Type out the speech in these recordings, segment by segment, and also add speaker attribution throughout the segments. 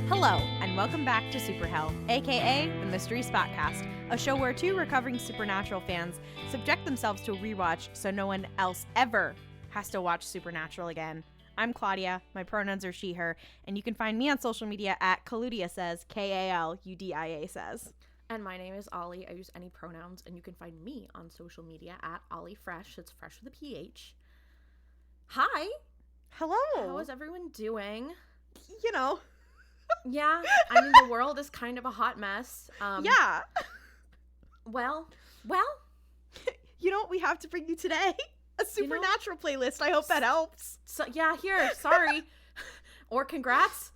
Speaker 1: Hello, and welcome back to Super Hell, aka the Mystery Spotcast, a show where two recovering Supernatural fans subject themselves to a rewatch so no one else ever has to watch Supernatural again. I'm Klaudia, my pronouns are she, her, and you can find me on social media at Klaudia Says, K-A-L-U-D-I-A Says.
Speaker 2: And my name is Ollie. I use any pronouns, and you can find me on social media at Ollie Fresh. It's fresh with a PH. Hi.
Speaker 1: Hello.
Speaker 2: How is everyone doing?
Speaker 1: You know.
Speaker 2: Yeah, I mean, the world is kind of a hot mess.
Speaker 1: Yeah.
Speaker 2: Well.
Speaker 1: You know what we have to bring you today? A Supernatural playlist. I hope that helps.
Speaker 2: So yeah, here. Sorry. Or congrats.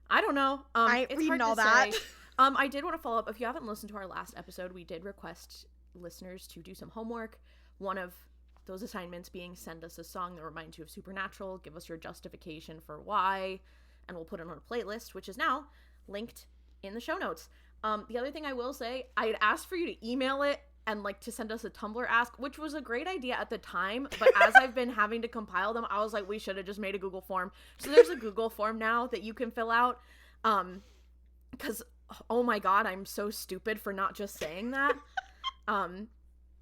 Speaker 2: I don't know.
Speaker 1: I ain't
Speaker 2: it's
Speaker 1: reading
Speaker 2: hard
Speaker 1: all
Speaker 2: to
Speaker 1: that.
Speaker 2: say. I did want to follow up. If you haven't listened to our last episode, we did request listeners to do some homework. One of those assignments being send us a song that reminds you of Supernatural. Give us your justification for why. And we'll put it on a playlist, which is now linked in the show notes. The other thing I will say, I had asked for you to email it and to send us a Tumblr ask, which was a great idea at the time. But as I've been having to compile them, I was like, we should have just made a Google form. So there's a Google form now that you can fill out. Because, oh my God, I'm so stupid for not just saying that.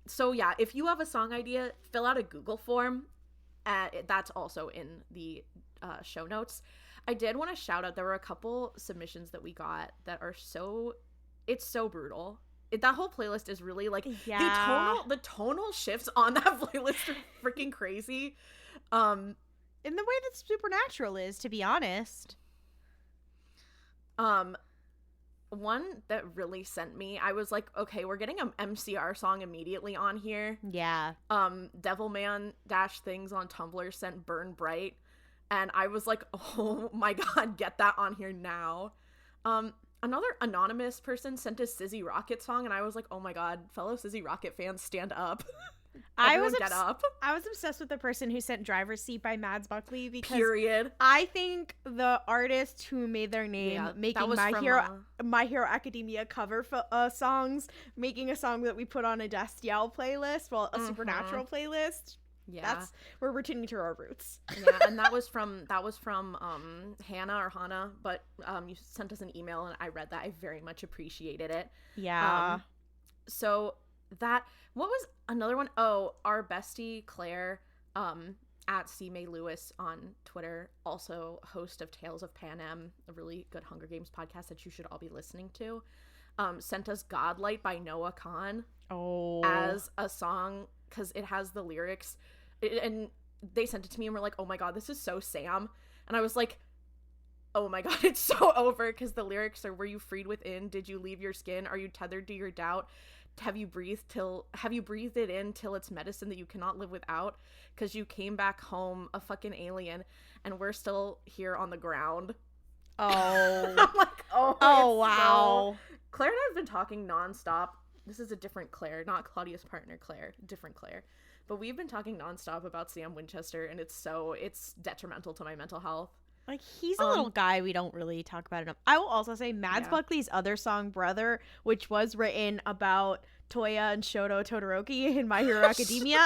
Speaker 2: So yeah, if you have a song idea, fill out a Google form. That's also in the show notes. I did want to shout out, there were a couple submissions that we got that are it's so brutal. That whole playlist is really the tonal shifts on that playlist are freaking crazy.
Speaker 1: In the way that Supernatural is, to be honest.
Speaker 2: One that really sent me, I was like, okay, we're getting an MCR song immediately on here.
Speaker 1: Yeah.
Speaker 2: Devilman Things on Tumblr sent Burn Bright. And I was like, oh my God, get that on here now. Another anonymous person sent a Sizzy Rocket song, and I was like, oh my God, fellow Sizzy Rocket fans, stand up. Get up.
Speaker 1: I was obsessed with the person who sent Driver's Seat by Mads Buckley because
Speaker 2: Period.
Speaker 1: I think the artist who made their name making My Hero Academia cover songs, making a song that we put on a Destiel playlist, a Supernatural playlist.
Speaker 2: Yeah,
Speaker 1: we're returning to our roots.
Speaker 2: Yeah, and that was from Hannah, but you sent us an email and I read that. I very much appreciated it.
Speaker 1: Yeah.
Speaker 2: So that, what was another one? Oh, our bestie Claire, at C. May Lewis on Twitter, also host of Tales of Panem, a really good Hunger Games podcast that you should all be listening to, sent us Godlight by Noah Khan as a song because it has the lyrics. And they sent it to me and were like, oh my God, this is so Sam. And I was like, oh my God, it's so over, because the lyrics are, were you freed within? Did you leave your skin? Are you tethered to your doubt? Have you breathed it in till it's medicine that you cannot live without? Because you came back home a fucking alien and we're still here on the ground.
Speaker 1: Oh.
Speaker 2: I'm like,
Speaker 1: oh wow.
Speaker 2: So... Claire and I have been talking nonstop. This is a different Claire, not Claudia's partner Claire, different Claire. But we've been talking nonstop about Sam Winchester, and it's detrimental to my mental health.
Speaker 1: He's a little guy we don't really talk about enough. I will also say Mads Buckley's other song, Brother, which was written about Toya and Shoto Todoroki in My Hero Academia.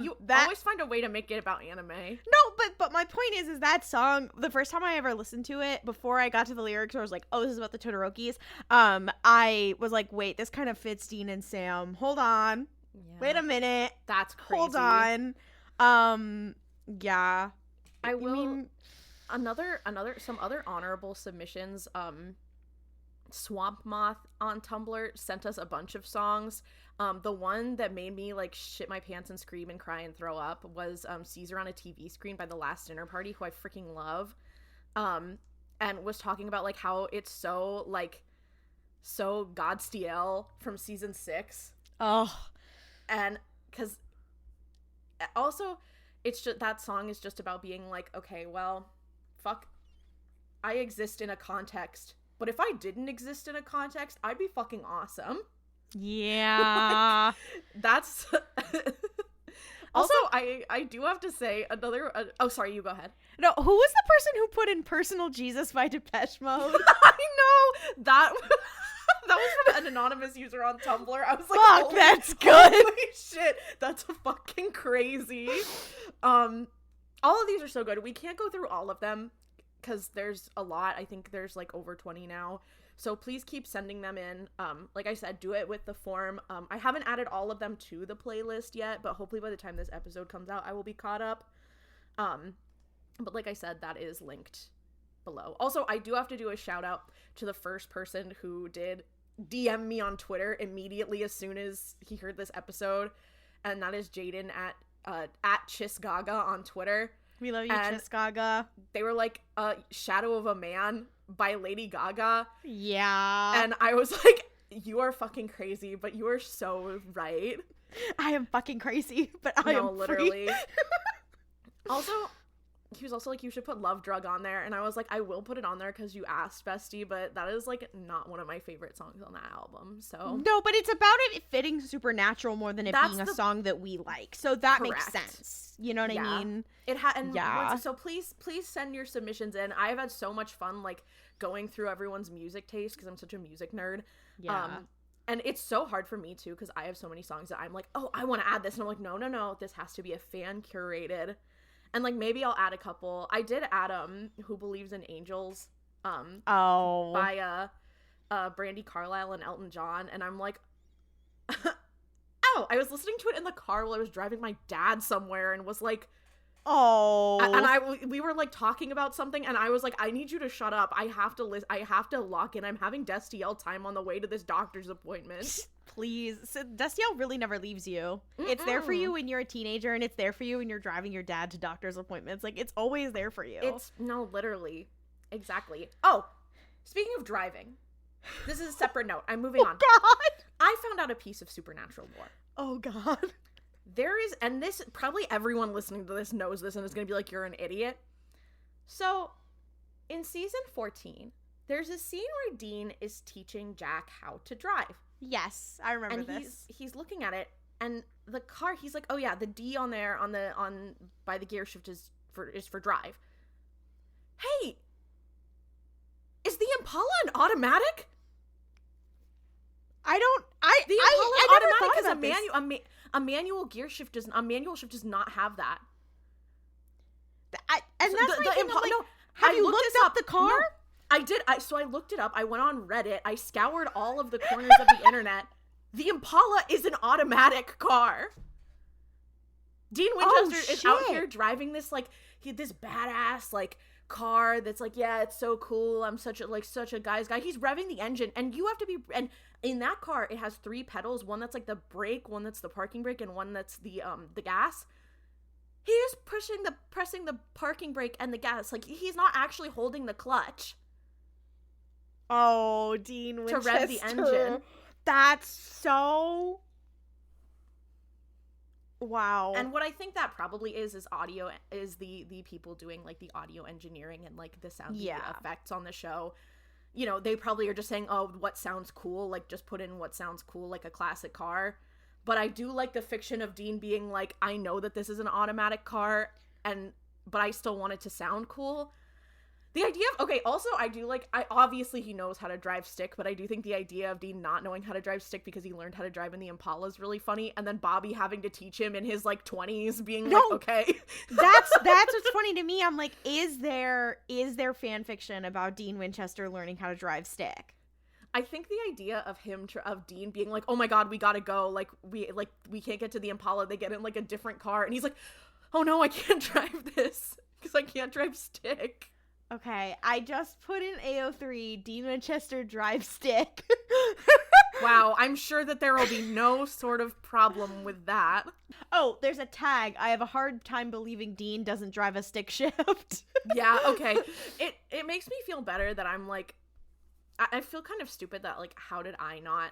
Speaker 2: You always find a way to make it about anime.
Speaker 1: No, but my point is that song, the first time I ever listened to it, before I got to the lyrics, I was like, oh, this is about the Todorokis. I was like, wait, this kind of fits Dean and Sam. Hold on. Yeah. Wait a minute.
Speaker 2: That's crazy.
Speaker 1: Hold on. Yeah.
Speaker 2: I will. Some other honorable submissions. Swamp Moth on Tumblr sent us a bunch of songs. The one that made me shit my pants and scream and cry and throw up was Caesar on a TV Screen by The Last Dinner Party, who I freaking love. And was talking about how it's so Godstiel from season 6.
Speaker 1: Oh.
Speaker 2: And because also it's just, that song is just about being okay, well, fuck, I exist in a context, but if I didn't exist in a context, I'd be fucking awesome.
Speaker 1: Yeah.
Speaker 2: That's also I do have to say another oh sorry, you go ahead.
Speaker 1: No, who was the person who put in Personal Jesus by Depeche Mode?
Speaker 2: I know that was from an anonymous user on Tumblr. I was like,
Speaker 1: fuck, that's good.
Speaker 2: Holy shit, that's fucking crazy. All of these are so good. We can't go through all of them. because there's a lot. I think there's like over 20 now. So please keep sending them in. Like I said, do it with the form. I haven't added all of them to the playlist yet, but hopefully by the time this episode comes out, I will be caught up. But like I said, that is linked below. Also, I do have to do a shout out to the first person who did DM me on Twitter immediately as soon as he heard this episode, and that is Jaden at Chiss Gaga on Twitter.
Speaker 1: We love you, Chiss Gaga.
Speaker 2: They were like, Shadow of a Man by Lady Gaga.
Speaker 1: Yeah.
Speaker 2: And I was like, you are fucking crazy, but you are so right.
Speaker 1: I am fucking crazy, but I am literally free.
Speaker 2: Also, he was also like, you should put Love Drug on there. And I was like, I will put it on there because you asked, bestie, but that is like not one of my favorite songs on that album. So
Speaker 1: no, but it's about it fitting Supernatural more than it being a song that we like. So that makes sense. You know what I mean?
Speaker 2: So please send your submissions in. I've had so much fun like going through everyone's music taste because I'm such a music nerd. Yeah. And it's so hard for me too because I have so many songs that I'm like, oh, I want to add this, and I'm like, no, this has to be a fan curated. And like maybe I'll add a couple. I did add Who Believes in Angels by Brandi Carlile and Elton John, and I'm like, oh, I was listening to it in the car while I was driving my dad somewhere and was like, oh, and we were like talking about something, and I was like, I need you to shut up. I have to lock in. I'm having Destiel time on the way to this doctor's appointment.
Speaker 1: Please. So Destiel really never leaves you. Mm-mm. It's there for you when you're a teenager, and it's there for you when you're driving your dad to doctor's appointments. Like, it's always there for you.
Speaker 2: No, literally. Exactly. Oh, speaking of driving, this is a separate note. I'm moving on.
Speaker 1: God!
Speaker 2: I found out a piece of Supernatural lore.
Speaker 1: Oh, God.
Speaker 2: There is, and this, probably everyone listening to this knows this and is going to be like, you're an idiot. So, in season 14, there's a scene where Dean is teaching Jack how to drive.
Speaker 1: Yes, I remember this.
Speaker 2: He's looking at it, and the car, he's like, oh yeah, the D on there by the gear shift is for drive. Hey, is the Impala an automatic?
Speaker 1: The
Speaker 2: Impala automatic is a manual gear shift a manual shift does not have that.
Speaker 1: That's my thing. Impala, no, have you looked up the car?
Speaker 2: No. I did. So I looked it up. I went on Reddit. I scoured all of the corners of the internet. The Impala is an automatic car. Dean Winchester is out here driving this this badass car that's like, yeah, it's so cool. I'm such a guy's guy. He's revving the engine, and you have to be. And in that car, it has 3 pedals. One that's like the brake, one that's the parking brake, and one that's the gas. He is pressing the parking brake and the gas. Like, he's not actually holding the clutch.
Speaker 1: Oh, Dean Winchester.
Speaker 2: To rev the engine.
Speaker 1: That's so... Wow.
Speaker 2: And what I think that probably is audio, is the people doing, the audio engineering and, the sound effects on the show. You know, they probably are just saying, oh, what sounds cool? Just put in what sounds cool, like a classic car. But I do like the fiction of Dean being like, I know that this is an automatic car, but I still want it to sound cool. The idea of, also I do obviously he knows how to drive stick, but I do think the idea of Dean not knowing how to drive stick because he learned how to drive in the Impala is really funny. And then Bobby having to teach him in his 20s being okay.
Speaker 1: That's what's funny to me. I'm like, is there fan fiction about Dean Winchester learning how to drive stick?
Speaker 2: I think the idea of of Dean being like, oh my God, we gotta go. We can't get to the Impala. They get in a different car. And he's like, oh no, I can't drive this because I can't drive stick.
Speaker 1: Okay, I just put in AO3 Dean Winchester drive stick.
Speaker 2: Wow, I'm sure that there will be no sort of problem with that.
Speaker 1: Oh, there's a tag. I have a hard time believing Dean doesn't drive a stick shift.
Speaker 2: Yeah, okay. It makes me feel better that I'm I feel kind of stupid that how did I not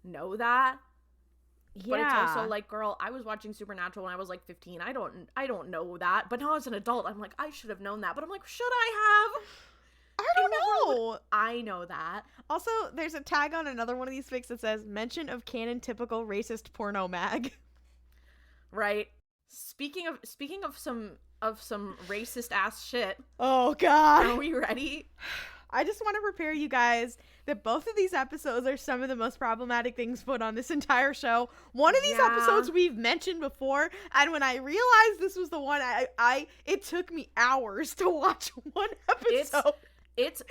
Speaker 2: know that? Yeah. But it's also girl, I was watching Supernatural when I was 15. I don't know that. But now as an adult, I'm I should have known that. But I'm should I have?
Speaker 1: I don't know.
Speaker 2: I know that.
Speaker 1: Also, there's a tag on another one of these fics that says mention of canon typical racist porno mag.
Speaker 2: Right. Speaking of some racist ass shit.
Speaker 1: Oh God.
Speaker 2: Are we ready?
Speaker 1: I just want to prepare you guys that both of these episodes are some of the most problematic things put on this entire show. One of these episodes we've mentioned before, and when I realized this was the one, it took me hours to watch one episode.
Speaker 2: It's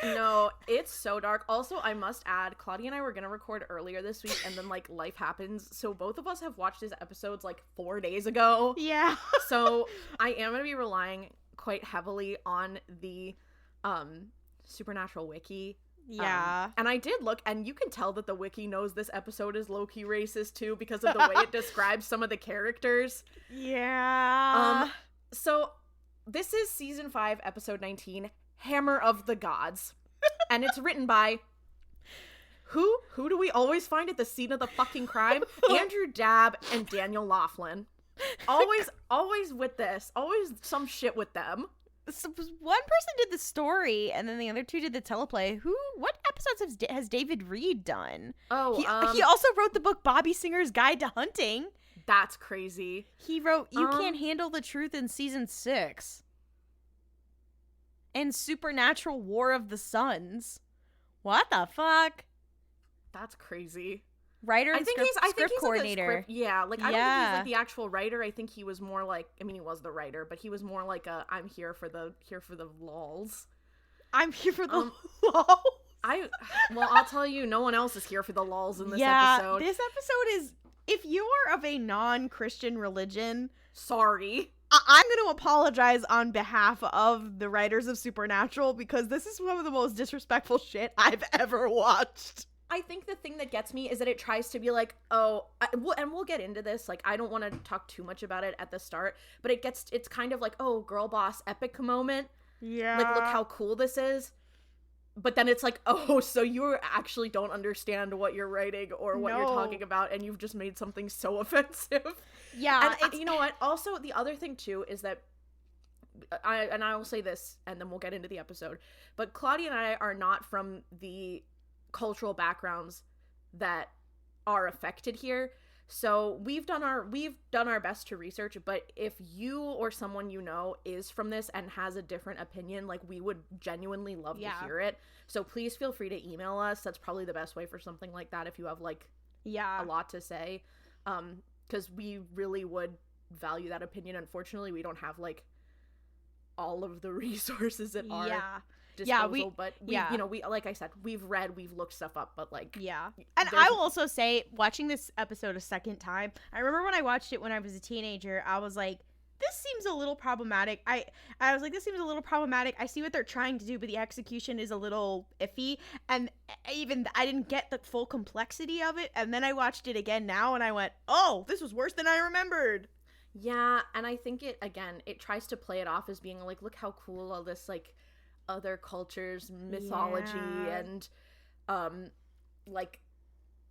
Speaker 2: so dark. Also, I must add, Claudia and I were gonna record earlier this week, and then like life happens, so both of us have watched these episodes like 4 days ago.
Speaker 1: Yeah.
Speaker 2: So I am gonna be relying quite heavily on the Supernatural wiki.
Speaker 1: Yeah.
Speaker 2: And I did look, and you can tell that the wiki knows this episode is low-key racist too, because of the way it describes some of the characters.
Speaker 1: Yeah.
Speaker 2: So this is season 5, episode 19, Hammer of the Gods. And it's written by who do we always find at the scene of the fucking crime? Andrew Dabb and Daniel Laughlin. Always with this. Always some shit with them.
Speaker 1: So one person did the story, and then the other two did the teleplay. What episodes has David Reed done?
Speaker 2: Oh,
Speaker 1: he also wrote the book Bobby Singer's Guide to Hunting.
Speaker 2: That's crazy.
Speaker 1: He wrote You Can't Handle the Truth in season 6. And Supernatural War of the Suns. What the fuck?
Speaker 2: That's crazy.
Speaker 1: Writer and script coordinator.
Speaker 2: Like I don't think he's like the actual writer. I think he was more like, I mean, he was the writer, but he was more like I'm here for the lols.
Speaker 1: I'm here for the lols.
Speaker 2: I'll tell you, no one else is here for the lols in this episode.
Speaker 1: This episode is, if you are of a non-Christian religion,
Speaker 2: sorry.
Speaker 1: I'm going to apologize on behalf of the writers of Supernatural, because this is one of the most disrespectful shit I've ever watched.
Speaker 2: I think the thing that gets me is that it tries to be like, and we'll get into this. Like, I don't want to talk too much about it at the start, but it's kind of like, oh, girl boss epic moment.
Speaker 1: Yeah.
Speaker 2: Like, look how cool this is. But then it's like, oh, so you actually don't understand what you're writing or what you're talking about, and you've just made something so offensive.
Speaker 1: Yeah.
Speaker 2: And you know what? Also, the other thing, too, is that I will say this, and then we'll get into the episode, but Claudia and I are not from the cultural backgrounds that are affected here. So we've done our best to research, but if you or someone you know is from this and has a different opinion, like, we would genuinely love to hear it. So please feel free to email us. That's probably the best way for something like that, if you have like a lot to say, because we really would value that opinion. Unfortunately, we don't have like all of the resources at our disposal, but we like I said, we've read, we've looked stuff up, but like,
Speaker 1: and I will also say, watching this episode a second time, I remember when I watched it when I was a teenager, I was like, this seems a little problematic. I was like, this seems a little problematic. I see what they're trying to do, but the execution is a little iffy, and even I didn't get the full complexity of it. And then I watched it again now, and I went, oh, this was worse than I remembered.
Speaker 2: Yeah, and I think it tries to play it off as being like, look how cool all this like other cultures, mythology, and like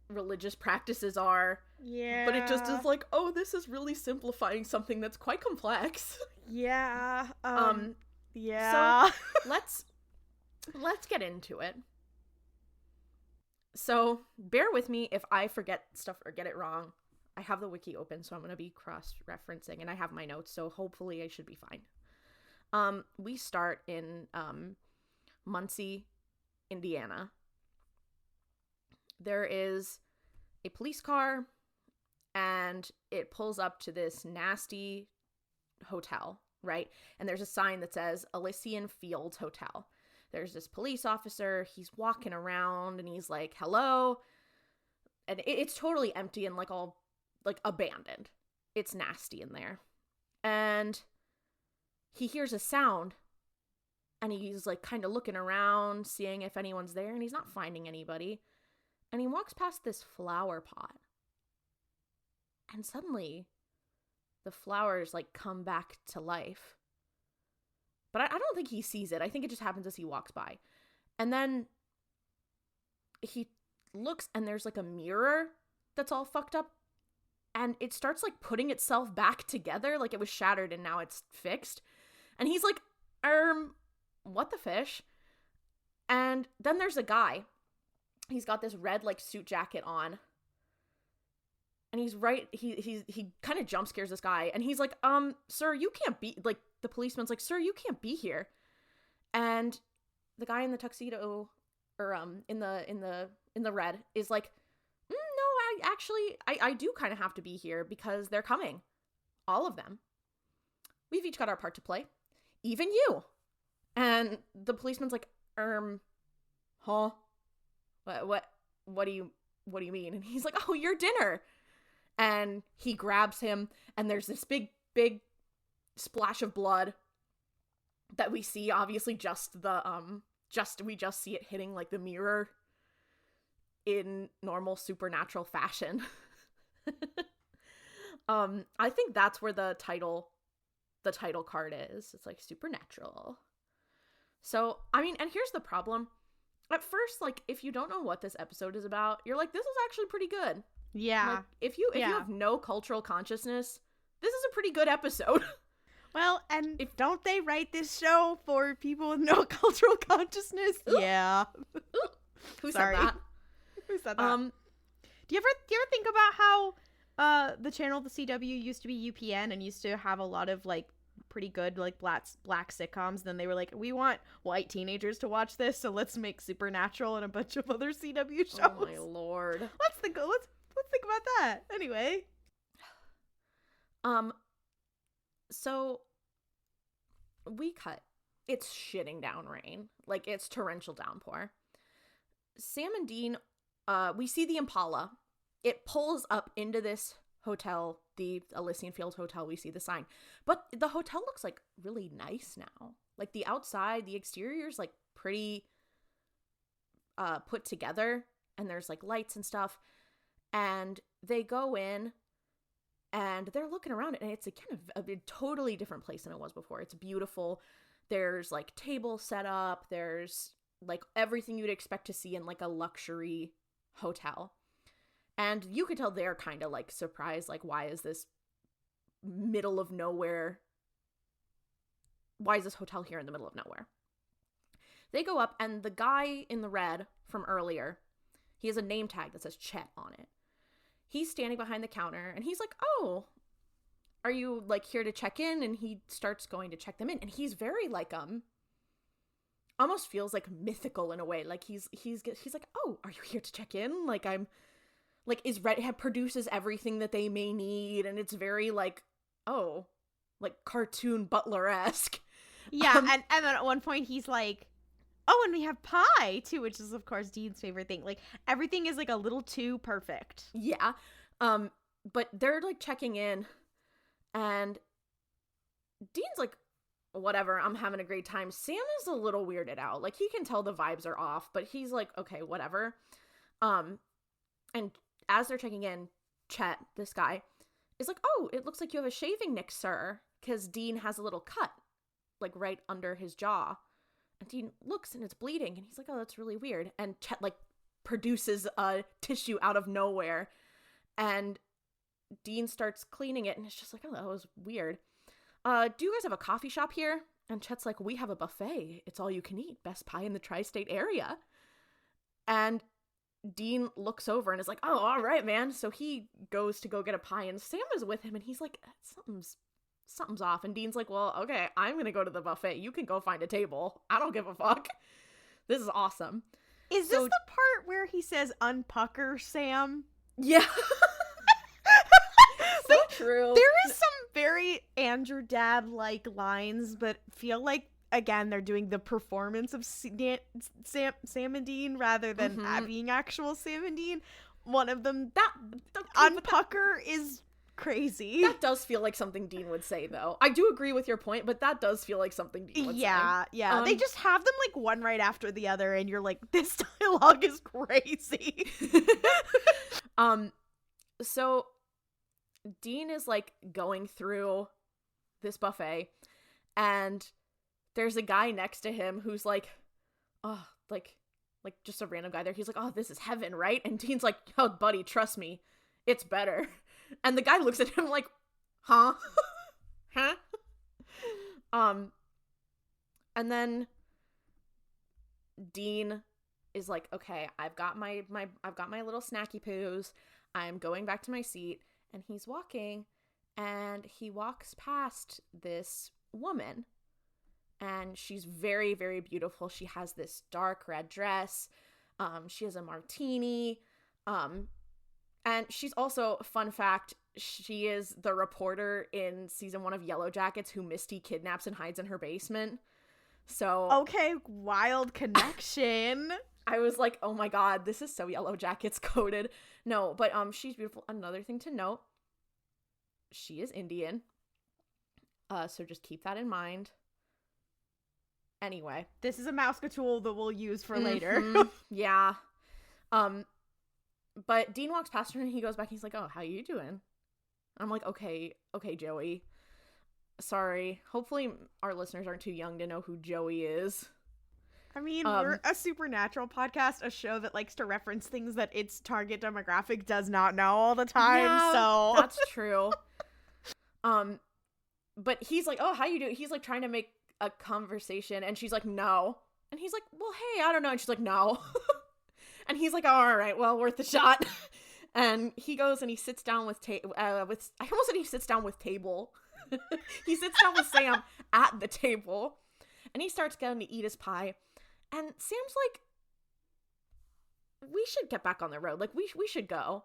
Speaker 2: religious practices are.
Speaker 1: Yeah.
Speaker 2: But it just is like, oh, this is really simplifying something that's quite complex.
Speaker 1: Yeah.
Speaker 2: So let's get into it. So bear with me if I forget stuff or get it wrong. I have the wiki open, so I'm going to be cross-referencing, and I have my notes, so hopefully I should be fine. We start in Muncie, Indiana. There is a police car, and it pulls up to this nasty hotel, right? And there's a sign that says Elysian Fields Hotel. There's this police officer. He's walking around, and he's like, hello. And it's totally empty and like all like abandoned. It's nasty in there. And he hears a sound, and he's like kind of looking around, seeing if anyone's there, and he's not finding anybody. And he walks past this flower pot, and suddenly the flowers like come back to life. But I don't think he sees it. I think it just happens as he walks by. And then he looks, and there's like a mirror that's all fucked up, and it starts like putting itself back together, like it was shattered and now it's fixed. And he's like, what the fish? And then there's a guy. He's got this red like suit jacket on, and he kind of jump scares this guy, and he's like, sir, you can't be, like, the policeman's like, sir, you can't be here. And the guy in the tuxedo, or in the red, is like, no, I do kind of have to be here because they're coming, all of them. We've each got our part to play, even you. And the policeman's like, huh? What do you mean? And he's like, oh, your dinner. And he grabs him, and there's this big splash of blood that we see, obviously we just see it hitting like the mirror in normal supernatural fashion. I think that's where the title card is. It's like Supernatural. So, I mean, and here's the problem. At first, like, if you don't know what this episode is about, you're like, this is actually pretty good.
Speaker 1: Yeah.
Speaker 2: Like, if you have no cultural consciousness, this is a pretty good episode.
Speaker 1: Well, and don't they write this show for people with no cultural consciousness? Ooh. Yeah.
Speaker 2: Ooh. Who said that?
Speaker 1: Who said that? Do you ever think about how the channel, the CW, used to be UPN and used to have a lot of like pretty good like black sitcoms? Then they were like, we want white teenagers to watch this, so let's make Supernatural and a bunch of other CW shows.
Speaker 2: Oh my lord.
Speaker 1: Let's think about that. Anyway.
Speaker 2: So we cut. It's shitting down rain. Like, it's torrential downpour. Sam and Dean, we see the Impala. It pulls up into this hotel, the Elysian Fields Hotel. We see the sign. But the hotel looks like really nice now. Like, the outside, the exterior's like pretty put together, and there's like lights and stuff. And they go in and they're looking around it, and it's a kind of a totally different place than it was before. It's beautiful. There's like tables set up. There's like everything you'd expect to see in like a luxury hotel. And you could tell they're kind of like surprised, like, why is this middle of nowhere? Why is this hotel here in the middle of nowhere? They go up, and the guy in the red from earlier, he has a name tag that says Chet on it. He's standing behind the counter, and he's like, oh, are you like here to check in? And he starts going to check them in, and he's very like almost feels like mythical in a way. Like he's like, oh, are you here to check in? Like, I'm like, produces everything that they may need, and it's very like, oh, like cartoon butler-esque.
Speaker 1: Yeah, and then at one point he's like, oh, and we have pie too, which is of course Dean's favorite thing. Like, everything is like a little too perfect.
Speaker 2: Yeah. But they're like checking in, and Dean's like, whatever, I'm having a great time. Sam is a little weirded out. Like, he can tell the vibes are off, but he's like, okay, whatever. And as they're checking in, Chet, this guy, is like, oh, it looks like you have a shaving nick, sir. Because Dean has a little cut, like, right under his jaw. And Dean looks, and it's bleeding. And he's like, oh, that's really weird. And Chet, like, produces a tissue out of nowhere. And Dean starts cleaning it. And it's just like, oh, that was weird. Do you guys have a coffee shop here? And Chet's like, we have a buffet. It's all you can eat. Best pie in the tri-state area. And Dean looks over and is like, oh, all right, man. So he goes to go get a pie, and Sam is with him, and he's like, something's off. And Dean's like, well, okay, I'm going to go to the buffet. You can go find a table. I don't give a fuck. This is awesome.
Speaker 1: Is this the part where he says, unpucker, Sam?
Speaker 2: Yeah. So true.
Speaker 1: There is some very Andrew Dad-like lines, but feel like, again, they're doing the performance of Sam and Dean rather than being actual Sam and Dean. One of them, that unpucker is crazy.
Speaker 2: That does feel like something Dean would say, though. I do agree with your point, but that does feel like something Dean would say.
Speaker 1: Yeah. They just have them like one right after the other, and you're like, this dialogue is crazy.
Speaker 2: So Dean is like going through this buffet, and there's a guy next to him who's like, oh, like just a random guy there. He's like, oh, this is heaven, right? And Dean's like, oh, buddy, trust me, it's better. And the guy looks at him like, huh? Huh? And then Dean is like, okay, I've got my little snacky poos. I'm going back to my seat. And he's walking, and he walks past this woman. and she's very, very beautiful. She has this dark red dress. She has a martini. And she's also, fun fact, she is the reporter in season 1 of Yellow Jackets who Misty kidnaps and hides in her basement. So
Speaker 1: okay, wild connection.
Speaker 2: I was like, oh my god, this is so Yellow Jackets coded. No, but she's beautiful. Another thing to note, she is Indian. So just keep that in mind. Anyway,
Speaker 1: this is a mouse tool that we'll use for later.
Speaker 2: Yeah. But Dean walks past her and he goes back. He's like, oh, how you doing? I'm like, okay, Joey. Sorry. Hopefully our listeners aren't too young to know who Joey is.
Speaker 1: I mean, we're a Supernatural podcast, a show that likes to reference things that its target demographic does not know all the time,
Speaker 2: yeah,
Speaker 1: so...
Speaker 2: That's true. But he's like, oh, how you doing? He's like trying to make a conversation, and she's like, no. And he's like, well, hey, I don't know. And she's like, no. And he's like, oh, all right, well, worth a shot. And he goes and he sits down with I almost said he sits down with Table. He sits down with Sam at the table, and he starts going to eat his pie. And Sam's like, we should get back on the road. Like, we should go.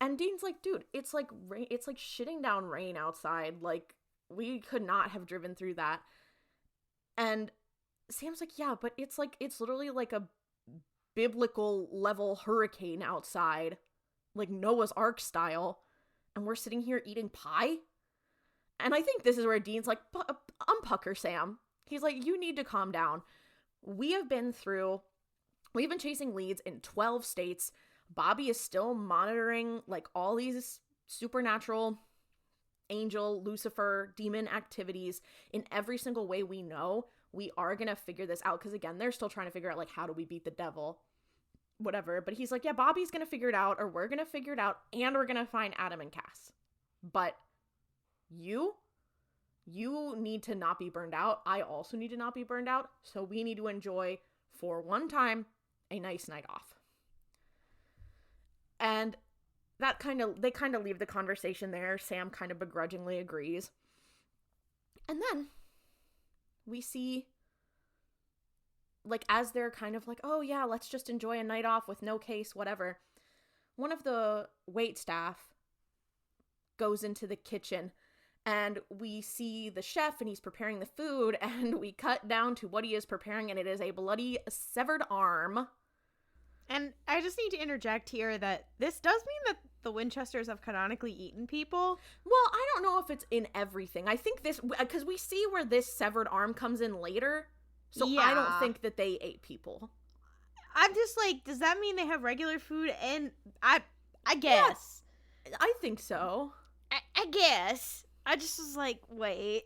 Speaker 2: And Dean's like, dude, it's like rain. It's like shitting down rain outside. Like, we could not have driven through that. And Sam's like, yeah, but it's literally like a biblical level hurricane outside, like Noah's Ark style, and we're sitting here eating pie. And I think this is where Dean's like, unpucker Sam. He's like, you need to calm down. We've been chasing leads in 12 states. Bobby is still monitoring like all these supernatural angel, Lucifer, demon activities in every single way we know. We are gonna figure this out, because again, they're still trying to figure out like, how do we beat the devil, whatever. But he's like, yeah, Bobby's gonna figure it out, or we're gonna figure it out, and we're gonna find Adam and Cass. But you need to not be burned out. I also need to not be burned out. So we need to enjoy, for one time, a nice night off. And they kind of leave the conversation there. Sam kind of begrudgingly agrees. And then we see, like, as they're kind of like, oh yeah, let's just enjoy a night off with no case, whatever. One of the wait staff goes into the kitchen, and we see the chef, and he's preparing the food, and we cut down to what he is preparing, and it is a bloody severed arm.
Speaker 1: And I just need to interject here that this does mean that the Winchesters have canonically eaten people.
Speaker 2: Well, I don't know if it's in everything. I think this, because we see where this severed arm comes in later, so yeah. I don't think that they ate people.
Speaker 1: I'm just like, does that mean they have regular food? And I guess.
Speaker 2: Yeah, I think so.
Speaker 1: I guess. I just was like, wait.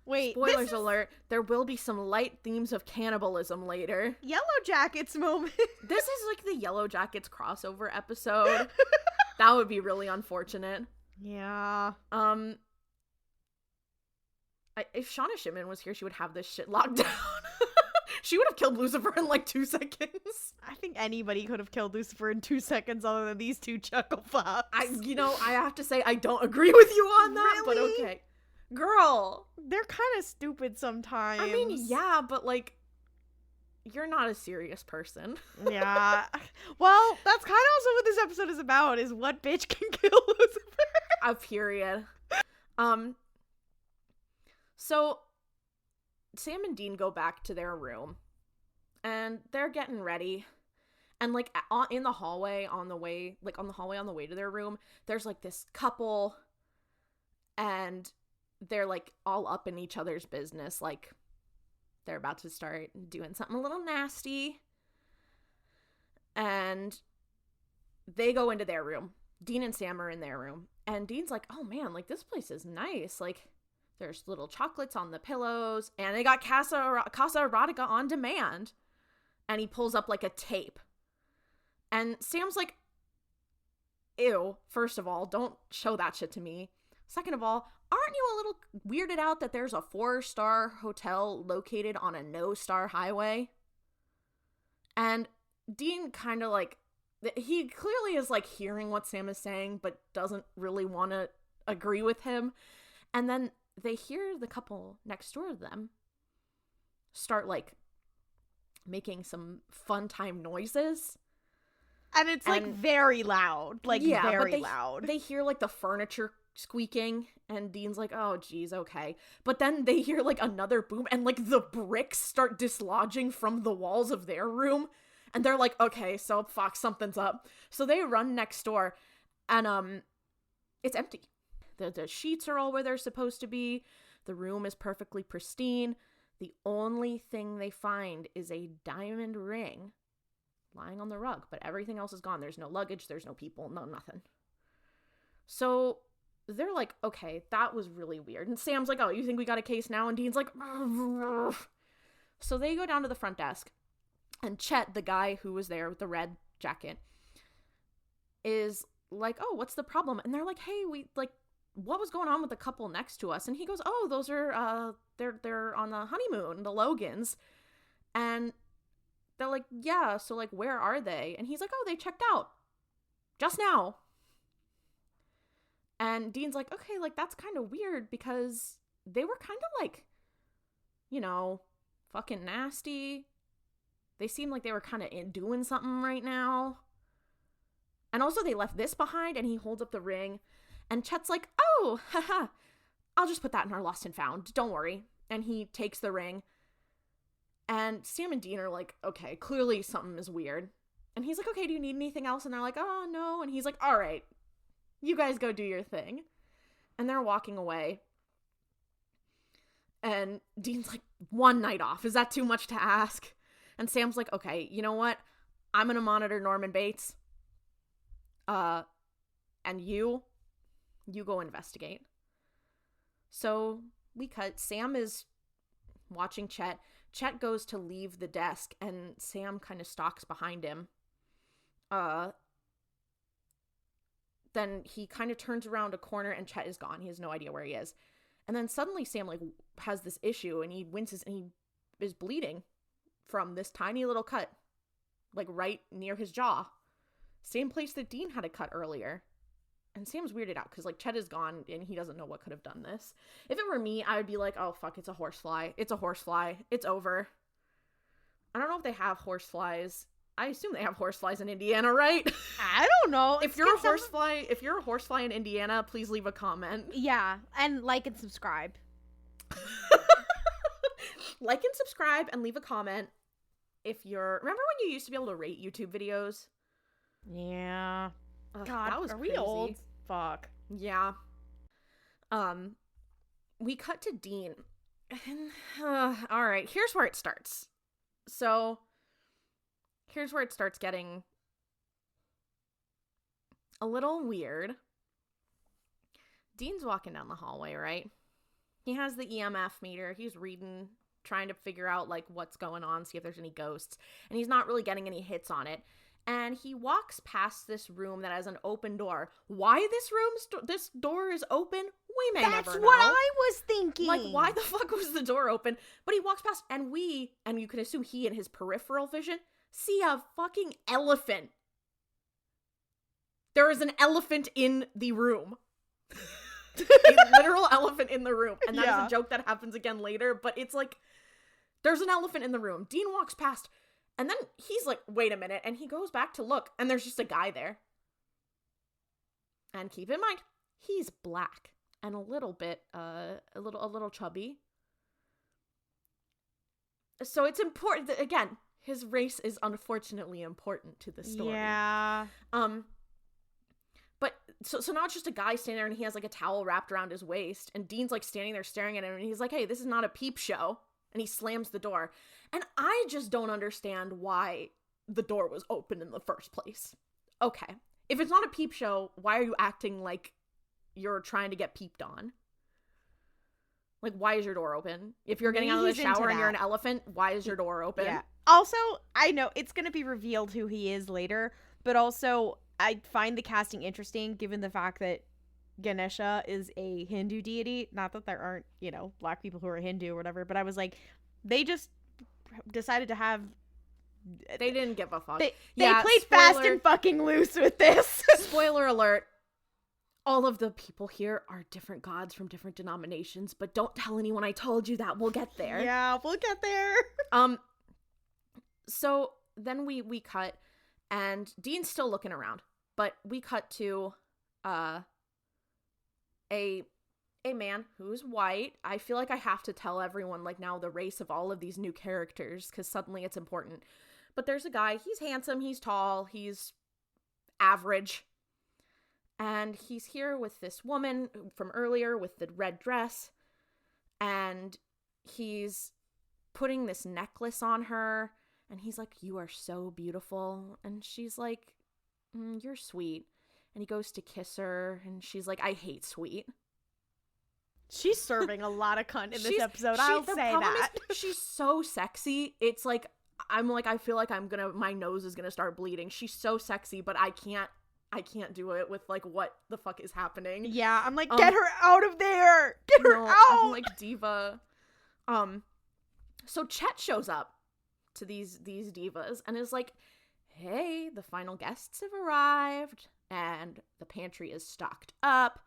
Speaker 1: Wait.
Speaker 2: Spoilers alert. There will be some light themes of cannibalism later.
Speaker 1: Yellow Jackets moment.
Speaker 2: This is like the Yellow Jackets crossover episode. That would be really unfortunate.
Speaker 1: Yeah.
Speaker 2: If Shauna Shipman was here, she would have this shit locked down. She would have killed Lucifer in like 2 seconds.
Speaker 1: I think anybody could have killed Lucifer in 2 seconds other than these two chuckle fucks.
Speaker 2: I have to say, I don't agree with you on that,
Speaker 1: really?
Speaker 2: But okay. Girl.
Speaker 1: They're kind of stupid sometimes.
Speaker 2: I mean, yeah, but like, you're not a serious person.
Speaker 1: Yeah. Well, that's kind of also what this episode is about, is what bitch can kill Lucifer.
Speaker 2: A period. So Sam and Dean go back to their room, and they're getting ready, and like in the hallway on the way to their room, there's like this couple, and they're like all up in each other's business, like they're about to start doing something a little nasty. And they go into their room. Dean and Sam are in their room, and Dean's like, oh man, like this place is nice, like there's little chocolates on the pillows, and they got Casa Erotica on demand. And he pulls up like a tape, and Sam's like, ew, first of all, don't show that shit to me. Second of all, aren't you a little weirded out that there's a 4-star hotel located on a no-star highway? And Dean kind of like, he clearly is like hearing what Sam is saying, but doesn't really want to agree with him. And then they hear the couple next door to them start, like, making some fun time noises.
Speaker 1: And it's, like, very loud. Like, very loud.
Speaker 2: They hear, like, the furniture squeaking, and Dean's like, oh, geez, okay. But then they hear, like, another boom, and, like, the bricks start dislodging from the walls of their room. And they're like, okay, so fuck, something's up. So they run next door, and it's empty. The sheets are all where they're supposed to be. The room is perfectly pristine. The only thing they find is a diamond ring lying on the rug, but everything else is gone. There's no luggage, there's no people, no nothing. So they're like, okay, that was really weird. And Sam's like, oh, you think we got a case now? And Dean's like, so they go down to the front desk, and Chet, the guy who was there with the red jacket, is like, oh, what's the problem? And they're like, hey, what was going on with the couple next to us? And he goes, oh, those are, they're on the honeymoon, the Logans. And they're like, yeah, so, like, where are they? And he's like, oh, they checked out just now. And Dean's like, okay, like, that's kind of weird, because they were kind of, like, you know, fucking nasty. They seemed like they were kind of doing something right now. And also they left this behind, and he holds up the ring. And Chet's like, oh, haha, I'll just put that in our lost and found. Don't worry. And he takes the ring. And Sam and Dean are like, okay, clearly something is weird. And he's like, okay, do you need anything else? And they're like, oh, no. And he's like, all right, you guys go do your thing. And they're walking away. And Dean's like, one night off. Is that too much to ask? And Sam's like, okay, you know what? I'm going to monitor Norman Bates. And you go investigate. So we cut. Sam is watching Chet. Chet goes to leave the desk, and Sam kind of stalks behind him. Then he kind of turns around a corner, and Chet is gone. He has no idea where he is. And then suddenly Sam, like, has this issue, and he winces, and he is bleeding from this tiny little cut, like, right near his jaw. Same place that Dean had a cut earlier. And Sam's weirded out because, like, Chet is gone and he doesn't know what could have done this. If it were me, I would be like, oh, fuck, it's a horsefly. It's a horsefly. It's over. I don't know if they have horseflies. I assume they have horseflies in Indiana, right?
Speaker 1: I don't know.
Speaker 2: If you're a horsefly in Indiana, please leave a comment.
Speaker 1: Yeah, and like and subscribe.
Speaker 2: Like and subscribe and leave a comment if you're... Remember when you used to be able to rate YouTube videos?
Speaker 1: Yeah.
Speaker 2: Ugh,
Speaker 1: God,
Speaker 2: that was
Speaker 1: are
Speaker 2: crazy.
Speaker 1: we old? Fuck.
Speaker 2: Yeah. We cut to Dean. And, all right, here's where it starts. So, here's where it starts getting a little weird. Dean's walking down the hallway, right? He has the EMF meter. He's reading, trying to figure out, like, what's going on, see if there's any ghosts. And he's not really getting any hits on it. And he walks past this room that has an open door. Why this door is open, we may never know.
Speaker 1: That's what I was thinking.
Speaker 2: Like, why the fuck was the door open? But he walks past, and you can assume he and his peripheral vision, see a fucking elephant. There is an elephant in the room. A literal elephant in the room. And that is a joke that happens again later, but it's like, there's an elephant in the room. Dean walks past, and then he's like, wait a minute. And he goes back to look, and there's just a guy there. And keep in mind, he's black and a little bit, a little chubby. So it's important that, again, his race is unfortunately important to the story.
Speaker 1: Yeah.
Speaker 2: But so now it's just a guy standing there, and he has like a towel wrapped around his waist, and Dean's like standing there staring at him, and he's like, hey, this is not a peep show. And he slams the door. And I just don't understand why the door was open in the first place. Okay. If it's not a peep show, why are you acting like you're trying to get peeped on? Like, why is your door open? If you're getting out of the shower and you're an elephant, why is your door open?
Speaker 1: Yeah. Also, I know it's going to be revealed who he is later, but also I find the casting interesting given the fact that Ganesha is a Hindu deity. Not that there aren't, black people who are Hindu or whatever, but I was like, they just decided to have...
Speaker 2: They didn't give a fuck.
Speaker 1: They played fast and fucking loose with this.
Speaker 2: Spoiler alert. all of the people here are different gods from different denominations, but don't tell anyone I told you that. We'll get there.
Speaker 1: Yeah, we'll get there.
Speaker 2: So then we cut, and Dean's still looking around, but we cut to a man who's white. I feel like I have to tell everyone, like, now the race of all of these new characters, because suddenly it's important. But there's a guy, he's handsome, he's tall, he's average, and he's here with this woman from earlier with the red dress, and he's putting this necklace on her, and he's like, "You are so beautiful," and she's like, "You're sweet," and he goes to kiss her, and she's like, "I hate sweet."
Speaker 1: She's serving a lot of cunt in this episode. I'll say that.
Speaker 2: She's so sexy. It's like, I'm like, I feel like my nose is gonna start bleeding. She's so sexy, but I can't do it with, like, what the fuck is happening.
Speaker 1: Yeah, I'm like, get her out of there. Get her out.
Speaker 2: I'm like, diva. So Chet shows up to these divas and is like, "Hey, the final guests have arrived and the pantry is stocked up.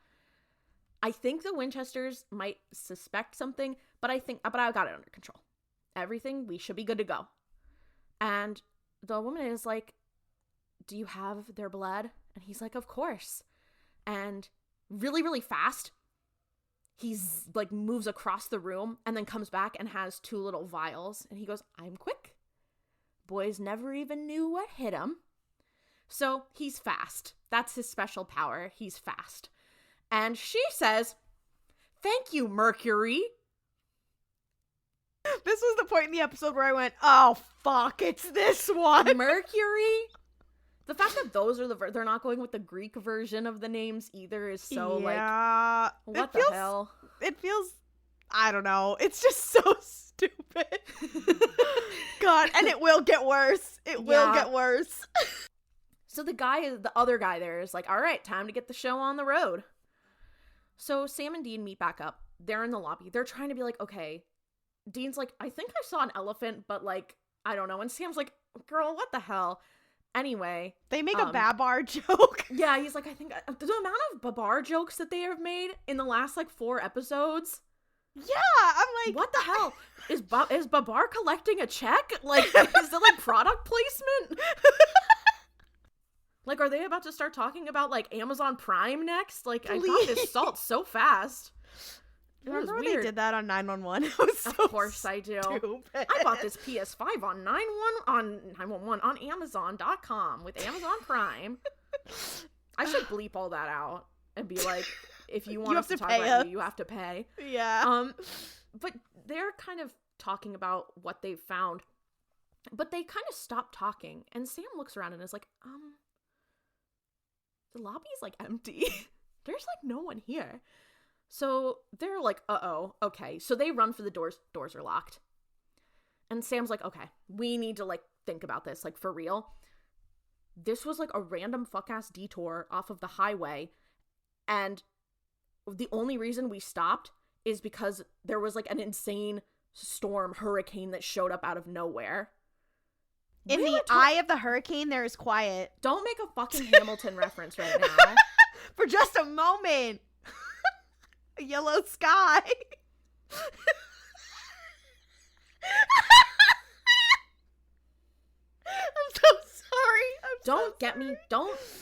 Speaker 2: I think the Winchesters might suspect something, but I got it under control. Everything, we should be good to go." And the woman is like, "Do you have their blood?" And he's like, "Of course." And really, really fast, he's like moves across the room and then comes back and has 2 little vials. And he goes, "I'm quick. Boys never even knew what hit him." So he's fast. That's his special power. He's fast. And she says, "Thank you, Mercury."
Speaker 1: This was the point in the episode where I went, "Oh, fuck, it's this one."
Speaker 2: Mercury? The fact that those are they're not going with the Greek version of the names either is so, like, what the hell?
Speaker 1: It feels, I don't know. It's just so stupid. God, and it will get worse. It will get worse.
Speaker 2: So the other guy there is like, "All right, time to get the show on the road." So Sam and Dean meet back up. They're in the lobby. They're trying to be like, okay. Dean's like, "I think I saw an elephant, but, like, I don't know." And Sam's like, "Girl, what the hell?" Anyway.
Speaker 1: They make a Babar joke.
Speaker 2: Yeah, he's like, "I think the amount of Babar jokes that they have made in the last, like, 4 episodes.
Speaker 1: Yeah, I'm like,
Speaker 2: what the hell? Is Babar collecting a check? Like, is it, like, product placement? Like, are they about to start talking about, like, Amazon Prime next? Like, please. I got this salt so fast.
Speaker 1: Remember when they did that on 911? It was so
Speaker 2: Of course I do.
Speaker 1: Stupid.
Speaker 2: I bought this PS5 on 911 on Amazon.com with Amazon Prime. I should bleep all that out and be like, if you want us to talk about you have to pay.
Speaker 1: Yeah.
Speaker 2: But they're kind of talking about what they've found. But they kind of stop talking. And Sam looks around and is like, the lobby's, like, empty. There's, like, no one here. So they're like, uh-oh, okay. So they run for the doors. Doors are locked. And Sam's like, okay, we need to, like, think about this, like, for real. This was, like, a random fuck-ass detour off of the highway. And the only reason we stopped is because there was, like, an insane hurricane that showed up out of nowhere.
Speaker 1: In the eye of the hurricane, there is quiet.
Speaker 2: Don't make a fucking Hamilton reference right now.
Speaker 1: For just a moment. A yellow sky. I'm so sorry.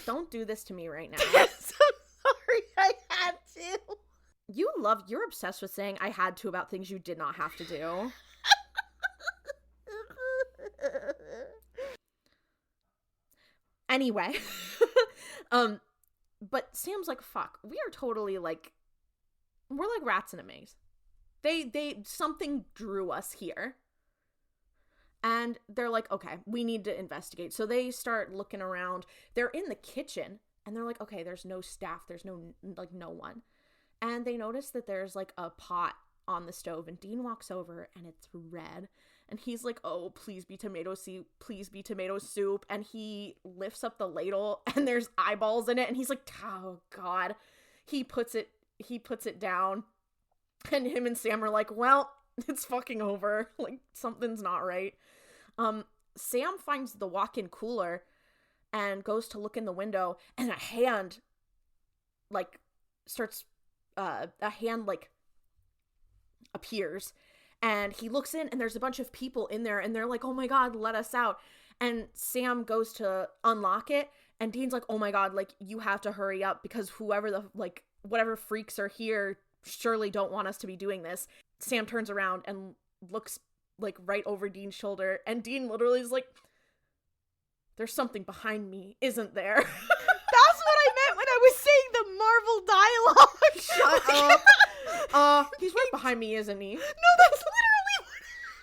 Speaker 2: Don't do this to me right now.
Speaker 1: I'm so sorry. I had to.
Speaker 2: You're obsessed with saying "I had to" about things you did not have to do. Anyway. But Sam's like, fuck, we are totally, like, we're like rats in a maze. Something drew us here. And they're like, okay, we need to investigate. So they start looking around. They're in the kitchen and they're like, okay, there's no staff. There's no one. And they notice that there's, like, a pot on the stove, and Dean walks over and it's red. And he's like, "Oh, please be tomato soup. Please be tomato soup." And he lifts up the ladle and there's eyeballs in it. And he's like, "Oh God." He puts it down, and him and Sam are like, "Well, it's fucking over. Like, something's not right." Sam finds the walk-in cooler and goes to look in the window, and a hand, like, starts, a hand, like, appears, and he looks in, and there's a bunch of people in there, and they're like, oh my god, let us out. And Sam goes to unlock it, and Dean's like, oh my god, like, you have to hurry up, because whatever freaks are here surely don't want us to be doing this. Sam turns around and looks, like, right over Dean's shoulder, and Dean literally is like, there's something behind me, isn't there?
Speaker 1: That's what I meant when I was saying the Marvel dialogue.
Speaker 2: Shut up. He's right behind me, isn't he?
Speaker 1: No, that's literally what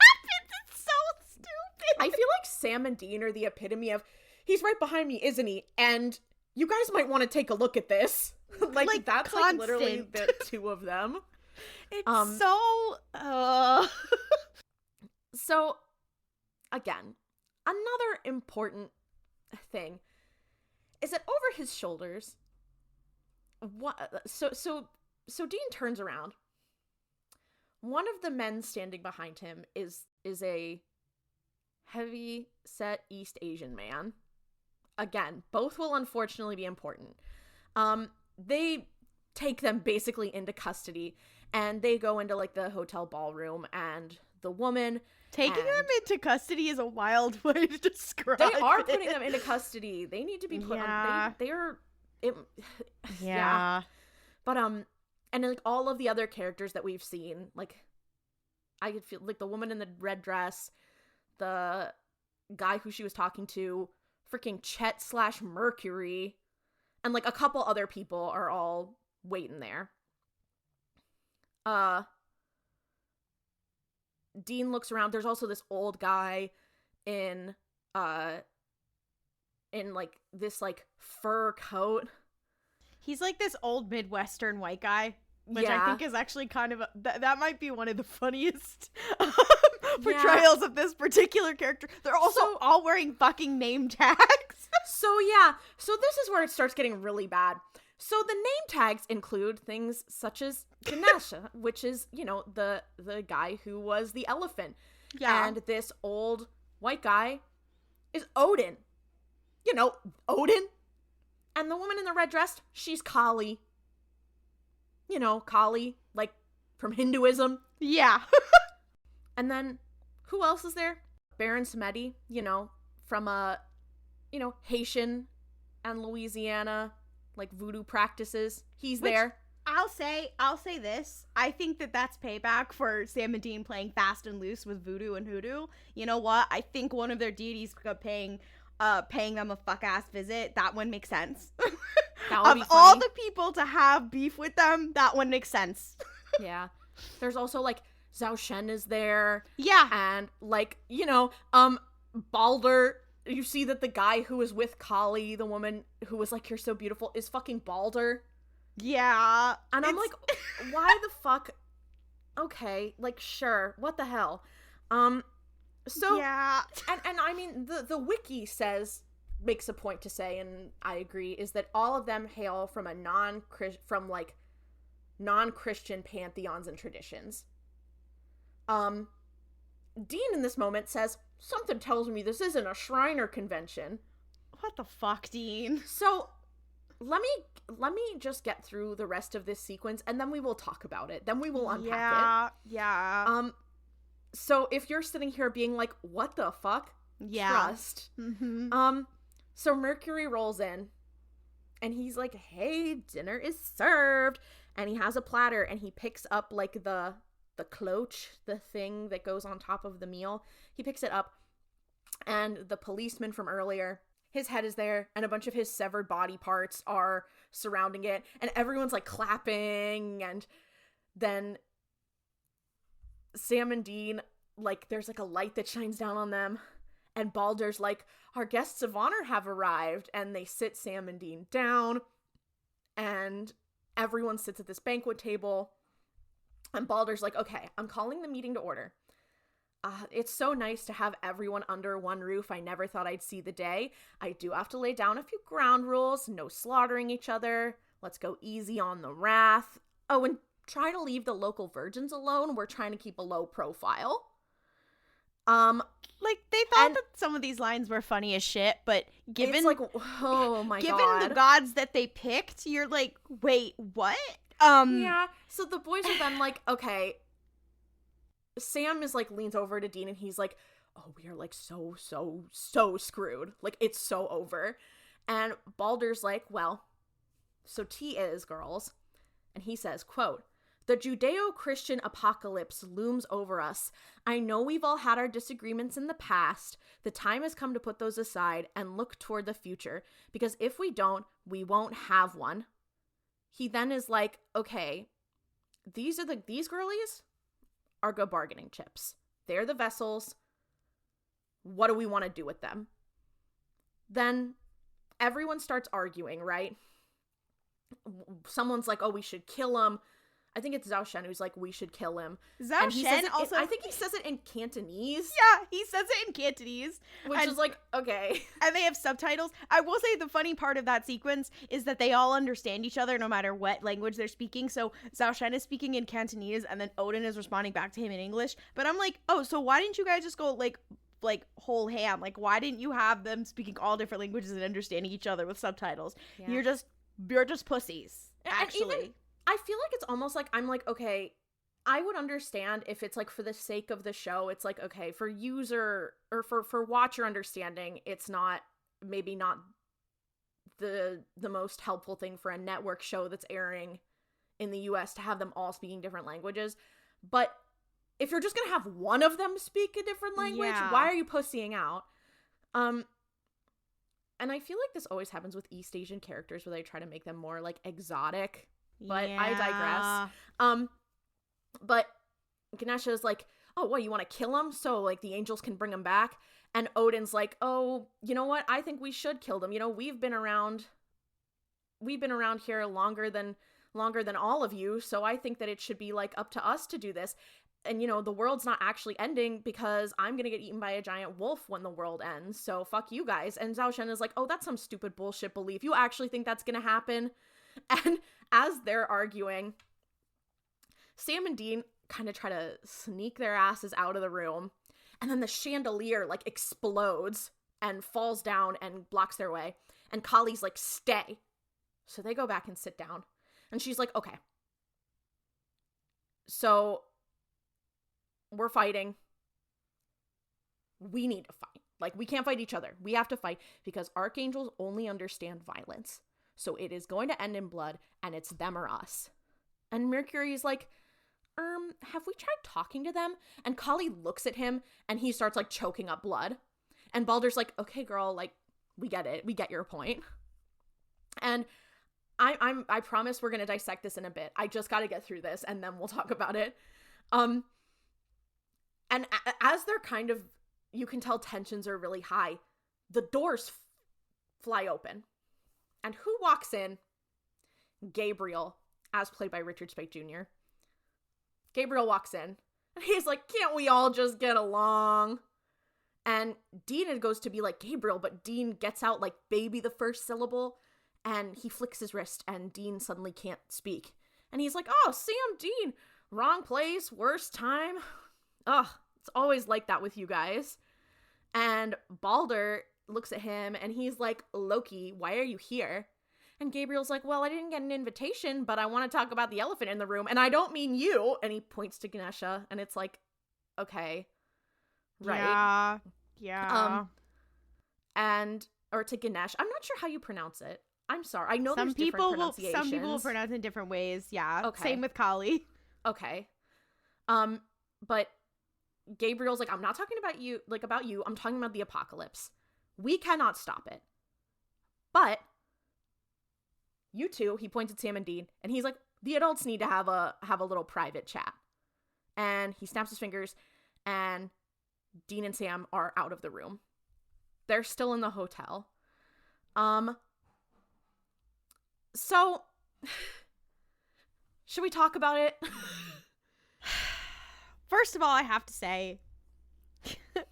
Speaker 1: happened. It's so stupid.
Speaker 2: I feel like Sam and Dean are the epitome of, he's right behind me, isn't he? And you guys might want to take a look at this. like that's
Speaker 1: constant.
Speaker 2: like literally the two of them.
Speaker 1: It's
Speaker 2: So again, another important thing is that over his shoulders, so Dean turns around. One of the men standing behind him is a heavy set East Asian man. Again, both will unfortunately be important. They take them basically into custody, and they go into, like, the hotel ballroom, and the woman...
Speaker 1: Taking them into custody is a wild way to describe
Speaker 2: They are
Speaker 1: it.
Speaker 2: putting them into custody. They need to be put on... They are...
Speaker 1: Yeah.
Speaker 2: But, and, like, all of the other characters that we've seen, like, I could feel, like, the woman in the red dress, the guy who she was talking to, freaking Chet/Mercury, and, like, a couple other people are all waiting there. Dean looks around. There's also this old guy in like, this, like, fur coat.
Speaker 1: He's like this old Midwestern white guy, which
Speaker 2: Yeah.
Speaker 1: I think is actually kind of that might be one of the funniest portrayals of this particular character. They're also all wearing fucking name tags.
Speaker 2: So this is where it starts getting really bad. So the name tags include things such as Ganesha, which is, you know, the guy who was the elephant.
Speaker 1: Yeah.
Speaker 2: And this old white guy is Odin. You know, Odin. And the woman in the red dress, she's Kali. You know, Kali, like, from Hinduism.
Speaker 1: Yeah.
Speaker 2: And then, who else is there? Baron Samedi, you know, from, Haitian and Louisiana, like, voodoo practices. He's there.
Speaker 1: I'll say this. I think that's payback for Sam and Dean playing fast and loose with voodoo and hoodoo. You know what? I think one of their deities paying them a fuck-ass visit. That one makes sense.
Speaker 2: That would be
Speaker 1: Of
Speaker 2: funny.
Speaker 1: all the people to have beef with them, that one makes sense.
Speaker 2: Yeah. There's also, like, Zhao Shen is there.
Speaker 1: Yeah.
Speaker 2: And, like, you know, Balder. You see that the guy who was with Kali, the woman who was like, you're so beautiful, is fucking Balder.
Speaker 1: Yeah.
Speaker 2: And I'm like, why the fuck? Okay, like, sure. What the hell? So,
Speaker 1: yeah.
Speaker 2: and I mean, the wiki makes a point to say, and I agree, is that all of them hail from non-Christian pantheons and traditions. Dean in this moment says, something tells me this isn't a Shriner convention.
Speaker 1: What the fuck, Dean?
Speaker 2: So, let me just get through the rest of this sequence, and then we will talk about it. Then we will unpack it.
Speaker 1: Yeah.
Speaker 2: So if you're sitting here being like, what the fuck?
Speaker 1: Yeah.
Speaker 2: Trust.
Speaker 1: Mm-hmm.
Speaker 2: So Mercury rolls in, and he's like, hey, dinner is served. And he has a platter, and he picks up, like, the cloche, the thing that goes on top of the meal. He picks it up, and the policeman from earlier, his head is there, and a bunch of his severed body parts are surrounding it, and everyone's, like, clapping, and then Sam and Dean, like, there's, like, a light that shines down on them, and Balder's like, our guests of honor have arrived, and they sit Sam and Dean down, and everyone sits at this banquet table, and Balder's like, okay, I'm calling the meeting to order. It's so nice to have everyone under one roof. I never thought I'd see the day. I do have to lay down a few ground rules. No slaughtering each other. Let's go easy on the wrath. Oh, and try to leave the local virgins alone. We're trying to keep a low profile.
Speaker 1: Like, they thought that some of these lines were funny as shit, but given
Speaker 2: it's like, oh my
Speaker 1: given
Speaker 2: God.
Speaker 1: the gods that they picked, you're like, wait, what?
Speaker 2: Yeah. So the boys are then like, okay. Sam is like, leans over to Dean and he's like, oh, we are like so screwed. Like, it's so over. And Balder's like, well, so T is, girls. And he says, quote, the Judeo-Christian apocalypse looms over us. I know we've all had our disagreements in the past. The time has come to put those aside and look toward the future, because if we don't, we won't have one. He then is like, okay, these girlies are good bargaining chips. They're the vessels. What do we want to do with them? Then everyone starts arguing, right? Someone's like, oh, we should kill him. I think it's Zhao Shen who's like, we should kill him.
Speaker 1: Zhao Shen also...
Speaker 2: I think he says it in Cantonese.
Speaker 1: Yeah, he says it in Cantonese.
Speaker 2: Which is like, okay.
Speaker 1: And they have subtitles. I will say the funny part of that sequence is that they all understand each other no matter what language they're speaking. So Zhao Shen is speaking in Cantonese and then Odin is responding back to him in English. But I'm like, oh, so why didn't you guys just go like whole ham? Like, why didn't you have them speaking all different languages and understanding each other with subtitles? Yeah. You're just pussies, actually.
Speaker 2: I feel like it's almost like I'm like, okay, I would understand if it's like for the sake of the show, it's like, okay, for user or for watcher understanding, it's maybe not the most helpful thing for a network show that's airing in the US to have them all speaking different languages. But if you're just going to have one of them speak a different language, why are you pussying out? And I feel like this always happens with East Asian characters where they try to make them more like exotic. But I digress. But Ganesha is like, oh, what, you want to kill him so like the angels can bring him back? And Odin's like, oh, you know what? I think we should kill them. You know, we've been around here longer than all of you, so I think that it should be like up to us to do this. And you know, the world's not actually ending because I'm gonna get eaten by a giant wolf when the world ends. So fuck you guys. And Zhao Shen is like, oh, that's some stupid bullshit belief. You actually think that's gonna happen? And as they're arguing, Sam and Dean kind of try to sneak their asses out of the room, and then the chandelier like explodes and falls down and blocks their way, and Kali's like, stay. So they go back and sit down, and she's like, okay, so we're fighting. We need to fight. Like, we can't fight each other. We have to fight because archangels only understand violence. So it is going to end in blood, and it's them or us. And Mercury's like, have we tried talking to them? And Kali looks at him, and he starts, like, choking up blood. And Balder's like, okay, girl, like, we get it. We get your point. And I promise we're going to dissect this in a bit. I just got to get through this, and then we'll talk about it. And as they're kind of, you can tell tensions are really high, the doors fly open. And who walks in? Gabriel, as played by Richard Speight Jr. Gabriel walks in, and he's like, can't we all just get along? And Dean goes to be like, Gabriel, but Dean gets out like baby the first syllable, and he flicks his wrist, and Dean suddenly can't speak. And he's like, oh, Sam, Dean, wrong place, worst time. Ugh, it's always like that with you guys. And Balder looks at him and he's like, Loki, why are you here? And Gabriel's like, well, I didn't get an invitation, but I want to talk about the elephant in the room, and I don't mean you. And he points to Ganesha, and it's like, okay, right?
Speaker 1: Yeah.
Speaker 2: Or to Ganesh. I'm not sure how you pronounce it. I'm sorry. I know there's different pronunciations.
Speaker 1: Some people will pronounce it in different ways. Yeah.
Speaker 2: Okay.
Speaker 1: Same with Kali.
Speaker 2: Okay. But Gabriel's like, I'm not talking about you. I'm talking about the apocalypse. We cannot stop it. But you two, he points at Sam and Dean, and he's like, the adults need to have a little private chat. And he snaps his fingers, and Dean and Sam are out of the room. They're still in the hotel. So should we talk about it?
Speaker 1: First of all, I have to say,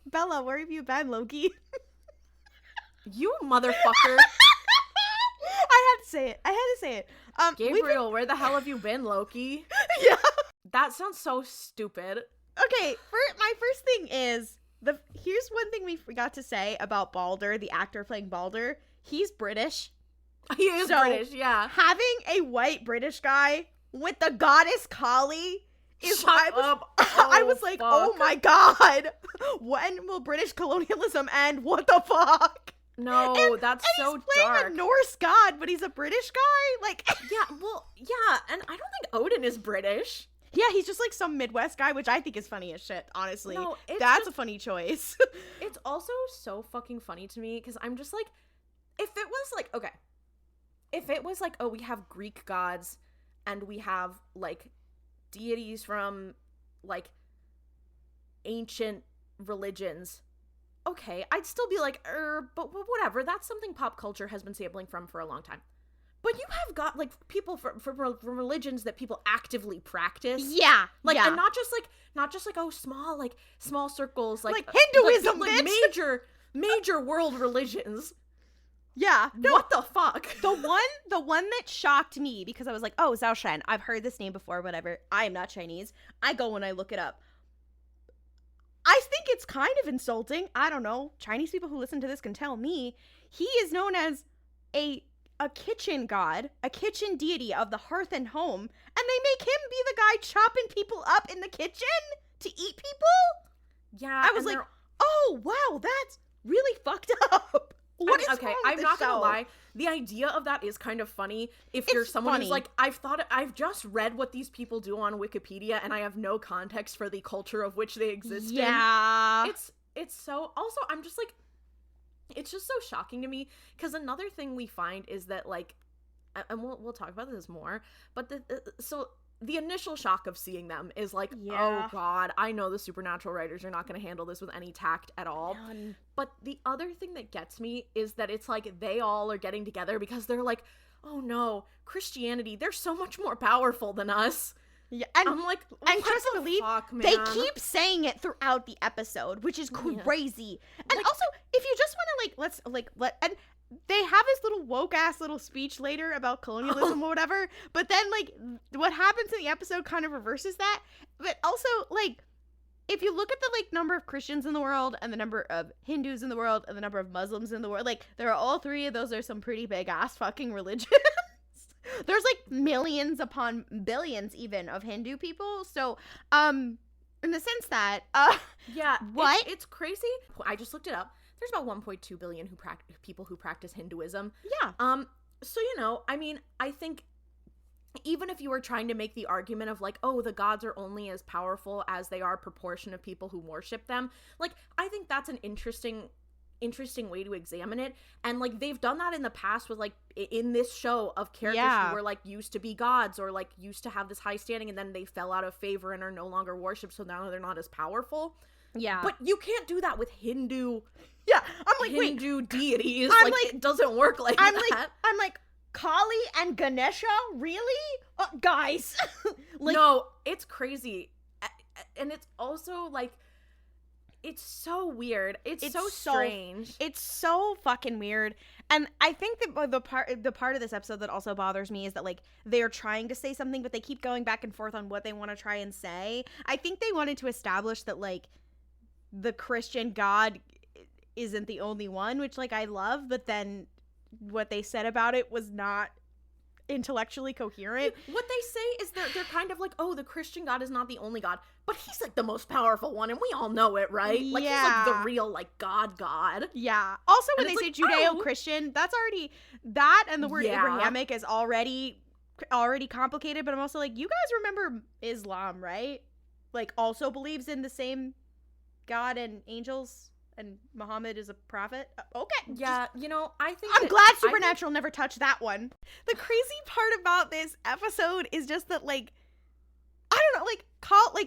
Speaker 1: Bella, where have you been, Loki?
Speaker 2: You motherfucker.
Speaker 1: I had to say it.
Speaker 2: Gabriel, where the hell have you been, Loki?
Speaker 1: Yeah.
Speaker 2: That sounds so stupid.
Speaker 1: Okay, my first thing is, Here's one thing we forgot to say about Balder, the actor playing Balder. He's British.
Speaker 2: He is British, yeah.
Speaker 1: Having a white British guy with the goddess Kali is I was like, oh my god, when will British colonialism end? What the fuck?
Speaker 2: No, that's so
Speaker 1: he's playing
Speaker 2: dark.
Speaker 1: a Norse god, but he's a British guy? Like,
Speaker 2: yeah, well, yeah, and I don't think Odin is British.
Speaker 1: Yeah, he's just like some Midwest guy, which I think is funny as shit, honestly.
Speaker 2: No,
Speaker 1: that's a funny choice.
Speaker 2: It's also so fucking funny to me, because I'm just like, if it was like, oh, we have Greek gods, and we have, like, deities from, like, ancient religions, okay, I'd still be like, but whatever, that's something pop culture has been sampling from for a long time. But you have got, like, people from religions that people actively practice.
Speaker 1: Yeah.
Speaker 2: Like,
Speaker 1: yeah.
Speaker 2: and not just like, oh, small circles, like
Speaker 1: Hinduism,
Speaker 2: like major world religions.
Speaker 1: Yeah.
Speaker 2: No, what the fuck?
Speaker 1: The one that shocked me, because I was like, oh, Zhao Shen, I've heard this name before, whatever. I am not Chinese. I go and I look it up. I think it's kind of insulting. I don't know. Chinese people who listen to this can tell me. He is known as a kitchen god, a kitchen deity of the hearth and home, and they make him be the guy chopping people up in the kitchen to eat people?
Speaker 2: Yeah.
Speaker 1: I was like, oh, wow, that's really fucked up. What is
Speaker 2: okay,
Speaker 1: wrong with
Speaker 2: I'm not
Speaker 1: this
Speaker 2: gonna
Speaker 1: show?
Speaker 2: lie. The idea of that is kind of funny. If you're someone who's like, I've just read what these people do on Wikipedia, and I have no context for the culture of which they exist
Speaker 1: in.
Speaker 2: It's so, also, I'm just like, it's just so shocking to me, because another thing we find is that, like, and we'll talk about this more, but the initial shock of seeing them is like, oh god, I know the Supernatural writers are not going to handle this with any tact at all.
Speaker 1: None.
Speaker 2: But the other thing that gets me is that it's like they all are getting together because they're like, oh no, Christianity, they're so much more powerful than us.
Speaker 1: Yeah, and
Speaker 2: I'm like,
Speaker 1: and trust and believe, they keep saying it throughout the episode, which is crazy. Yeah. And like, also, if you just want to and they have this little woke ass little speech later about colonialism or whatever, but then like what happens in the episode kind of reverses that. But also, like, if you look at the like number of Christians in the world and the number of Hindus in the world and the number of Muslims in the world, like there are all three of those are some pretty big ass fucking religions. There's like millions upon billions even of Hindu people. So, in the sense that,
Speaker 2: yeah,
Speaker 1: what?
Speaker 2: It's crazy. I just looked it up. There's about 1.2 billion people who practice Hinduism.
Speaker 1: Yeah.
Speaker 2: So, you know, I mean, I think even if you were trying to make the argument of like, oh, the gods are only as powerful as they are proportion of people who worship them, like, I think that's an interesting way to examine it. And like they've done that in the past with like in this show of characters who were like used to be gods or like used to have this high standing, and then they fell out of favor and are no longer worshipped, so now they're not as powerful.
Speaker 1: Yeah.
Speaker 2: But you can't do that with Hindu.
Speaker 1: Yeah. I'm like,
Speaker 2: Hindu deities. I'm like, it doesn't work like that.
Speaker 1: I'm like, Kali and Ganesha? Really? Guys.
Speaker 2: Like, no, it's crazy. And it's also like, it's so weird. It's so strange.
Speaker 1: It's so fucking weird. And I think that the part of this episode that also bothers me is that like they're trying to say something, but they keep going back and forth on what they want to try and say. I think they wanted to establish that like the Christian God isn't the only one, which like I love, but then what they said about it was not intellectually coherent.
Speaker 2: What they say is they're kind of like, oh, the Christian God is not the only God, but he's like the most powerful one, and we all know it, right? Like he's like the real like God.
Speaker 1: Yeah. Also, when they say like, Judeo-Christian, that's already that, and the word Abrahamic is already complicated. But I'm also like, you guys remember Islam, right? Like, also believes in the same God and angels, and Muhammad is a prophet. Okay.
Speaker 2: Yeah, you know, I think
Speaker 1: I'm glad Supernatural never touched that one. The crazy part about this episode is just that, like, I don't know, like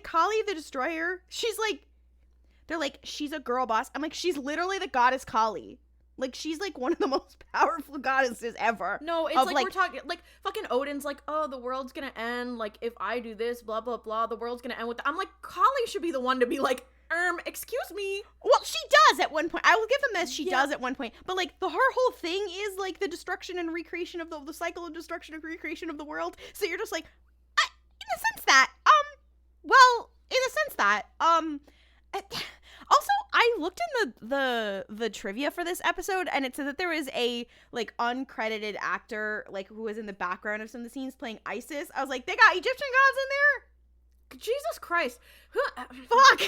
Speaker 1: Kali the Destroyer, she's like, they're like, she's a girl boss. I'm like, she's literally the goddess Kali. Like, she's like one of the most powerful goddesses ever.
Speaker 2: No, it's like we're talking, like, fucking Odin's like, oh, the world's gonna end, like, if I do this, blah, blah, blah, the world's gonna end with I'm like, Kali should be the one to be like, excuse me.
Speaker 1: Well, she does at one point. I will give them this. She does at one point. But, like, her whole thing is, like, the destruction and recreation of the cycle of destruction and recreation of the world. So you're just like, in the sense that, also, I looked in the trivia for this episode, and it said that there was a like uncredited actor like who was in the background of some of the scenes playing Isis. I was like, they got Egyptian gods in there?
Speaker 2: Jesus Christ.
Speaker 1: Fuck.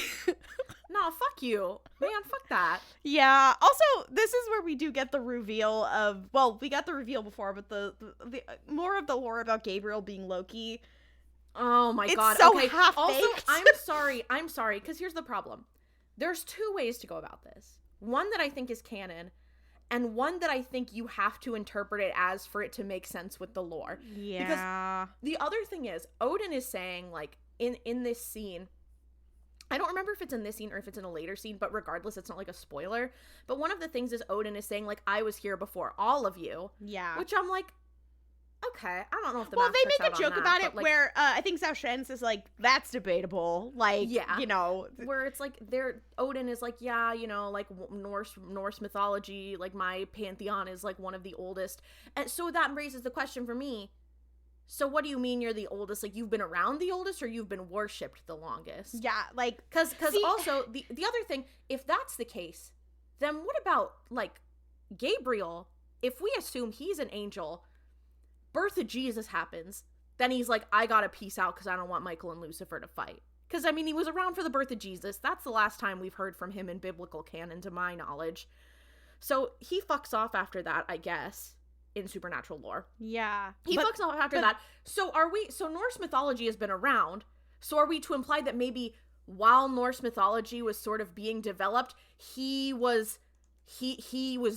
Speaker 2: No, fuck you. Man, fuck that.
Speaker 1: Yeah. Also, this is where we do get the reveal of, well, we got the reveal before, but the more of the lore about Gabriel being Loki.
Speaker 2: Oh my God.
Speaker 1: It's so
Speaker 2: okay.
Speaker 1: half-baked.
Speaker 2: Also, I'm sorry, because here's the problem. There's two ways to go about this. One that I think is canon, and one that I think you have to interpret it as for it to make sense with the lore.
Speaker 1: Yeah.
Speaker 2: Because the other thing is, Odin is saying, like, in this scene, I don't remember if it's in this scene or if it's in a later scene, but regardless, it's not like a spoiler. But one of the things is Odin is saying, like, I was here before all of you.
Speaker 1: Yeah.
Speaker 2: Which I'm like, okay, I don't know if the
Speaker 1: well,
Speaker 2: math
Speaker 1: they
Speaker 2: checks
Speaker 1: make
Speaker 2: out
Speaker 1: a joke
Speaker 2: on that,
Speaker 1: about it
Speaker 2: but, like,
Speaker 1: where I think Zhao Shen's is like, that's debatable. Like,
Speaker 2: yeah,
Speaker 1: you know.
Speaker 2: Where it's like, Odin is like, yeah, you know, like Norse mythology, like my pantheon is like one of the oldest. And so that raises the question for me. So what do you mean you're the oldest? Like, you've been around the oldest, or you've been worshipped the longest?
Speaker 1: Yeah, like...
Speaker 2: Because also, the other thing, if that's the case, then what about, like, Gabriel? If we assume he's an angel, birth of Jesus happens, then he's like, I gotta peace out because I don't want Michael and Lucifer to fight. Because, I mean, he was around for the birth of Jesus. That's the last time we've heard from him in biblical canon, to my knowledge. So he fucks off after that, I guess. In supernatural lore.
Speaker 1: Yeah.
Speaker 2: He fucks off after that. So Norse mythology has been around. So are we to imply that maybe while Norse mythology was sort of being developed, he was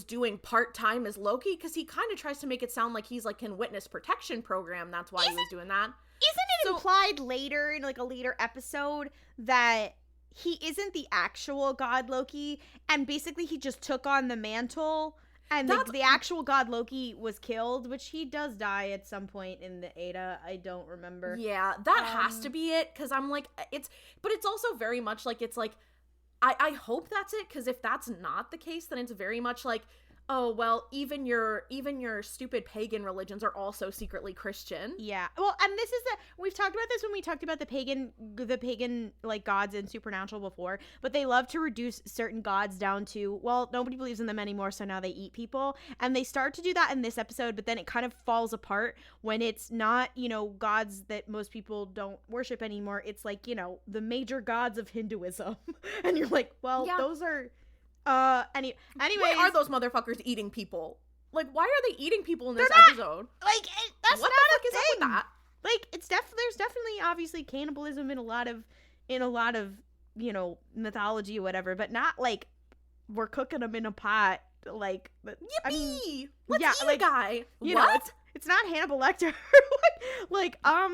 Speaker 2: doing part-time as Loki? Because he kind of tries to make it sound like he's like in witness protection program. That's why he was doing that.
Speaker 1: Isn't it implied later in like a later episode that he isn't the actual god Loki, and basically he just took on the mantle? And the actual god Loki was killed, which he does die at some point in the Ada. I don't remember.
Speaker 2: Yeah, that has to be it, because I'm like, but it's also very much like, it's like, I hope that's it, because if that's not the case, then it's very much like, oh, well, even your stupid pagan religions are also secretly Christian.
Speaker 1: Yeah. Well, and this is we've talked about this when we talked about the pagan like gods in Supernatural before, but they love to reduce certain gods down to, well, nobody believes in them anymore, so now they eat people. And they start to do that in this episode, but then it kind of falls apart when it's not, you know, gods that most people don't worship anymore. It's like, you know, the major gods of Hinduism. And you're like, well, yeah. Those are anyways,
Speaker 2: why are those motherfuckers eating people? Like, why are they eating people in this episode?
Speaker 1: Like, that's
Speaker 2: what
Speaker 1: not
Speaker 2: the fuck
Speaker 1: a
Speaker 2: is
Speaker 1: thing.
Speaker 2: up with that?
Speaker 1: Like, there's definitely obviously cannibalism in a lot of you know, mythology or whatever, but not like we're cooking them in a pot. Like,
Speaker 2: yippee!
Speaker 1: I mean,
Speaker 2: let's eat a guy.
Speaker 1: You
Speaker 2: what?
Speaker 1: know, it's not Hannibal Lecter. like
Speaker 2: I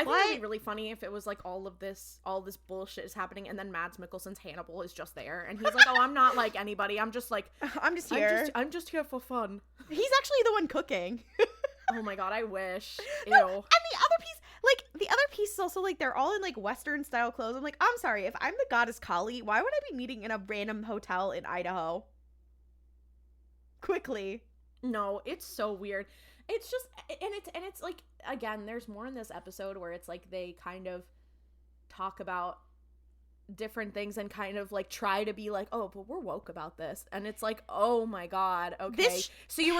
Speaker 2: think it'd be really funny if it was like all this bullshit is happening, and then Mads Mikkelsen's Hannibal is just there, and he's like, "Oh, I'm not like anybody. I'm just like,
Speaker 1: I'm just here.
Speaker 2: I'm just here for fun."
Speaker 1: He's actually the one cooking.
Speaker 2: Oh my god, I wish. Ew.
Speaker 1: No, and the other piece is also like they're all in like Western style clothes. I'm like, I'm sorry, if I'm the goddess Kali, why would I be meeting in a random hotel in Idaho? Quickly.
Speaker 2: No, it's so weird. It's just, and it's like, again, there's more in this episode where it's like they kind of talk about different things and kind of like try to be like, oh, but we're woke about this, and it's like, oh my god, okay. So you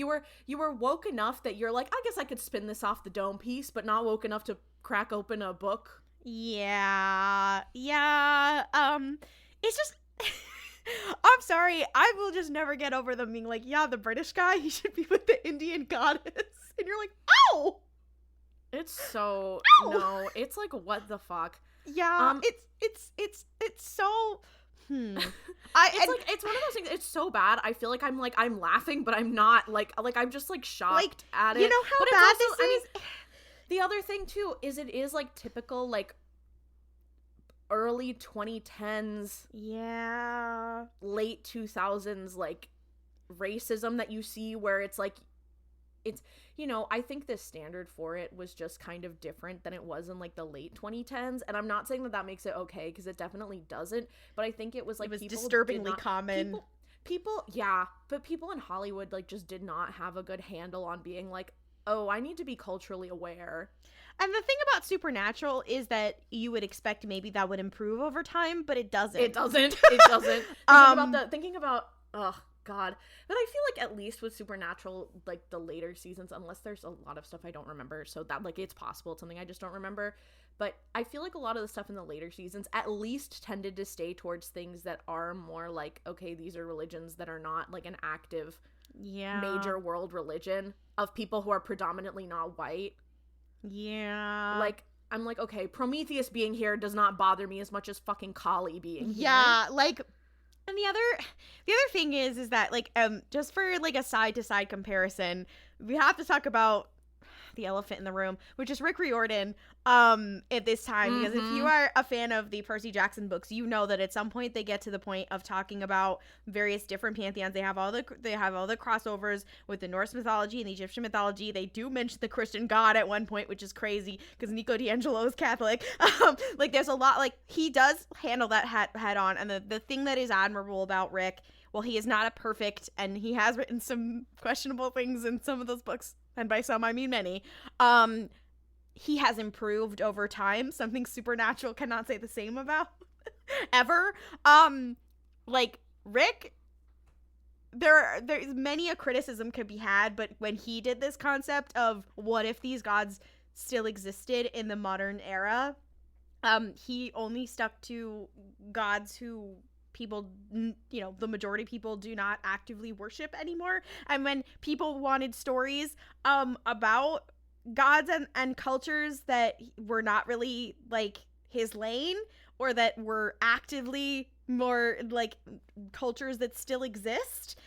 Speaker 2: were woke enough that you're like, I guess I could spin this off the dome piece, but not woke enough to crack open a book.
Speaker 1: Yeah. It's just. I'm sorry, I will just never get over them being like, yeah, the British guy, he should be with the Indian goddess. And you're like, oh!
Speaker 2: It's so, no, it's like, what the fuck?
Speaker 1: Yeah, it's so,
Speaker 2: it's one of those things, it's so bad, I feel like I'm laughing, but I'm not, like I'm just, like, shocked at it.
Speaker 1: You know how
Speaker 2: but
Speaker 1: bad
Speaker 2: also,
Speaker 1: this is?
Speaker 2: I mean, the other thing, too, is it is, like, typical, like, early 2010s,
Speaker 1: yeah,
Speaker 2: late 2000s, like, racism that you see where it's like, it's, you know, I think the standard for it was just kind of different than it was in like the late 2010s, and I'm not saying that makes it okay, because it definitely doesn't, but I think it was like,
Speaker 1: it was disturbingly common.
Speaker 2: People, yeah, but people in Hollywood like just did not have a good handle on being like, oh, I need to be culturally aware.
Speaker 1: And the thing about Supernatural is that you would expect maybe that would improve over time, but it doesn't.
Speaker 2: It doesn't. Thinking about, oh, God. But I feel like at least with Supernatural, like, the later seasons, unless there's a lot of stuff I don't remember, so that, like, it's possible it's something I just don't remember, but I feel like a lot of the stuff in the later seasons at least tended to stay towards things that are more like, okay, these are religions that are not, like, an active major world religion of people who are predominantly not white.
Speaker 1: Yeah.
Speaker 2: Like, I'm like, okay, Prometheus being here does not bother me as much as fucking Kali being here.
Speaker 1: Yeah, like, and the other thing is that, like, just for, like, a side-to-side comparison, we have to talk about the elephant in the room, which is Rick Riordan, at this time, because if you are a fan of the Percy Jackson books, you know that at some point they get to the point of talking about various different pantheons. They have all the crossovers with the Norse mythology and the Egyptian mythology. They do mention the Christian God at one point, which is crazy because Nico D'Angelo is Catholic. Like, there's a lot, like, he does handle that head on, and the thing that is admirable about Rick, well, he is not a perfect, and he has written some questionable things in some of those books, and by some I mean many. He has improved over time, something Supernatural cannot say the same about ever. Like, Rick, there's many a criticism could be had, but when he did this concept of what if these gods still existed in the modern era, he only stuck to gods who people, you know, the majority of people do not actively worship anymore. And when people wanted stories about gods and cultures that were not really, like, his lane, or that were actively more, like, cultures that still exist,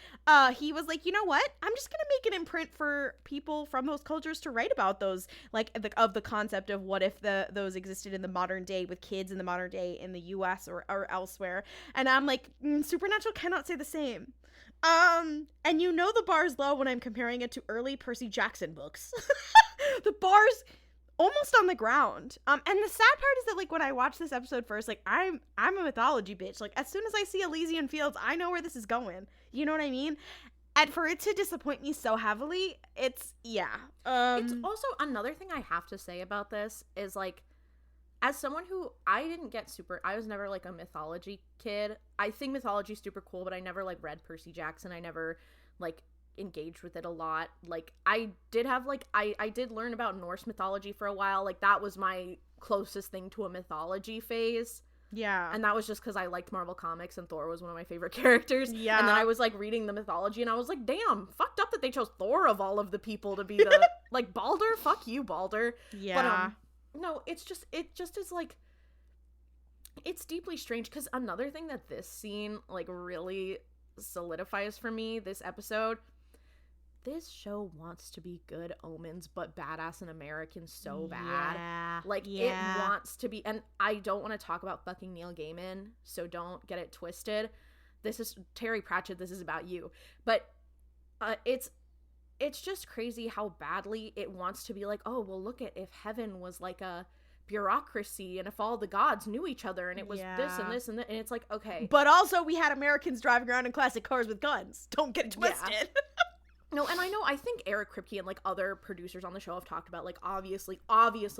Speaker 1: he was like, you know what, I'm just gonna make an imprint for people from those cultures to write about those, like, the concept of what if those existed in the modern day with kids in the modern day in the US or elsewhere. And I'm like, Supernatural cannot say the same. And you know the bar's low when I'm comparing it to early Percy Jackson books. The bar's almost on the ground. And the sad part is that, like, when I watched this episode first, like, I'm a mythology bitch. Like, as soon as I see Elysian Fields, I know where this is going. You know what I mean? And for it to disappoint me so heavily, it's, yeah.
Speaker 2: It's also, another thing I have to say about this is, like, as someone who, I was never, like, a mythology kid. I think mythology's super cool, but I never, like, read Percy Jackson. I never, like, engaged with it a lot. Like, I did have, like, I did learn about Norse mythology for a while. Like, that was my closest thing to a mythology phase.
Speaker 1: Yeah.
Speaker 2: And that was just because I liked Marvel Comics and Thor was one of my favorite characters. Yeah. And then I was, like, reading the mythology and I was like, damn, fucked up that they chose Thor of all of the people to be the, like, Balder? Fuck you, Balder.
Speaker 1: Yeah.
Speaker 2: But, no, it just is, like, it's deeply strange, because another thing that this scene, like, really solidifies for me, this episode, this show wants to be Good Omens, but badass and American so bad.
Speaker 1: Yeah.
Speaker 2: Like, it wants to be, and I don't want to talk about fucking Neil Gaiman, so don't get it twisted. This is, Terry Pratchett, this is about you. But, it's just crazy how badly it wants to be like, oh, well, look at if heaven was like a bureaucracy and if all the gods knew each other and it was this and this and that, and it's like, okay.
Speaker 1: But also we had Americans driving around in classic cars with guns. Don't get it twisted. Yeah.
Speaker 2: No, and I think Eric Kripke and, like, other producers on the show have talked about, like, obviously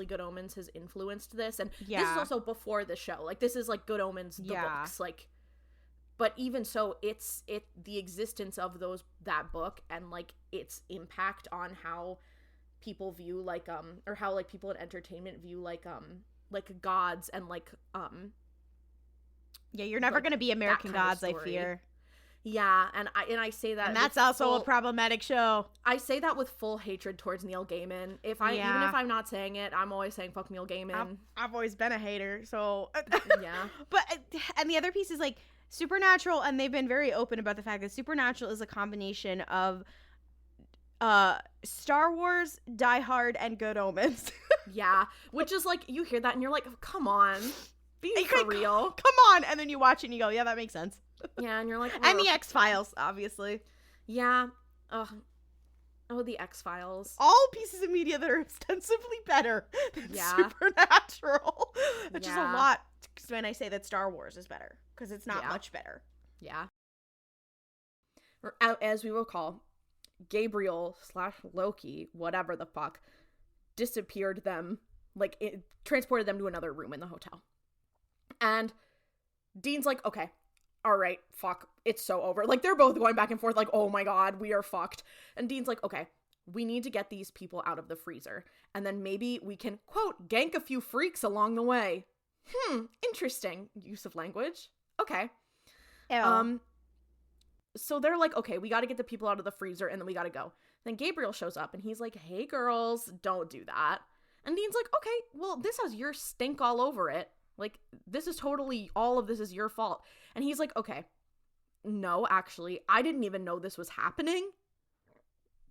Speaker 2: Good Omens has influenced this, and this is also before the show. Like, this is, like, Good Omens, the books, like, but even so, it's the existence of that book and, like, its impact on how people view, like, or how, like, people in entertainment view, like gods and, like,
Speaker 1: yeah, you're never, like, gonna be American gods, I fear.
Speaker 2: Yeah, and I say that,
Speaker 1: and that's also a problematic show.
Speaker 2: I say that with full hatred towards Neil Gaiman. Even if I'm not saying it, I'm always saying fuck Neil Gaiman.
Speaker 1: I've always been a hater, so
Speaker 2: yeah.
Speaker 1: But, and the other piece is, like, Supernatural, and they've been very open about the fact that Supernatural is a combination of Star Wars, Die Hard, and Good Omens.
Speaker 2: Yeah, which is, like, you hear that and you're like, oh, come on, be for real.
Speaker 1: Come on, and then you watch it and you go, yeah, that makes sense.
Speaker 2: Yeah, and you're like,
Speaker 1: and the X-Files, obviously.
Speaker 2: Yeah. Oh, the X-Files.
Speaker 1: All pieces of media that are ostensibly better than Supernatural. Which is a lot when I say that Star Wars is better, because it's not much better.
Speaker 2: Yeah. As we recall, Gabriel / Loki, whatever the fuck, disappeared them, like, it transported them to another room in the hotel. And Dean's like, okay, all right, fuck, it's so over. Like, they're both going back and forth like, oh my god, we are fucked. And Dean's like, okay, we need to get these people out of the freezer. And then maybe we can, quote, gank a few freaks along the way. Interesting use of language. Okay.
Speaker 1: Ew.
Speaker 2: So they're like, okay, we got to get the people out of the freezer and then we got to go. Then Gabriel shows up and he's like, hey girls, don't do that. And Dean's like, okay, well, this has your stink all over it. Like, this is totally, all of this is your fault. And he's like, okay, no, actually, I didn't even know this was happening.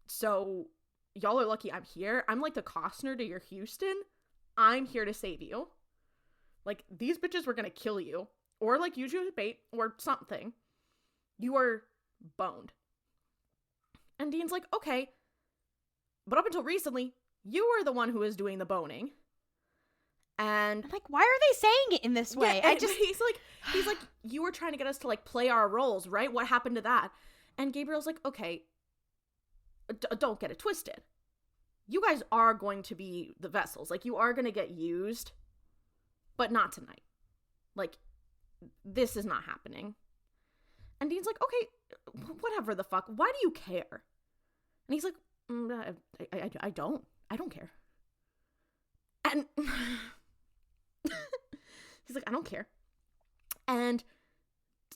Speaker 2: So y'all are lucky I'm here. I'm like the Costner to your Houston. I'm here to save you. Like, these bitches were gonna kill you. Or, like, use you as bait or something. You are boned. And Dean's like, okay. But up until recently, you were the one who was doing the boning. And
Speaker 1: I'm like, why are they saying it in this way?
Speaker 2: yeah, he's like, you were trying to get us to, like, play our roles, right? What happened to that? And Gabriel's like, okay, don't get it twisted. You guys are going to be the vessels. Like, you are going to get used, but not tonight. Like, this is not happening. And Dean's like, okay, whatever the fuck. Why do you care? And he's like, I don't care. And he's like, I don't care. And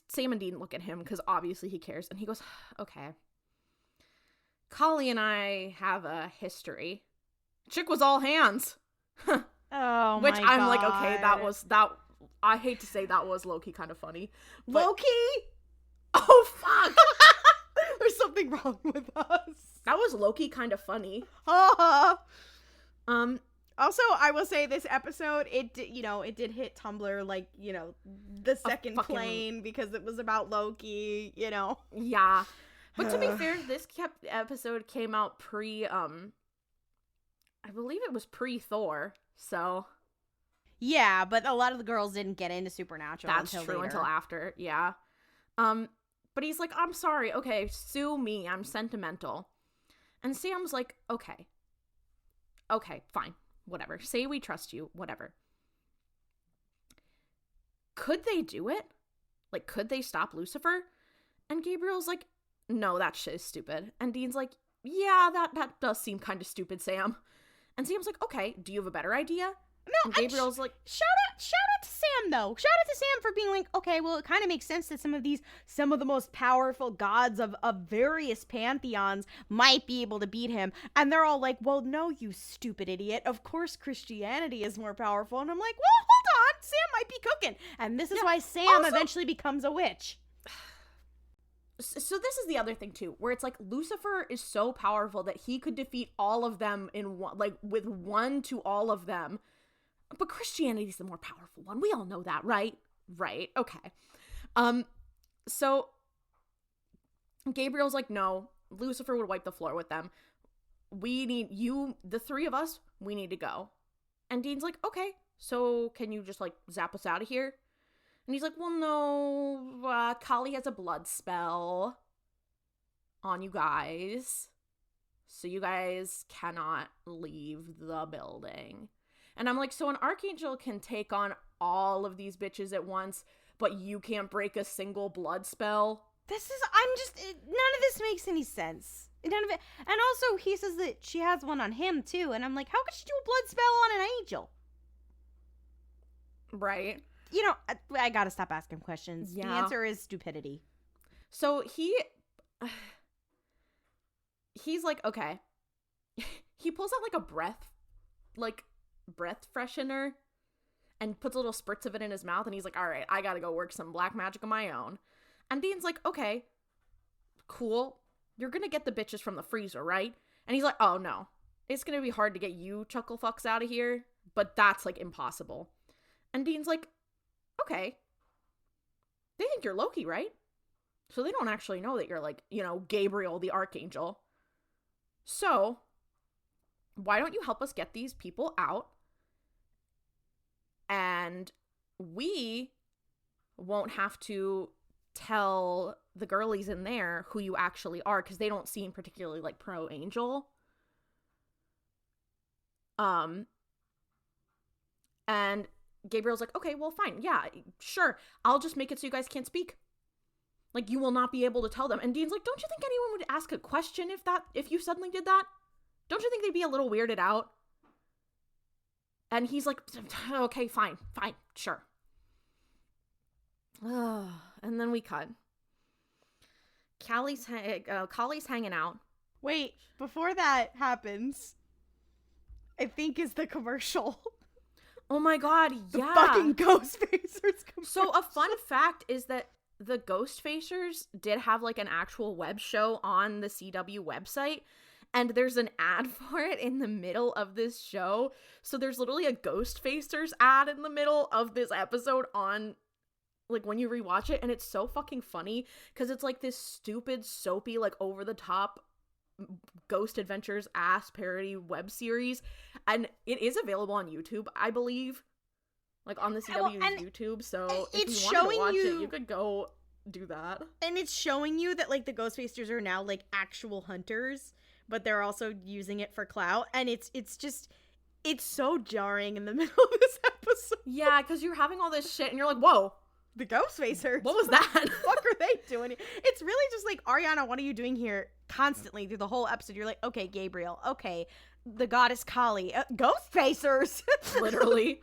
Speaker 2: Sam and Dean look at him because obviously he cares. And he goes, okay. Collie and I have a history. Chick was all hands.
Speaker 1: Oh,
Speaker 2: Which
Speaker 1: my
Speaker 2: I'm
Speaker 1: God.
Speaker 2: like, okay, that. I hate to say that was low-key kind of funny. But,
Speaker 1: Loki?
Speaker 2: oh, fuck.
Speaker 1: There's something wrong with us.
Speaker 2: That was low-key kind of funny.
Speaker 1: Also, I will say this episode, it did hit Tumblr, like, the second plane because it was about Loki,
Speaker 2: Yeah. But to be fair, this episode came out I believe it was pre-Thor, so.
Speaker 1: Yeah, but a lot of the girls didn't get into Supernatural
Speaker 2: until after, yeah. But he's like, I'm sorry, okay, sue me, I'm sentimental. And Sam's like, okay, fine, whatever. Say we trust you, whatever. Could they do it? Like, could they stop Lucifer? And Gabriel's like, no, that shit is stupid. And Dean's like, yeah, that does seem kind of stupid, Sam. And Sam's like, okay, do you have a better idea?
Speaker 1: No,
Speaker 2: and Gabriel's like,
Speaker 1: shout out to Sam though. Shout out to Sam for being like, okay, well, it kind of makes sense that some of the most powerful gods of various pantheons might be able to beat him. And they're all like, well, no, you stupid idiot. Of course Christianity is more powerful. And I'm like, well, hold on, Sam might be cooking. And this is why Sam eventually becomes a witch.
Speaker 2: So this is the other thing too, where it's like Lucifer is so powerful that he could defeat all of them in one, like with one to all of them. But Christianity is the more powerful one. We all know that, right? Right. Okay. So Gabriel's like, no, Lucifer would wipe the floor with them. We need you, the three of us, we need to go. And Dean's like, okay, so can you just like zap us out of here? And he's like, well, no, Kali has a blood spell on you guys. So you guys cannot leave the building. And I'm like, so an archangel can take on all of these bitches at once, but you can't break a single blood spell?
Speaker 1: None of this makes any sense. None of it. And also, he says that she has one on him, too. And I'm like, how could she do a blood spell on an angel?
Speaker 2: Right.
Speaker 1: I gotta stop asking questions.
Speaker 2: Yeah.
Speaker 1: The answer is stupidity.
Speaker 2: So he's like, okay. He pulls out like a breath freshener and puts little spurts of it in his mouth. And he's like, all right, I gotta go work some black magic of my own. And Dean's like, okay, cool. You're gonna get the bitches from the freezer, right? And he's like, oh no, it's gonna be hard to get you chuckle fucks out of here, but that's like impossible. And Dean's like, okay, they think you're Loki, right? So they don't actually know that you're like, Gabriel the Archangel. So why don't you help us get these people out? And we won't have to tell the girlies in there who you actually are, because they don't seem particularly like pro Angel. And Gabriel's like, okay, well, fine. Yeah, sure. I'll just make it so you guys can't speak. Like, you will not be able to tell them. And Dean's like, don't you think anyone would ask a question if you suddenly did that? Don't you think they'd be a little weirded out? And he's like, okay, fine, sure. And then we cut. Kallie's hanging out.
Speaker 1: Wait, before that happens, I think is the commercial.
Speaker 2: Oh my god,
Speaker 1: The
Speaker 2: yeah.
Speaker 1: fucking Ghostfacers commercial.
Speaker 2: So a fun fact is that the Ghostfacers did have like an actual web show on the CW website, and there's an ad for it in the middle of this show. So there's literally a Ghostfacers ad in the middle of this episode on, like, when you rewatch it, and it's so fucking funny because it's like this stupid, soapy, like, over the top Ghost Adventures ass parody web series, and it is available on YouTube, I believe, like on the CW's YouTube. So if
Speaker 1: it's
Speaker 2: you wanted
Speaker 1: showing
Speaker 2: to watch
Speaker 1: you,
Speaker 2: it, you could go do that.
Speaker 1: and it's showing you that like the Ghostfacers are now like actual hunters, but they're also using it for clout, and it's so jarring in the middle of this episode.
Speaker 2: Yeah, because you're having all this shit, and you're like, whoa,
Speaker 1: The Ghostfacers.
Speaker 2: what was that?
Speaker 1: What the fuck are they doing? It's really just like, Ariana, what are you doing here? Constantly through the whole episode, you're like, okay, Gabriel, okay, the goddess Kali, Ghostfacers.
Speaker 2: Literally.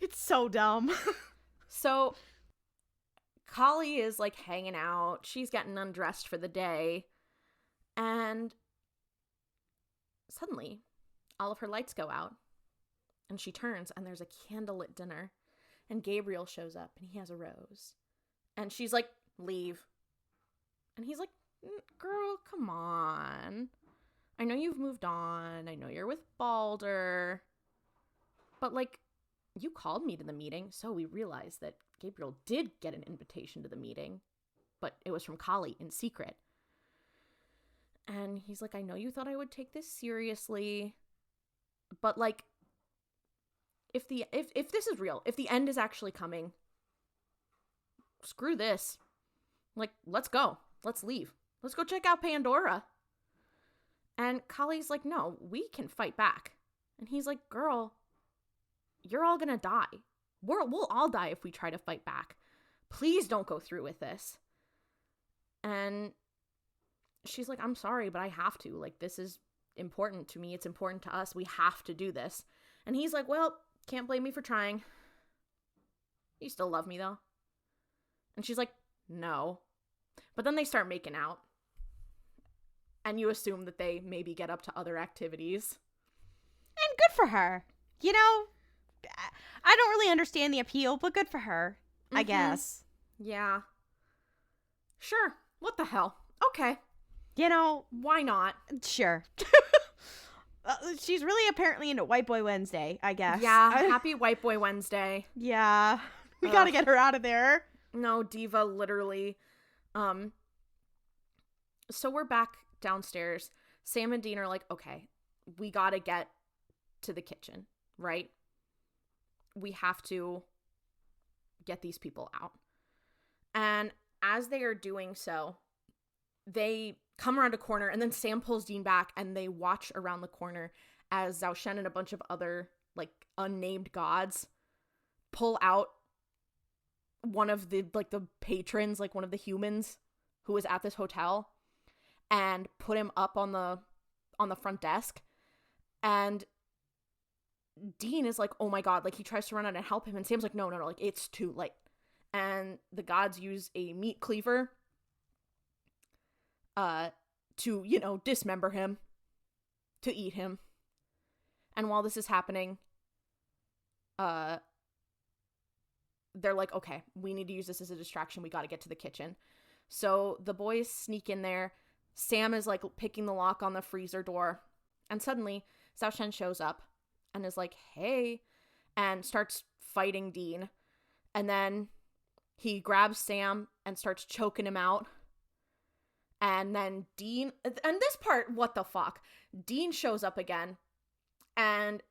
Speaker 1: It's so dumb.
Speaker 2: So Kali is like hanging out. She's getting undressed for the day. And suddenly, all of her lights go out. And she turns, and there's a candlelit dinner. And Gabriel shows up, and he has a rose. And she's like, leave. And he's like, girl, come on. I know you've moved on. I know you're with Balder. But, like, you called me to the meeting, so we realized that Gabriel did get an invitation to the meeting. But it was from Kali in secret. And he's like, I know you thought I would take this seriously. But, like, if this is real, if the end is actually coming, screw this. Like, let's go. Let's leave. Let's go check out Pandora. And Kali's like, no, we can fight back. And he's like, girl, you're all gonna die. We'll all die if we try to fight back. Please don't go through with this. And she's like, I'm sorry, but I have to. Like, this is important to me. It's important to us. We have to do this. And he's like, well, can't blame me for trying. You still love me, though? And she's like, no. But then they start making out. And you assume that they maybe get up to other activities.
Speaker 1: And good for her. You know, I don't really understand the appeal, but good for her, I guess.
Speaker 2: Yeah. Sure. What the hell? Okay.
Speaker 1: You know,
Speaker 2: Why not?
Speaker 1: sure. She's really apparently into White Boy Wednesday, I guess.
Speaker 2: Yeah. Happy White Boy Wednesday.
Speaker 1: Yeah. We gotta get her out of there.
Speaker 2: No, diva, literally. So we're back downstairs. Sam and Dean are like, okay, we gotta get to the kitchen, right? We have to get these people out. And as they are doing so, they come around a corner, and then Sam pulls Dean back, and they watch around the corner as Zhao Shen and a bunch of other, like, unnamed gods pull out one of the, like, the patrons, like, one of the humans who was at this hotel, and put him up on the front desk. And Dean is like, oh my god, like, he tries to run out and help him, and Sam's like, no, like, it's too late. And the gods use a meat cleaver to, you know, dismember him, to eat him. And while this is happening, they're like, okay, we need to use this as a distraction. We got to get to the kitchen. So the boys sneak in there. Sam is, like, picking the lock on the freezer door. And suddenly, Zhao Shen shows up and is like, hey, and starts fighting Dean. And then he grabs Sam and starts choking him out. And then Dean, and this part, what the fuck? Dean shows up again and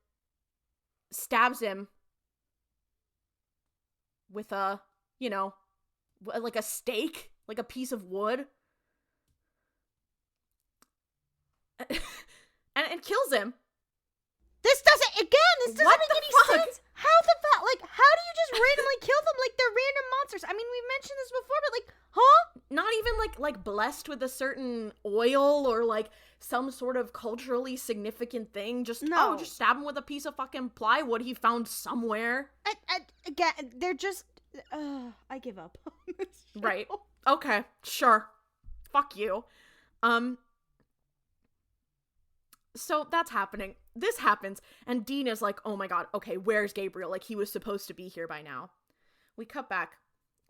Speaker 2: stabs him with a, you know, like a stake, like a piece of wood, and kills him.
Speaker 1: This doesn't make any sense. How the fuck? Like, how do you just randomly kill them like they're random monsters? I mean, we've mentioned this before, but like, huh?
Speaker 2: Not even like blessed with a certain oil or like some sort of culturally significant thing. Just just stab him with a piece of fucking plywood he found somewhere.
Speaker 1: Again, they're just. I give up.
Speaker 2: Right. Okay. Sure. Fuck you. So that's happening. This happens, and Dean is like, oh my god, okay, where's Gabriel? Like, he was supposed to be here by now. We cut back.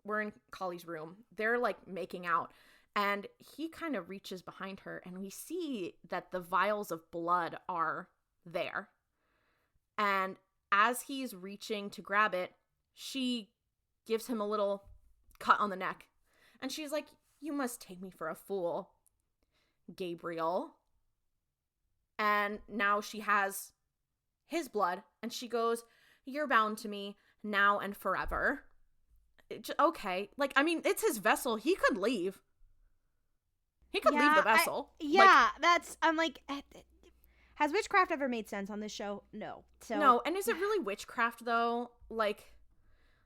Speaker 2: We're in Collie's room. They're, like, making out, and he kind of reaches behind her, and we see that the vials of blood are there. And as he's reaching to grab it, she gives him a little cut on the neck. And she's like, you must take me for a fool, Gabriel. And now she has his blood, and she goes, you're bound to me now and forever. Okay. Like, I mean, it's his vessel. He could leave. He could leave the vessel.
Speaker 1: I'm like, has witchcraft ever made sense on this show? No. So
Speaker 2: no, and is it really witchcraft, though? Like,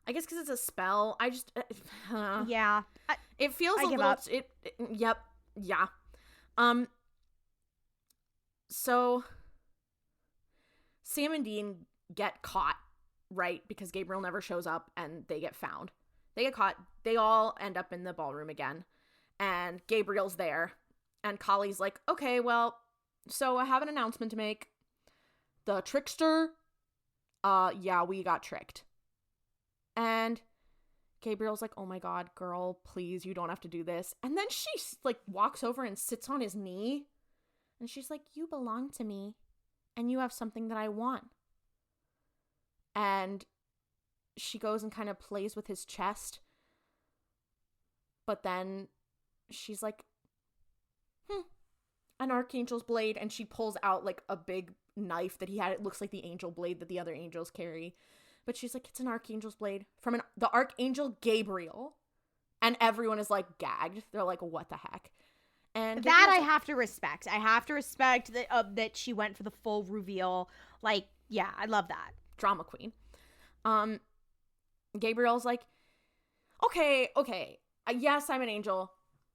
Speaker 2: I guess because it's a spell. I just,
Speaker 1: yeah.
Speaker 2: It feels a little, yep, yeah. So, Sam and Dean get caught, right? Because Gabriel never shows up and they get found. They get caught. They all end up in the ballroom again. And Gabriel's there. And Collie's like, okay, well, so I have an announcement to make. The trickster, we got tricked. And Gabriel's like, oh my god, girl, please, you don't have to do this. And then she, like, walks over and sits on his knee. And she's like, you belong to me, and you have something that I want. And she goes and kind of plays with his chest. But then she's like, an archangel's blade. And she pulls out, like, a big knife that he had. It looks like the angel blade that the other angels carry. But she's like, it's an archangel's blade from the archangel Gabriel. And everyone is, like, gagged. They're like, what the heck? And
Speaker 1: that I have to respect. I have to respect that she went for the full reveal. Like, yeah, I love that.
Speaker 2: Drama queen. Gabriel's like, okay. Yes, I'm an angel,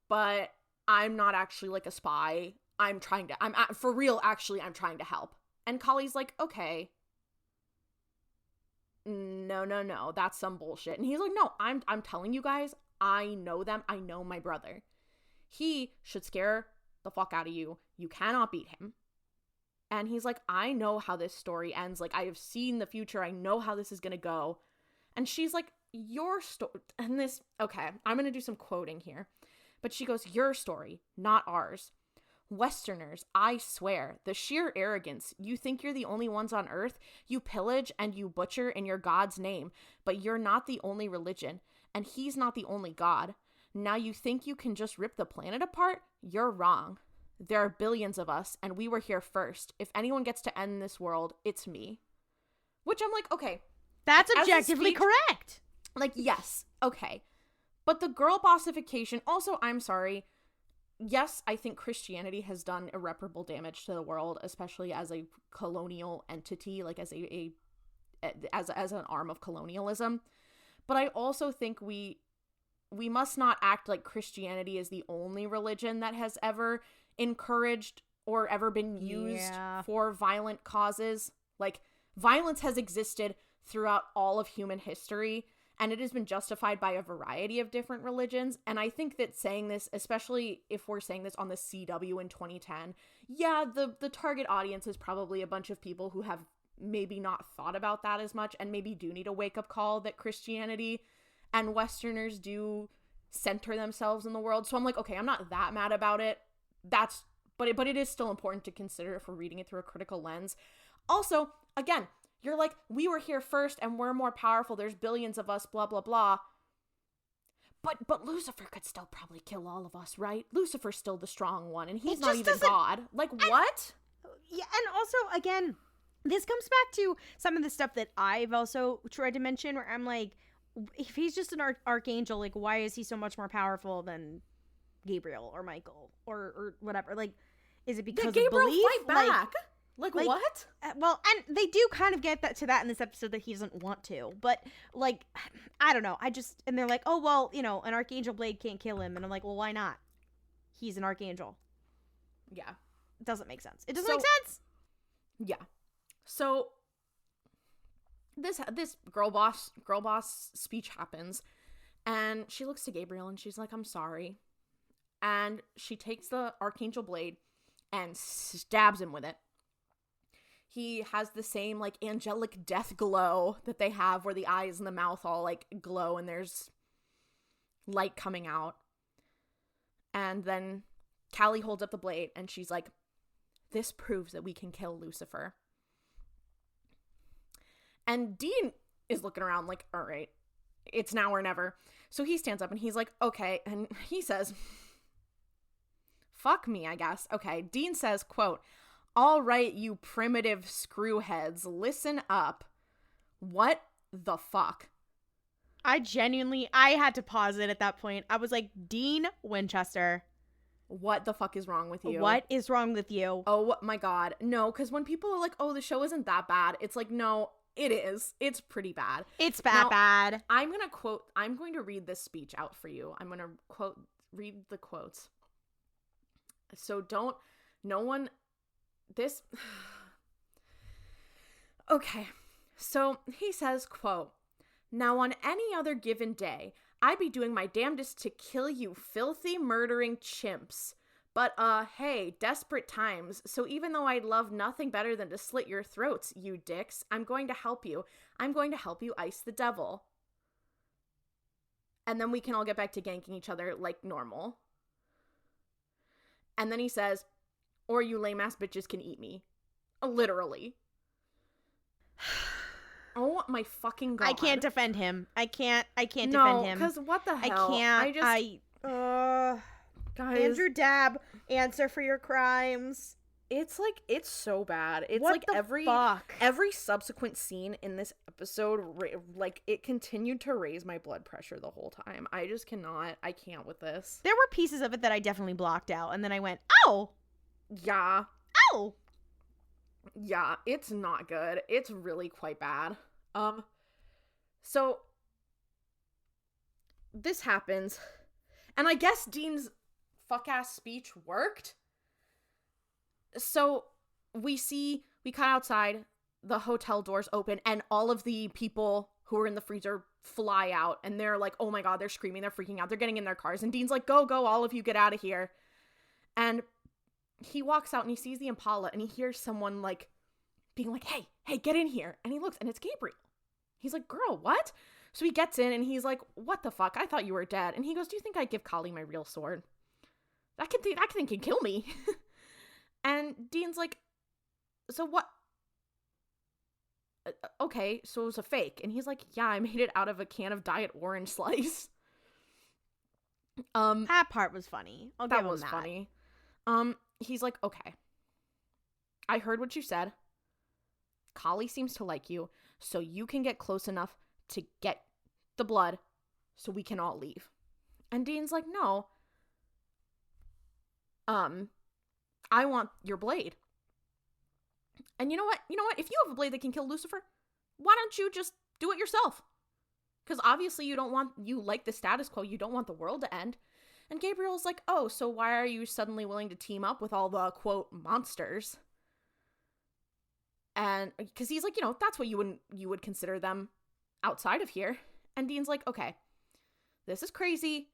Speaker 2: but I'm not actually like a spy. I'm trying to help. And Collie's like, okay. No, that's some bullshit. And he's like, no, I'm telling you guys, I know them. I know my brother. He should scare the fuck out of you. You cannot beat him. And he's like, I know how this story ends. Like, I have seen the future. I know how this is going to go. And she's like, your story. And this, okay, I'm going to do some quoting here. But she goes, your story, not ours. Westerners, I swear, the sheer arrogance. You think you're the only ones on earth. You pillage and you butcher in your God's name. But you're not the only religion. And he's not the only God. Now you think you can just rip the planet apart? You're wrong. There are billions of us, and we were here first. If anyone gets to end this world, it's me. Which I'm like, okay.
Speaker 1: That's objectively correct.
Speaker 2: Like, yes, okay. But the girl bossification, also, I'm sorry. Yes, I think Christianity has done irreparable damage to the world, especially as a colonial entity, like as as an arm of colonialism. But I also think we must not act like Christianity is the only religion that has ever encouraged or ever been used for violent causes. Like, violence has existed throughout all of human history, and it has been justified by a variety of different religions. And I think that saying this, especially if we're saying this on the CW in 2010, the target audience is probably a bunch of people who have maybe not thought about that as much and maybe do need a wake-up call that Christianity and Westerners do center themselves in the world. So I'm like, okay, I'm not that mad about it. But it is still important to consider if we're reading it through a critical lens. Also, again, you're like, we were here first and we're more powerful. There's billions of us, blah, blah, blah. But Lucifer could still probably kill all of us, right? Lucifer's still the strong one, and he's not even God. Like, what?
Speaker 1: Yeah, and also, again, this comes back to some of the stuff that I've also tried to mention, where I'm like, if he's just an archangel, like, why is he so much more powerful than Gabriel or Michael or whatever? Like, is it because
Speaker 2: Did Gabriel
Speaker 1: of belief?
Speaker 2: fight back? Like what?
Speaker 1: Well, and they do kind of get to that in this episode that he doesn't want to, but like, I don't know. And they're like, oh, well, you know, an archangel blade can't kill him. And I'm like, well, why not? He's an archangel.
Speaker 2: Yeah.
Speaker 1: It doesn't make sense. It doesn't make sense.
Speaker 2: Yeah. So this girl boss speech happens, and she looks to Gabriel and she's like, I'm sorry. And she takes the archangel blade and stabs him with it. He has the same, like, angelic death glow that they have where the eyes and the mouth all, like, glow and there's light coming out. And then Callie holds up the blade and she's like, this proves that we can kill Lucifer. And Dean is looking around like, all right, it's now or never. So he stands up and he's like, okay. And he says, fuck me, I guess. Okay. Dean says, quote, all right, you primitive screwheads, listen up. What the fuck?
Speaker 1: I had to pause it at that point. I was like, Dean Winchester.
Speaker 2: What the fuck is wrong with you?
Speaker 1: What is wrong with you?
Speaker 2: Oh my God. No, because when people are like, oh, the show isn't that bad, it's like, no, it is. It's pretty bad.
Speaker 1: It's bad.
Speaker 2: I'm going to read this speech out for you. I'm going to read the quotes. So okay. So he says, quote, now on any other given day, I'd be doing my damnedest to kill you filthy murdering chimps. But, hey, desperate times. So even though I'd love nothing better than to slit your throats, you dicks, I'm going to help you. I'm going to help you ice the devil. And then we can all get back to ganking each other like normal. And then he says, or you lame-ass bitches can eat me. Literally. Oh my fucking God.
Speaker 1: I can't defend him. I can't defend him.
Speaker 2: No, because what the hell?
Speaker 1: I can't.
Speaker 2: Guys.
Speaker 1: Andrew Dabb, answer for your crimes.
Speaker 2: It's like, it's so bad. It's
Speaker 1: what
Speaker 2: like
Speaker 1: the
Speaker 2: every subsequent scene in this episode, like, it continued to raise my blood pressure the whole time. I just cannot. I can't with this.
Speaker 1: There were pieces of it that I definitely blocked out, and then I went, oh.
Speaker 2: Yeah.
Speaker 1: Oh.
Speaker 2: Yeah, it's not good. It's really quite bad. So this happens, and I guess Dean's fuck-ass speech worked. So we cut outside, the hotel doors open, and all of the people who are in the freezer fly out, and they're like, oh my God, they're screaming, they're freaking out, they're getting in their cars, and Dean's like, go, all of you, get out of here. And he walks out and he sees the Impala, and he hears someone like being like, hey, get in here. And he looks, and it's Gabriel. He's like, girl, what? So he gets in and he's like, what the fuck? I thought you were dead. And he goes, do you think I'd give Callie my real sword? That thing can kill me. And Dean's like, so what? Okay, so it was a fake. And he's like, yeah, I made it out of a can of Diet Orange Slice.
Speaker 1: That part was funny.
Speaker 2: That was funny. He's like, okay, I heard what you said. Callie seems to like you, so you can get close enough to get the blood so we can all leave. And Dean's like, no. I want your blade. And you know what? If you have a blade that can kill Lucifer, why don't you just do it yourself? Because obviously you like the status quo. You don't want the world to end. And Gabriel's like, oh, so why are you suddenly willing to team up with all the, quote, monsters? And because he's like, that's what you would consider them outside of here. And Dean's like, okay, this is crazy,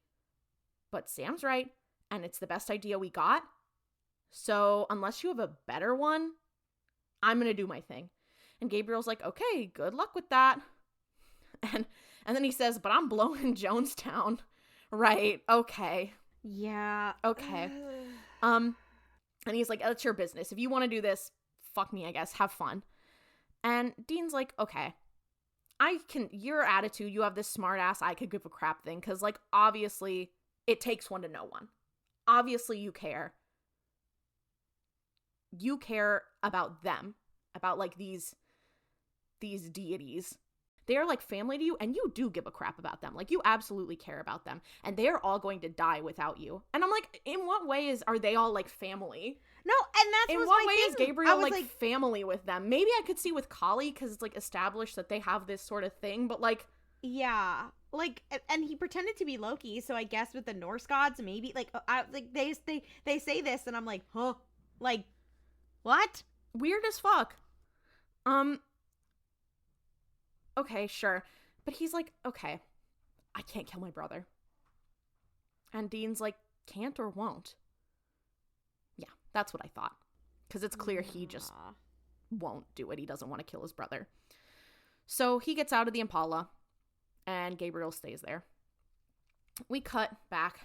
Speaker 2: but Sam's right, and it's the best idea we got. So unless you have a better one, I'm going to do my thing. And Gabriel's like, okay, good luck with that. And then he says, but I'm blowing Jonestown. Right. Okay.
Speaker 1: Yeah.
Speaker 2: Okay. And he's like, that's your business. If you want to do this, fuck me, I guess. Have fun. And Dean's like, okay, your attitude, you have this smart ass, I could give a crap thing. Cause like, obviously it takes one to know one. Obviously you care. You care about them, about like these deities. They are like family to you, and you do give a crap about them. Like, you absolutely care about them, and they are all going to die without you. And I'm like, in what way are they all like family?
Speaker 1: No, and that's
Speaker 2: in what way is Gabriel like family with them? Maybe I could see with Kali because it's like established that they have this sort of thing, but like,
Speaker 1: yeah, like, and he pretended to be Loki, so I guess with the Norse gods, maybe like, they say this, and I'm like, huh, like, what?
Speaker 2: Weird as fuck. Okay, sure, but he's like, okay, I can't kill my brother, and Dean's like, can't or won't. Yeah, that's what I thought. Because it's clear he just won't do it. He doesn't want to kill his brother. So he gets out of the Impala, and Gabriel stays there. We cut back.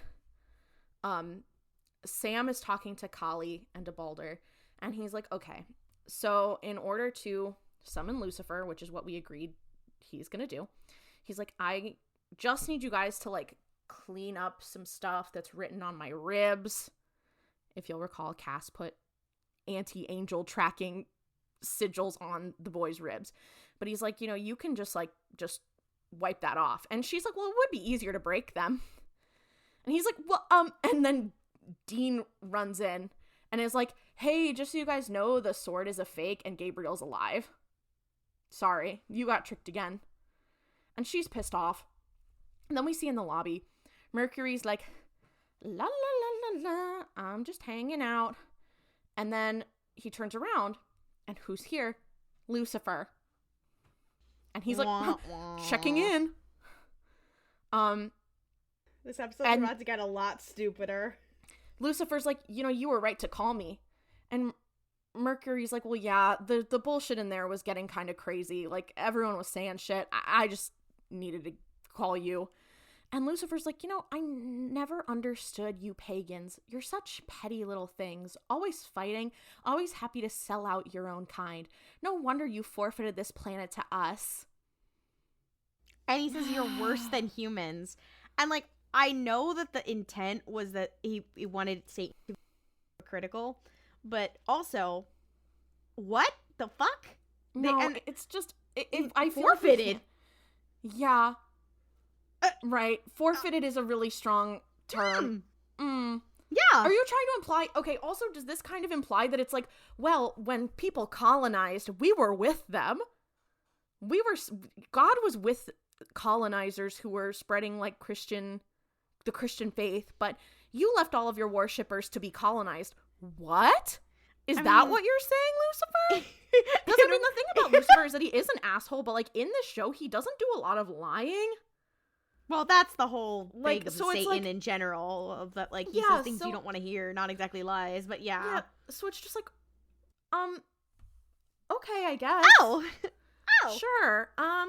Speaker 2: Sam is talking to Kali and to Balder, and he's like, okay, so in order to summon Lucifer, which is what we agreed he's going to do, he's like, I just need you guys to, like, clean up some stuff that's written on my ribs. If you'll recall, Cass put anti-angel tracking sigils on the boy's ribs. But he's like, you can just wipe that off. And she's like, well, it would be easier to break them. And he's like, well, and then Dean runs in and is like, hey, just so you guys know, the sword is a fake and Gabriel's alive. Sorry, you got tricked again. And she's pissed off. And then we see in the lobby, Mercury's like, la la la la la, I'm just hanging out. And then he turns around, and who's here? Lucifer. And he's like, checking in.
Speaker 1: This episode's about to get a lot stupider.
Speaker 2: Lucifer's like, you were right to call me. And Mercury's like, well, yeah, the bullshit in there was getting kind of crazy. Like, everyone was saying shit. I just needed to call you. And Lucifer's like, I never understood you pagans. You're such petty little things, always fighting, always happy to sell out your own kind. No wonder you forfeited this planet to us.
Speaker 1: And he says you're worse than humans. And, like, I know that the intent was that he wanted Satan to be critical, but also, what the fuck?
Speaker 2: No, it's just, I
Speaker 1: forfeited.
Speaker 2: Yeah. Right. Forfeited is a really strong term.
Speaker 1: Yeah.
Speaker 2: Are you trying to imply, okay, also, does this kind of imply that it's like, well, when people colonized, we were with them. God was with colonizers who were spreading, like, the Christian faith, but you left all of your worshippers to be colonized. What? Is that what you're saying, Lucifer? Because, I mean, the thing about Lucifer is that he is an asshole, but, like, in this show, he doesn't do a lot of lying.
Speaker 1: Well, that's the whole
Speaker 2: like,
Speaker 1: thing of
Speaker 2: so
Speaker 1: Satan
Speaker 2: like,
Speaker 1: in general, of that, like, he says things you don't want to hear, not exactly lies, but yeah.
Speaker 2: So it's just like, okay, I guess.
Speaker 1: Oh!
Speaker 2: Sure. I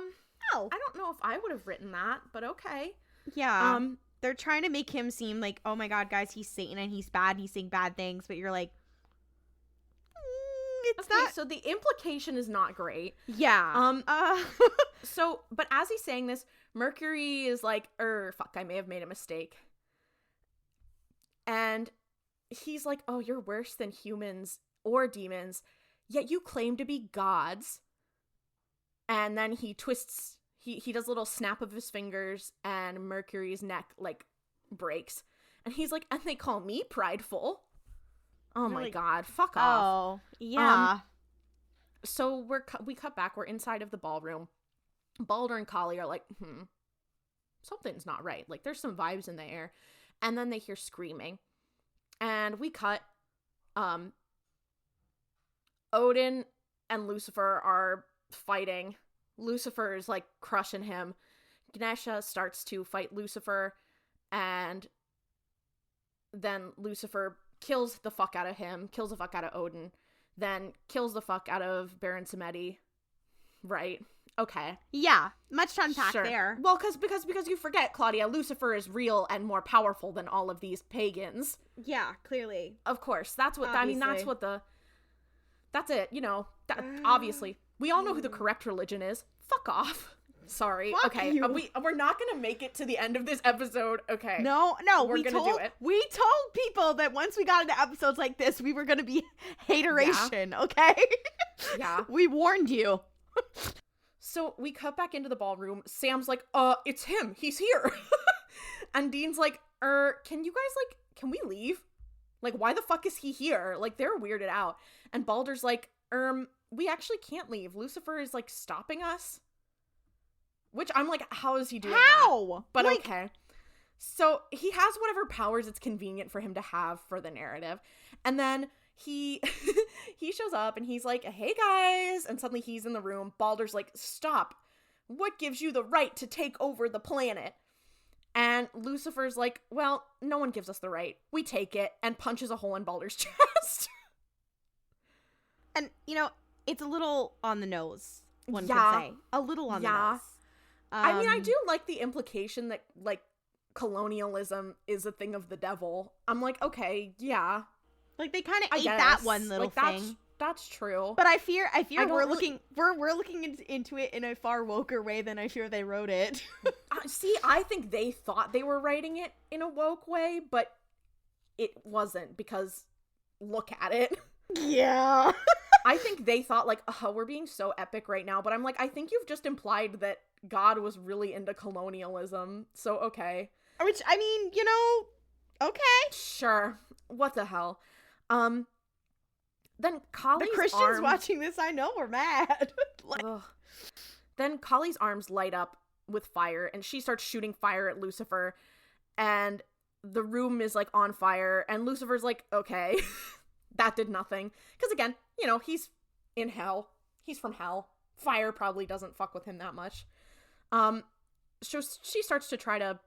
Speaker 2: don't know if I would have written that, but okay.
Speaker 1: Yeah. They're trying to make him seem like, oh my god, guys, he's Satan and he's bad and he's saying bad things, but you're like, it's
Speaker 2: okay,
Speaker 1: not.
Speaker 2: So the implication is not great.
Speaker 1: Yeah.
Speaker 2: So, but as he's saying this, Mercury is like, fuck, I may have made a mistake. And he's like, oh, you're worse than humans or demons, yet you claim to be gods. And then he twists, he does a little snap of his fingers, and Mercury's neck, like, breaks. And he's like, and they call me prideful. Oh my god, fuck off.
Speaker 1: Oh, yeah.
Speaker 2: So we cut back, we're inside of the ballroom. Balder and Kali are like, something's not right. Like, there's some vibes in the air. And then they hear screaming. And we cut. Odin and Lucifer are fighting. Lucifer is, like, crushing him. Ganesha starts to fight Lucifer. And then Lucifer kills the fuck out of him. Kills the fuck out of Odin. Then kills the fuck out of Baron Samedi. Right? Okay.
Speaker 1: Yeah, much to unpack there.
Speaker 2: Well, because you forget, Klaudia, Lucifer is real and more powerful than all of these pagans.
Speaker 1: Yeah, clearly.
Speaker 2: Of course. That's what, obviously. That's it, obviously. We all know who the correct religion is. Fuck off. Sorry.
Speaker 1: Fuck
Speaker 2: okay.
Speaker 1: you.
Speaker 2: We're not gonna make it to the end of this episode. Okay.
Speaker 1: No,
Speaker 2: we're gonna do it.
Speaker 1: We told people that once we got into episodes like this, we were gonna be hateration, okay?
Speaker 2: Yeah.
Speaker 1: We warned you.
Speaker 2: So we cut back into the ballroom. Sam's like, it's him. He's here. And Dean's like, can you guys, can we leave? Like, why the fuck is he here? Like, they're weirded out. And Balder's like, we actually can't leave. Lucifer is, stopping us. Which I'm like, how is he doing
Speaker 1: How?
Speaker 2: that? But okay. So he has whatever powers it's convenient for him to have for the narrative. And then he shows up and he's like, hey guys. And suddenly he's in the room. Balder's like, stop. What gives you the right to take over the planet? And Lucifer's like, well, no one gives us the right. We take it, and punches a hole in Balder's chest.
Speaker 1: And, it's a little on the nose, one could say. A little on the nose.
Speaker 2: I mean, I do like the implication that, colonialism is a thing of the devil. I'm like, okay, yeah.
Speaker 1: They kind of ate that one little thing.
Speaker 2: That's true.
Speaker 1: But I fear we're looking into it in a far woker way than I fear they wrote it.
Speaker 2: See, I think they thought they were writing it in a woke way, but it wasn't, because look at it.
Speaker 1: Yeah.
Speaker 2: I think they thought, we're being so epic right now, but I'm like, I think you've just implied that God was really into colonialism, so okay.
Speaker 1: Which, I mean, okay.
Speaker 2: Sure. What the hell? Then Kali's
Speaker 1: The Christians watching this, I know, we're mad.
Speaker 2: Then Kali's arms light up with fire, and she starts shooting fire at Lucifer, and the room is, on fire, and Lucifer's like, okay, that did nothing. Because, again, he's in hell. He's from hell. Fire probably doesn't fuck with him that much. So she starts to try to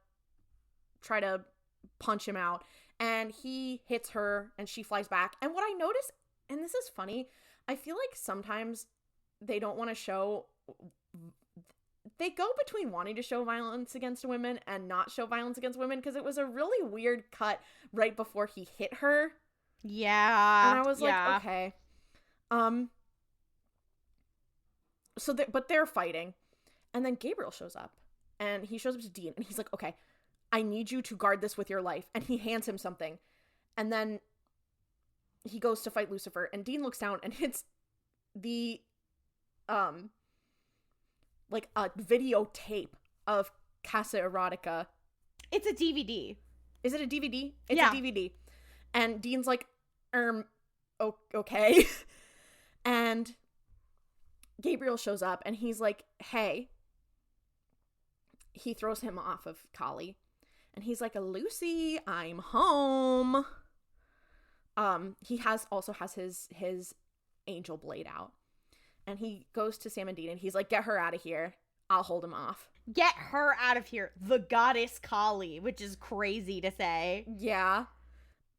Speaker 2: punch him out, and he hits her, and she flies back. And what I notice, and this is funny, I feel like sometimes they don't want to show, they go between wanting to show violence against women and not show violence against women, because it was a really weird cut right before he hit her.
Speaker 1: Yeah.
Speaker 2: And I was like, okay. But they're fighting. And then Gabriel shows up, and he shows up to Dean, and he's like, okay, I need you to guard this with your life. And he hands him something. And then he goes to fight Lucifer, and Dean looks down, and it's the, a videotape of Casa Erotica.
Speaker 1: It's a DVD.
Speaker 2: Is it a DVD? It's
Speaker 1: a
Speaker 2: DVD. And Dean's like, okay. And Gabriel shows up, and he's like, hey. He throws him off of Kali. And he's like, Lucy, I'm home. He also has his angel blade out. And he goes to Sam and Dean, and he's like, get her out of here. I'll hold him off.
Speaker 1: Get her out of here. The goddess Kali, which is crazy to say.
Speaker 2: Yeah.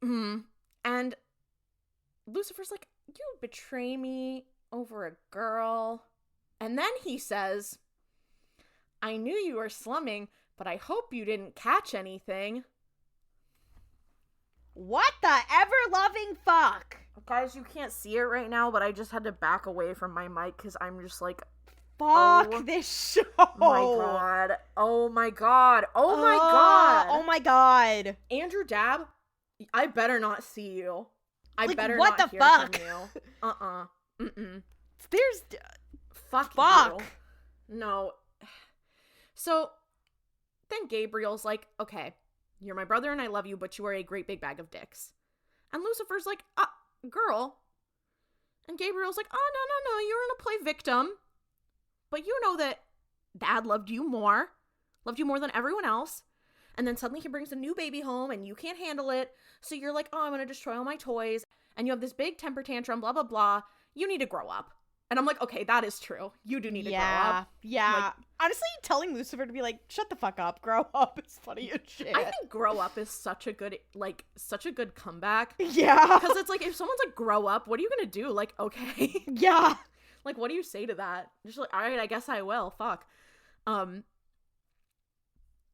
Speaker 2: And Lucifer's like, you betray me over a girl. And then he says, I knew you were slumming, but I hope you didn't catch anything.
Speaker 1: What the ever-loving fuck?
Speaker 2: Guys, you can't see it right now, but I just had to back away from my mic because I'm just like,
Speaker 1: fuck this show.
Speaker 2: My God. Oh my God. Oh my God.
Speaker 1: Oh my God.
Speaker 2: Andrew Dabb, I better not see you. I better
Speaker 1: what
Speaker 2: not
Speaker 1: the
Speaker 2: hear
Speaker 1: fuck?
Speaker 2: from you. Mm-mm.
Speaker 1: There's...
Speaker 2: Fuck.
Speaker 1: Fuck.
Speaker 2: You. No. So, then Gabriel's like, okay, you're my brother and I love you, but you are a great big bag of dicks. And Lucifer's like, girl. And Gabriel's like, oh, no, you're gonna play victim. But you know that Dad loved you more than everyone else. And then suddenly he brings a new baby home and you can't handle it. So you're like, oh, I'm gonna destroy all my toys. And you have this big temper tantrum, blah, blah, blah. You need to grow up. And I'm like, okay, that is true. You do need to grow up.
Speaker 1: Yeah. Honestly, telling Lucifer to be like, shut the fuck up, grow up is funny as shit.
Speaker 2: I think grow up is such a good comeback.
Speaker 1: Yeah.
Speaker 2: Because it's like, if someone's like, grow up, what are you gonna do? Like, okay.
Speaker 1: Yeah.
Speaker 2: Like, what do you say to that? Just like, all right, I guess I will. Fuck.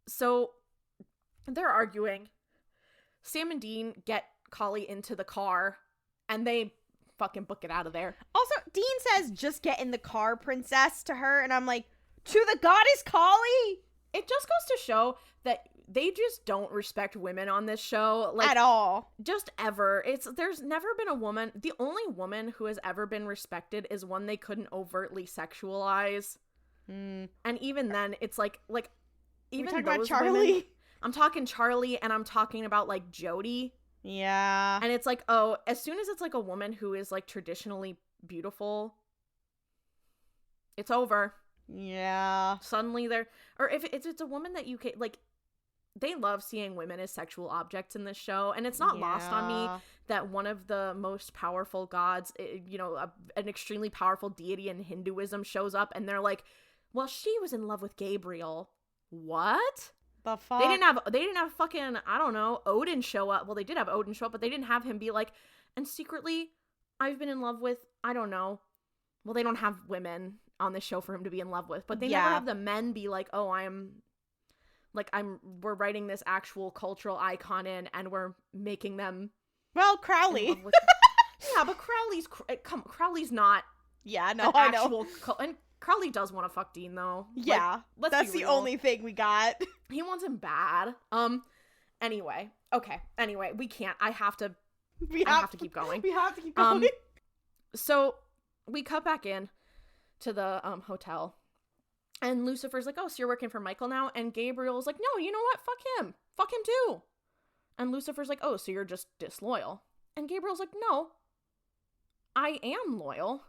Speaker 2: So they're arguing. Sam and Dean get Kali into the car, and they fucking book it out of there.
Speaker 1: Also, Dean says, just get in the car, princess, to her, and I'm like, to the goddess Kali?
Speaker 2: It just goes to show that they just don't respect women on this show. Like,
Speaker 1: at all.
Speaker 2: Just ever. There's never been a woman. The only woman who has ever been respected is one they couldn't overtly sexualize. And even then, it's like even
Speaker 1: talking about
Speaker 2: those
Speaker 1: Charlie?
Speaker 2: women, I'm talking Charlie, and I'm talking about like Jody.
Speaker 1: Yeah.
Speaker 2: And it's like, oh, as soon as it's like a woman who is like traditionally beautiful, it's over.
Speaker 1: Yeah.
Speaker 2: Suddenly they're, or if it's a woman that you can like, they love seeing women as sexual objects in this show, and it's not lost on me that one of the most powerful gods, you know, an extremely powerful deity in Hinduism shows up, and they're like, well, she was in love with Gabriel. What?
Speaker 1: The fuck?
Speaker 2: They didn't have fucking, I don't know, Odin show up. Well, they did have Odin show up, but they didn't have him be like, and secretly, I've been in love with, I don't know. Well, they don't have women on this show for him to be in love with, but they never have the men be like, oh, we're writing this actual cultural icon in, and we're making them.
Speaker 1: Well, Crowley.
Speaker 2: Yeah, but Crowley's not.
Speaker 1: Yeah, no, I know.
Speaker 2: And Crowley does want to fuck Dean, though.
Speaker 1: Yeah,
Speaker 2: like,
Speaker 1: that's the only thing we got.
Speaker 2: He wants him bad. Anyway, okay. Anyway, we can't. I have to keep going.
Speaker 1: We have to keep going.
Speaker 2: So we cut back in to the hotel, and Lucifer's like, "Oh, so you're working for Michael now?" And Gabriel's like, "No, you know what? Fuck him too." And Lucifer's like, "Oh, so you're just disloyal?" And Gabriel's like, "No, I am loyal,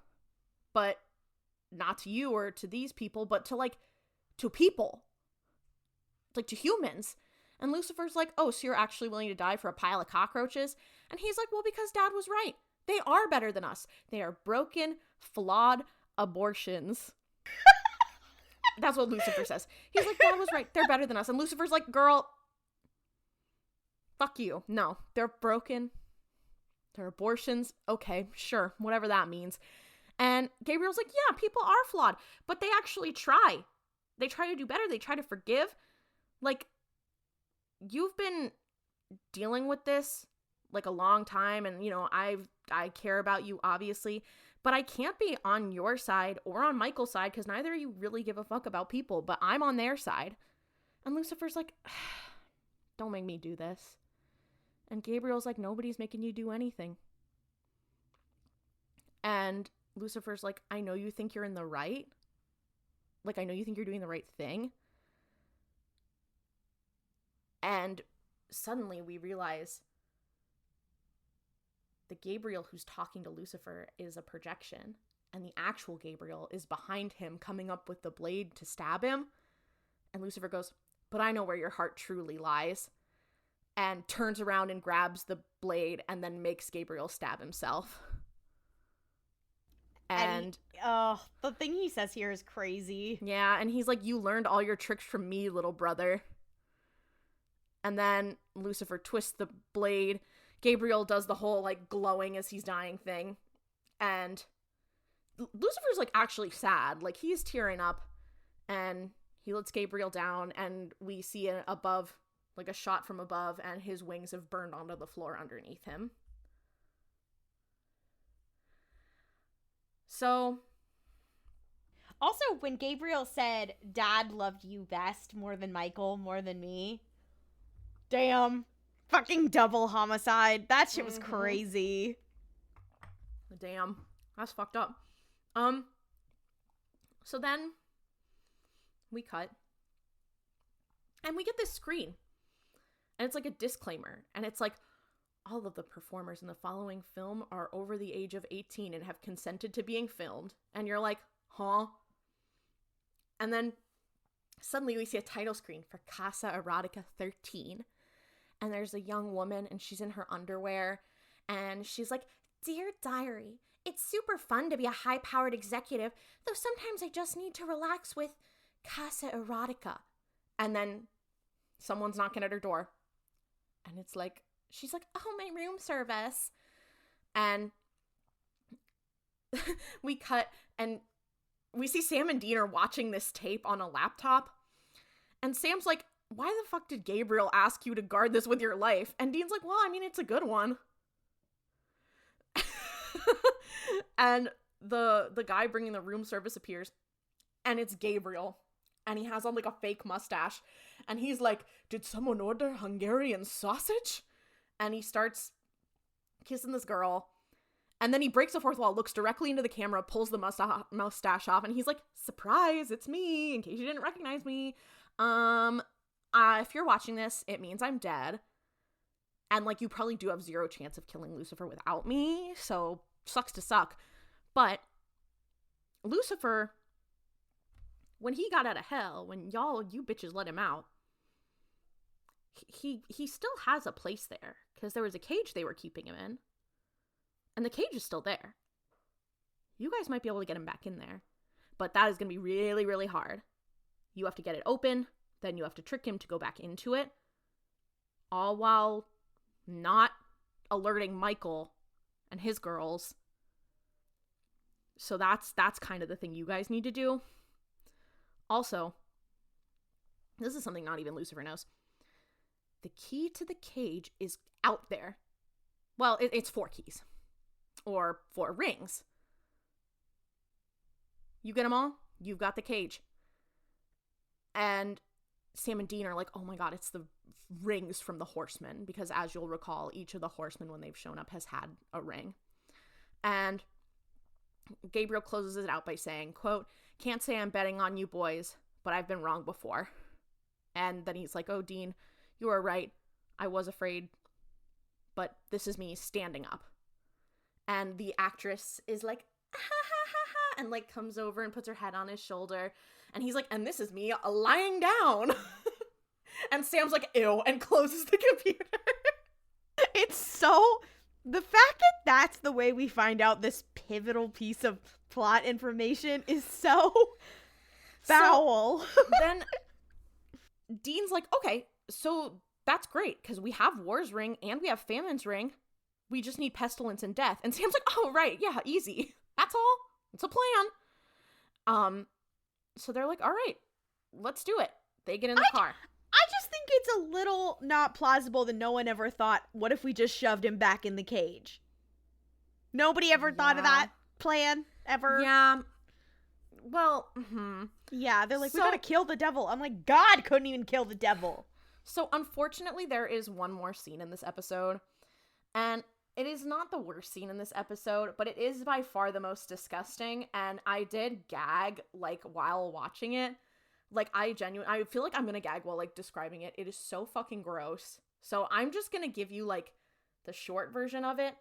Speaker 2: but not to you or to these people, but to people, like to humans." And Lucifer's like, "Oh, so you're actually willing to die for a pile of cockroaches?" And he's like, "Well, because Dad was right. They are better than us. They are broken, flawed abortions." That's what Lucifer says. He's like, "Dad was right. They're better than us." And Lucifer's like, "Girl, fuck you. No, they're broken. They're abortions. Okay, sure. Whatever that means." And Gabriel's like, "Yeah, people are flawed, but they actually try. They try to do better. They try to forgive. Like, you've been dealing with this like a long time, and you know, I care about you, obviously, but I can't be on your side or on Michael's side because neither of you really give a fuck about people, but I'm on their side." And Lucifer's like, "Don't make me do this." And Gabriel's like, "Nobody's making you do anything." And Lucifer's like, "I know you think you're in the right. Like, I know you think you're doing the right thing." And suddenly we realize the Gabriel who's talking to Lucifer is a projection, and the actual Gabriel is behind him coming up with the blade to stab him. And Lucifer goes, "But I know where your heart truly lies," and turns around and grabs the blade and then makes Gabriel stab himself. And
Speaker 1: the thing he says here is crazy.
Speaker 2: Yeah, and he's like, "You learned all your tricks from me, little brother." And then Lucifer twists the blade. Gabriel does the whole like glowing as he's dying thing. And Lucifer's like actually sad. Like, he's tearing up, and he lets Gabriel down, and we see it above, like a shot from above, and his wings have burned onto the floor underneath him. So,
Speaker 1: also, when Gabriel said, "Dad loved you best, more than Michael, more than me," damn, fucking double homicide. That shit was crazy.
Speaker 2: Damn, that's fucked up. So then we cut, and we get this screen, and it's like a disclaimer, and it's like, "All of the performers in the following film are over the age of 18 and have consented to being filmed." And you're like, huh? And then suddenly we see a title screen for Casa Erotica 13. And there's a young woman, and she's in her underwear, and she's like, "Dear Diary, it's super fun to be a high-powered executive, though sometimes I just need to relax with Casa Erotica." And then someone's knocking at her door, and it's like, she's like, "Oh, my room service." And we cut, and we see Sam and Dean are watching this tape on a laptop. And Sam's like, "Why the fuck did Gabriel ask you to guard this with your life?" And Dean's like, "Well, I mean, it's a good one." And the guy bringing the room service appears, and it's Gabriel. And he has on like a fake mustache. And he's like, "Did someone order Hungarian sausage?" And he starts kissing this girl. And then he breaks the fourth wall, looks directly into the camera, pulls the mustache off, and he's like, surprise, it's me, in case you didn't recognize me. If you're watching this, it means I'm dead. And, like, you probably do have zero chance of killing Lucifer without me, so sucks to suck. But Lucifer, when he got out of hell, when you bitches let him out, he still has a place there, because there was a cage they were keeping him in. And the cage is still there. You guys might be able to get him back in there. But that is going to be really, really hard. You have to get it open. Then you have to trick him to go back into it. All while not alerting Michael and his girls. So that's kind of the thing you guys need to do. Also, this is something not even Lucifer knows. The key to the cage is out there. Well, it's 4 keys. Or 4 rings. You get them all? You've got the cage. And Sam and Dean are like, oh my god, it's the rings from the horsemen. Because as you'll recall, each of the horsemen, when they've shown up, has had a ring. And Gabriel closes it out by saying, quote, can't say I'm betting on you boys, but I've been wrong before. And then he's like, oh, Dean, you are right. I was afraid. But this is me standing up. And the actress is like, ha ha ha ha, and like comes over and puts her head on his shoulder. And he's like, and this is me lying down. And Sam's like, ew, and closes the computer.
Speaker 1: It's so, the fact that that's the way we find out this pivotal piece of plot information is so foul.
Speaker 2: So, then Dean's like, okay, so that's great, because we have War's ring and we have Famine's ring. We just need pestilence and death. And Sam's like, oh, right, yeah, easy. That's all. It's a plan. So they're like, all right, let's do it. They get in the car.
Speaker 1: I just think it's a little not plausible that no one ever thought, what if we just shoved him back in the cage? Nobody ever thought of that plan, ever?
Speaker 2: Yeah. Well,
Speaker 1: yeah, they're like, we gotta kill the devil. I'm like, God couldn't even kill the devil.
Speaker 2: So, unfortunately, there is one more scene in this episode. And it is not the worst scene in this episode, but it is by far the most disgusting. And I did gag, like, while watching it. Like, I feel like I'm gonna gag while, like, describing it. It is so fucking gross. So I'm just gonna give you, like, the short version of it.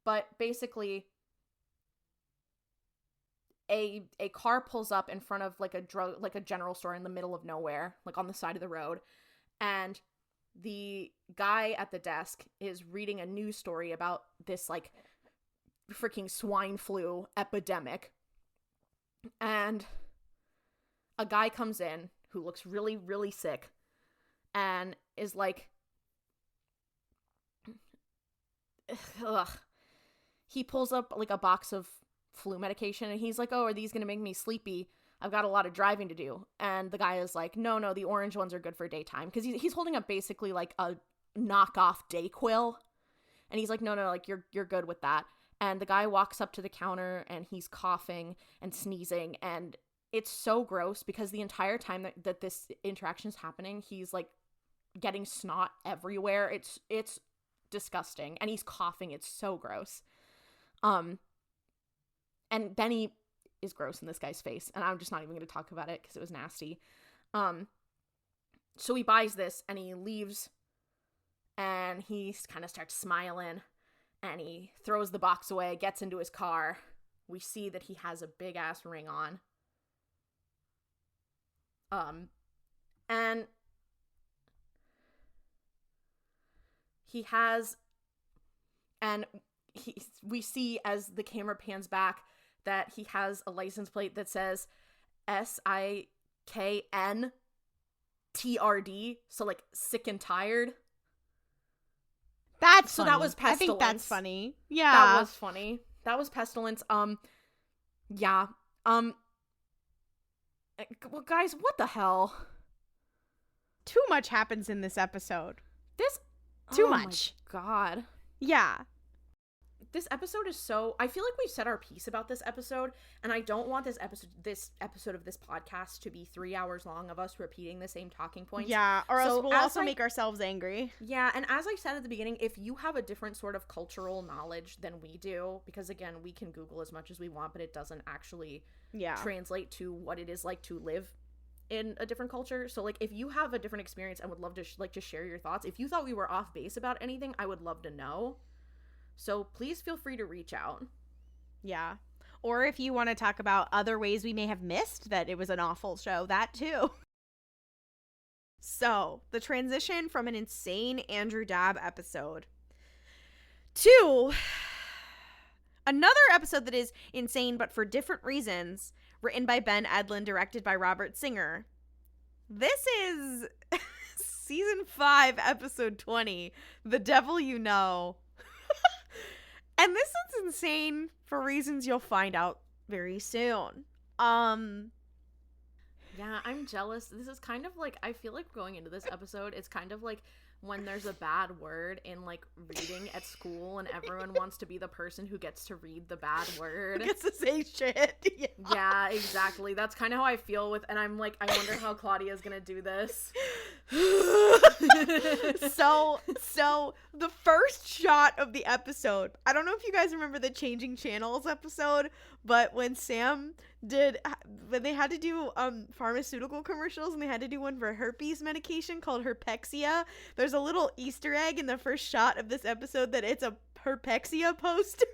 Speaker 2: But basically, a car pulls up in front of, like, a general store in the middle of nowhere, like, on the side of the road. And the guy at the desk is reading a news story about this, like, freaking swine flu epidemic. And a guy comes in who looks really, really sick and is like, ugh. He pulls up, like, a box of flu medication and he's like, oh, are these gonna make me sleepy? I've got a lot of driving to do. And the guy is like, no, the orange ones are good for daytime. Because he's holding up basically like a knockoff Dayquil. And he's like, no, like you're good with that. And the guy walks up to the counter and he's coughing and sneezing. And it's so gross because the entire time that this interaction is happening, he's like getting snot everywhere. It's disgusting. And he's coughing. It's so gross. And Benny is gross in this guy's face, and I'm just not even going to talk about it because it was nasty. So he buys this and he leaves and he kind of starts smiling and he throws the box away, gets into his car. We see that he has a big ass ring on. And he has, and we see as the camera pans back that he has a license plate that says SIKNTRD, so like sick and tired.
Speaker 1: That's
Speaker 2: so
Speaker 1: funny.
Speaker 2: That was pestilence.
Speaker 1: I think that's funny. Yeah,
Speaker 2: that was funny. That was pestilence. Yeah. Well, guys, what the hell?
Speaker 1: Too much happens in this episode.
Speaker 2: Too
Speaker 1: much.
Speaker 2: My God.
Speaker 1: Yeah.
Speaker 2: this episode is so, I feel like we've said our piece about this episode, and I don't want this episode of this podcast to be 3 hours long of us repeating the same talking points.
Speaker 1: Yeah, or else we'll also make ourselves angry.
Speaker 2: Yeah, and as I said at the beginning, if you have a different sort of cultural knowledge than we do, because again, we can Google as much as we want, but it doesn't actually translate to what it is like to live in a different culture. So like, if you have a different experience and would love to just share your thoughts, if you thought we were off base about anything, I would love to know. So please feel free to reach out.
Speaker 1: Yeah. Or if you want to talk about other ways we may have missed that it was an awful show, that too. So, the transition from an insane Andrew Dabb episode to another episode that is insane but for different reasons, written by Ben Edlund, directed by Robert Singer. This is season 5, episode 20, The Devil You Know. And this is insane for reasons you'll find out very soon.
Speaker 2: Yeah, I'm jealous. This is kind of like, I feel like going into this episode, it's kind of like when there's a bad word in like reading at school and everyone wants to be the person who gets to read the bad word.
Speaker 1: Who gets to say shit.
Speaker 2: Yeah, exactly. That's kind of how I feel with, and I'm like, I wonder how Klaudia is gonna do this.
Speaker 1: So the first shot of the episode, I don't know if you guys remember the Changing Channels episode, but when they had to do pharmaceutical commercials and they had to do one for herpes medication called Herpexia, there's a little Easter egg in the first shot of this episode that it's a Herpexia poster.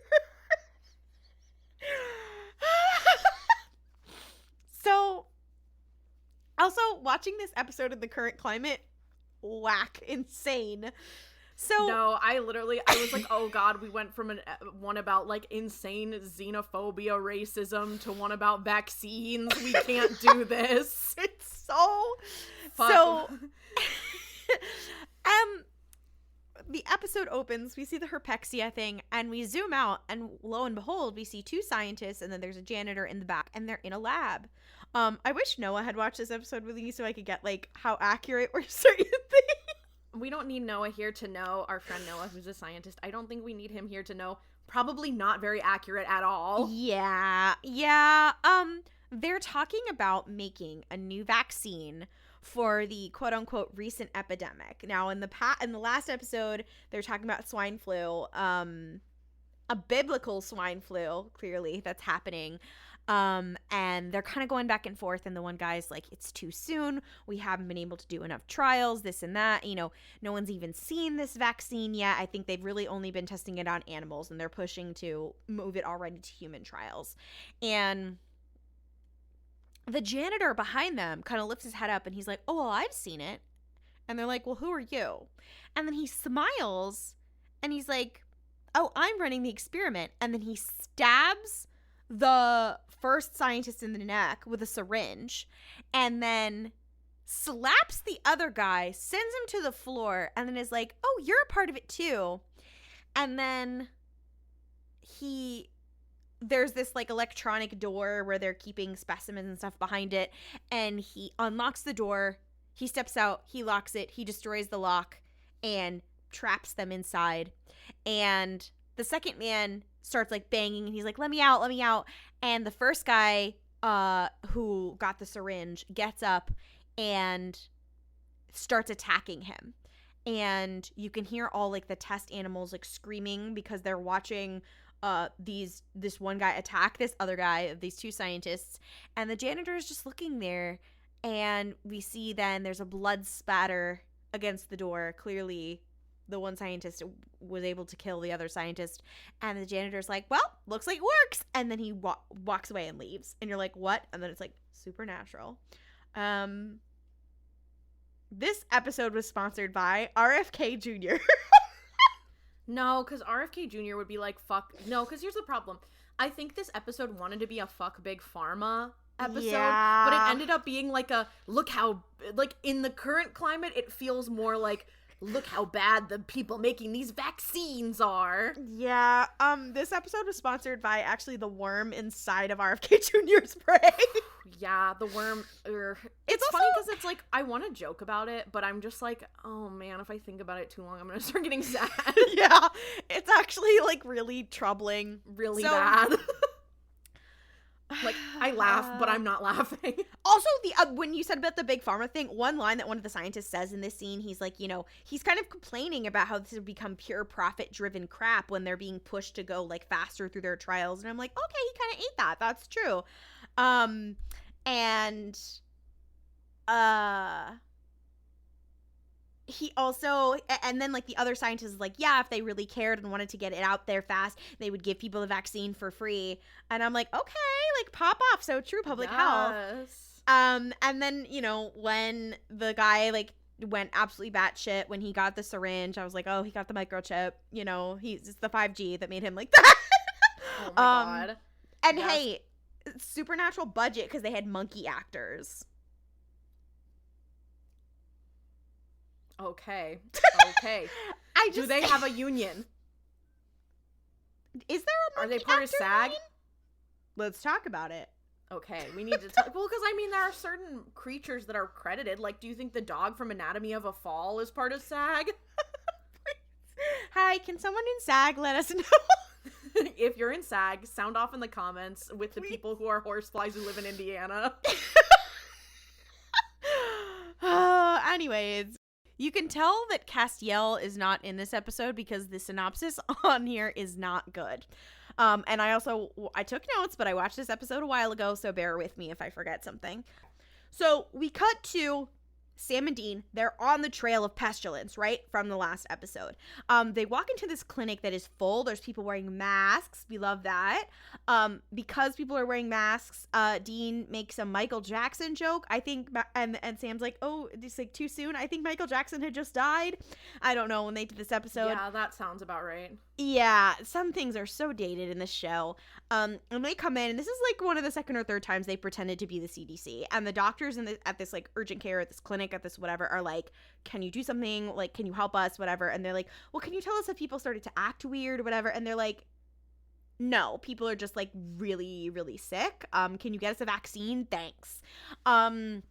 Speaker 1: So also watching this episode in the current climate, whack, insane. So
Speaker 2: no, I was like, oh god, we went from one about like insane xenophobia, racism to one about vaccines. We can't do this.
Speaker 1: It's so
Speaker 2: Fuck.
Speaker 1: So the episode opens, we see the Herpexia thing, and we zoom out, and lo and behold, we see 2 scientists, and then there's a janitor in the back, and they're in a lab. I wish Noah had watched this episode with me so I could get like how accurate were certain things.
Speaker 2: We don't need Noah here to know, our friend Noah, who's a scientist. I don't think we need him here to know. Probably not very accurate at all.
Speaker 1: Yeah. They're talking about making a new vaccine for the quote-unquote recent epidemic. Now, in the last episode, they're talking about swine flu, a biblical swine flu, clearly, that's happening. And they're kind of going back and forth, and the one guy's like, it's too soon, we haven't been able to do enough trials, this and that, no one's even seen this vaccine yet. I think they've really only been testing it on animals, and they're pushing to move it already to human trials. And the janitor behind them kind of lifts his head up, and he's like, oh, well, I've seen it. And they're like, well, who are you? And then he smiles, and he's like, oh, I'm running the experiment. And then he stabs the first scientist in the neck with a syringe, and then slaps the other guy, sends him to the floor, and then is like, oh, you're a part of it too. And then there's this like electronic door where they're keeping specimens and stuff behind it, and he unlocks the door, he steps out, he locks it, he destroys the lock and traps them inside. And the second man starts like banging, and he's like, let me out. And the first guy who got the syringe gets up and starts attacking him. And you can hear all like the test animals like screaming because they're watching this one guy attack this other guy, these 2 scientists. And the janitor is just looking there, and we see then there's a blood spatter against the door. Clearly the one scientist was able to kill the other scientist, and the janitor's like, well, looks like it works. And then he walks away and leaves, and you're like, what? And then it's like Supernatural. This episode was sponsored by RFK Jr.
Speaker 2: No, because RFK Jr. would be like, fuck. No, because here's the problem. I think this episode wanted to be a fuck big pharma episode, but it ended up being like a, look how, like, in the current climate, it feels more like look how bad the people making these vaccines are.
Speaker 1: Yeah. This episode was sponsored by actually the worm inside of RFK Jr.'s brain.
Speaker 2: Yeah, the worm. It's
Speaker 1: also
Speaker 2: funny because it's like, I want to joke about it, but I'm just like, oh man, if I think about it too long, I'm going to start getting sad.
Speaker 1: Yeah. It's actually like really troubling.
Speaker 2: Really bad. Like, I laugh, but I'm not laughing.
Speaker 1: Also, when you said about the big pharma thing, one line that one of the scientists says in this scene, he's like, he's kind of complaining about how this has become pure profit-driven crap when they're being pushed to go, like, faster through their trials. And I'm like, okay, he kind of ate that. That's true. He also, and then like the other scientist is like, yeah, if they really cared and wanted to get it out there fast, they would give people the vaccine for free. And I'm like, okay, like pop off. So true, public health. And then, when the guy like went absolutely batshit when he got the syringe, I was like, oh, he got the microchip. It's the 5G that made him like that.
Speaker 2: Oh my God.
Speaker 1: And yes. Hey, Supernatural budget because they had monkey actors.
Speaker 2: Okay. Do they have a union?
Speaker 1: Is there a monkey
Speaker 2: Are they part of SAG?
Speaker 1: Union? Let's talk about it.
Speaker 2: Okay, we need to talk. Well, because there are certain creatures that are credited. Like, do you think the dog from Anatomy of a Fall is part of SAG?
Speaker 1: Hi, can someone in SAG let us know?
Speaker 2: If you're in SAG, sound off in the comments with the people who are horseflies who live in Indiana.
Speaker 1: Anyways. You can tell that Castiel is not in this episode because the synopsis on here is not good. And I took notes, but I watched this episode a while ago, so bear with me if I forget something. So we cut to Sam and Dean. They're on the trail of pestilence, right? From the last episode. They walk into this clinic that is full. There's people wearing masks. We love that. Because people are wearing masks, Dean makes a Michael Jackson joke. I think, and Sam's like, oh, it's like too soon. I think Michael Jackson had just died. I don't know when they did this episode.
Speaker 2: Yeah, that sounds about right.
Speaker 1: Yeah, some things are so dated in this show. And they come in, and this is like one of the second or third times they pretended to be the CDC. And the doctors at this like urgent care, at this clinic, at this whatever, are like, can you do something? Like, can you help us? Whatever. And they're like, well, can you tell us if people started to act weird or whatever? And they're like, no, people are just like really, really sick. Can you get us a vaccine? Thanks. And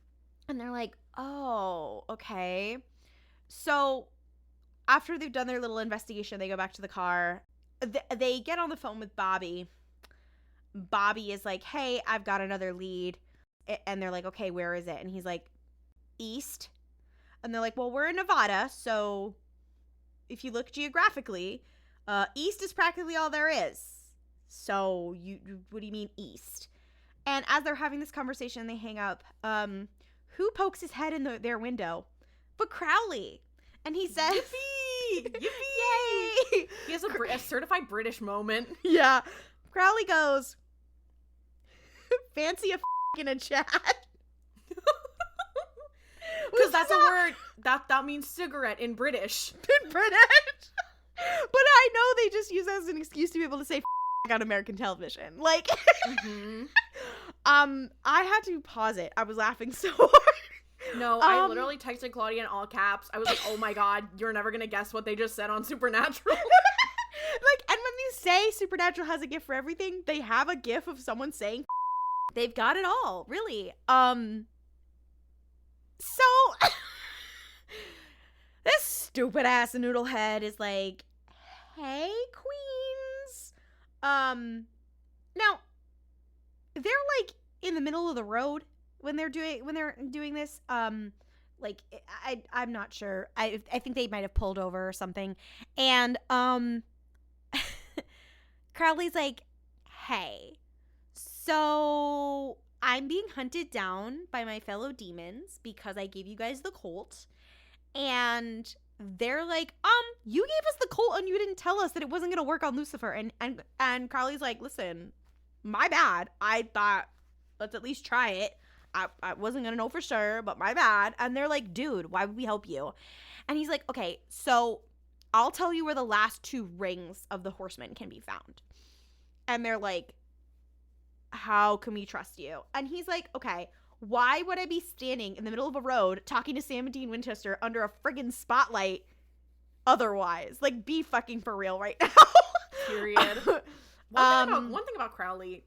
Speaker 1: they're like, oh, okay. So after they've done their little investigation, they go back to the car. They get on the phone with Bobby. Bobby is like, hey, I've got another lead. And they're like, okay, where is it? And he's like, east. And they're like, well, we're in Nevada, so if you look geographically, east is practically all there is. So what do you mean east? And as they're having this conversation, they hang up. Who pokes his head in their window? But Crowley. And he says,
Speaker 2: yippee! Yippee!
Speaker 1: Yay!
Speaker 2: He has a certified British moment.
Speaker 1: Yeah. Crowley goes, fancy in a chat.
Speaker 2: Because that's a word that means cigarette in British.
Speaker 1: In British. But I know they just use that as an excuse to be able to say on American television. Like, I had to pause it. I was laughing so hard.
Speaker 2: No, I literally texted Klaudia in all caps. I was like, oh my God, you're never going to guess what they just said on Supernatural.
Speaker 1: Like, and when you say Supernatural has a gif for everything, they have a gif of someone saying they've got it all, really. So this stupid ass noodlehead is like, hey, queens. Now they're like in the middle of the road when they're doing this. Like I'm not sure. I think they might have pulled over or something. And Crowley's like, hey, so I'm being hunted down by my fellow demons because I gave you guys the Colt. And they're like, you gave us the Colt and you didn't tell us that it wasn't going to work on Lucifer. And Carly's like, listen, my bad. I thought, let's at least try it. I wasn't going to know for sure, but my bad. And they're like, dude, why would we help you? And he's like, okay, so I'll tell you where the last 2 rings of the Horsemen can be found. And they're like, how can we trust you? And he's like, okay, why would I be standing in the middle of a road talking to Sam and Dean Winchester under a friggin' spotlight otherwise. Like, be fucking for real right now.
Speaker 2: Period. One thing about Crowley.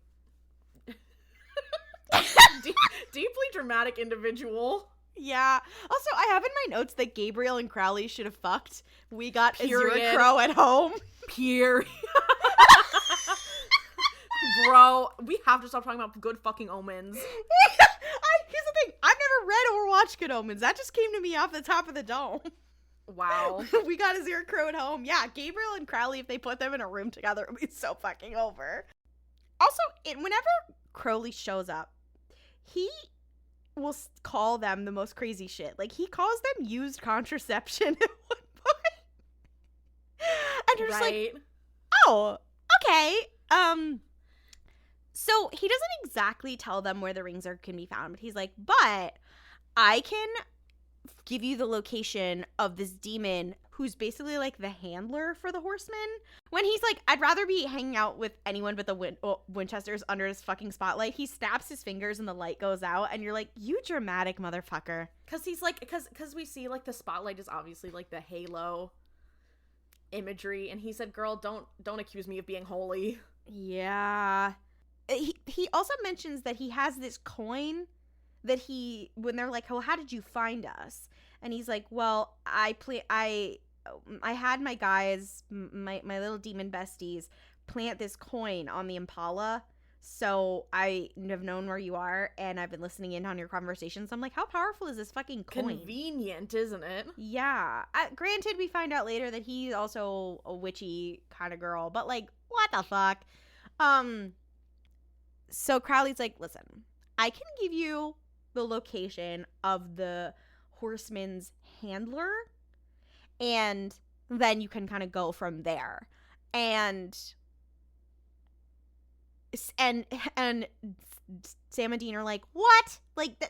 Speaker 2: Deeply dramatic individual.
Speaker 1: Yeah. Also, I have in my notes that Gabriel and Crowley should have fucked. We got
Speaker 2: Period.
Speaker 1: Azure Crow at home.
Speaker 2: Period. Bro, we have to stop talking about Good fucking Omens.
Speaker 1: Here's the thing. I've never read or watched Good Omens. That just came to me off the top of the dome.
Speaker 2: Wow.
Speaker 1: We got Azure Crow at home. Yeah, Gabriel and Crowley, if they put them in a room together, it would be so fucking over. Also, whenever Crowley shows up, he will call them the most crazy shit. Like, he calls them used contraception at one point. And you're just like, oh, okay. So he doesn't exactly tell them where the rings can be found, but he's like, but I can give you the location of this demon who's basically like the handler for the horsemen. When he's like, I'd rather be hanging out with anyone but the Winchesters under his fucking spotlight, he snaps his fingers and the light goes out, and you're like, you dramatic motherfucker.
Speaker 2: Because he's like, because we see like the spotlight is obviously like the halo imagery, and he said, girl, don't accuse me of being holy.
Speaker 1: Yeah. He also mentions that he has this coin that when they're like, oh, how did you find us? And he's like, well, I had my guys, my little demon besties, plant this coin on the Impala, so I have known where you are, and I've been listening in on your conversations. I'm like, how powerful is this fucking coin?
Speaker 2: Convenient, isn't it?
Speaker 1: Yeah. Granted, we find out later that he's also a witchy kind of girl, but like, what the fuck? So Crowley's like, listen, I can give you the location of the horseman's handler, and then you can kind of go from there. And Sam and Dean are like, what? Like,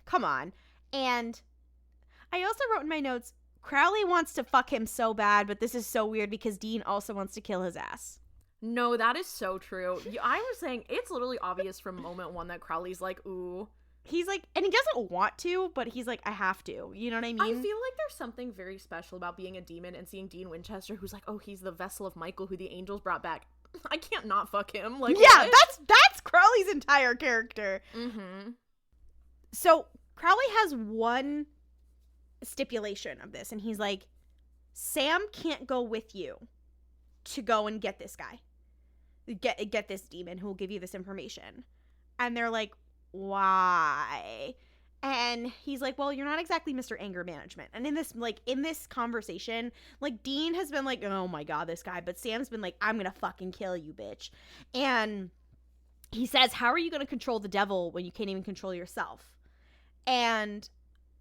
Speaker 1: come on. And I also wrote in my notes, Crowley wants to fuck him so bad, but this is so weird because Dean also wants to kill his ass.
Speaker 2: No, that is so true. I was saying, it's literally obvious from moment one that Crowley's like, ooh.
Speaker 1: He's like, and he doesn't want to, but he's like, I have to. You know what I mean?
Speaker 2: I feel like there's something very special about being a demon and seeing Dean Winchester, who's like, oh, he's the vessel of Michael who the angels brought back. I can't not fuck him. Like,
Speaker 1: yeah,
Speaker 2: what?
Speaker 1: that's Crowley's entire character.
Speaker 2: Mm-hmm.
Speaker 1: So Crowley has one stipulation of this, and he's like, Sam can't go with you to go and get this guy. Get this demon who will give you this information. And they're like, why? And he's like, well, you're not exactly Mr. Anger Management. And in this conversation, like, Dean has been like, oh my god, this guy. But Sam's been like, I'm gonna fucking kill you, bitch. And he says, how are you gonna control the devil when you can't even control yourself? And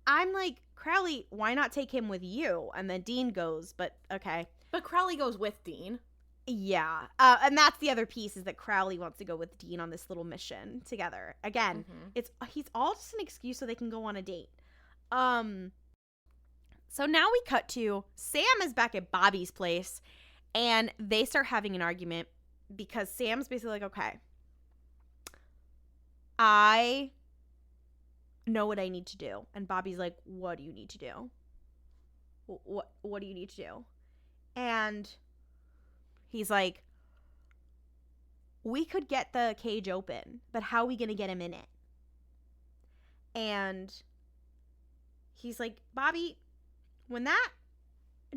Speaker 1: I'm like, Crowley, why not take him with you? And then Dean goes, but okay.
Speaker 2: But Crowley goes with Dean.
Speaker 1: Yeah. And that's the other piece, is that Crowley wants to go with Dean on this little mission together. Again, he's all just an excuse so they can go on a date. So now we cut to Sam is back at Bobby's place, and they start having an argument because Sam's basically like, okay, I know what I need to do. And Bobby's like, what do you need to do? What do you need to do? And he's like, we could get the cage open, but how are we going to get him in it? And he's like, Bobby, when that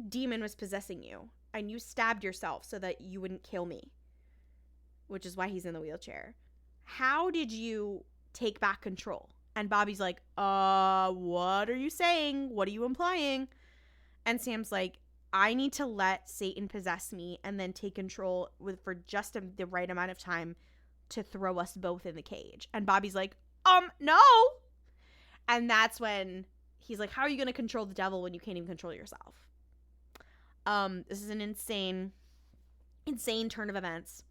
Speaker 1: demon was possessing you and you stabbed yourself so that you wouldn't kill me, which is why he's in the wheelchair, how did you take back control? And Bobby's like, what are you saying? What are you implying? And Sam's like, I need to let Satan possess me and then take control for just the right amount of time to throw us both in the cage. And Bobby's like, no. And that's when he's like, how are you going to control the devil when you can't even control yourself? This is an insane turn of events.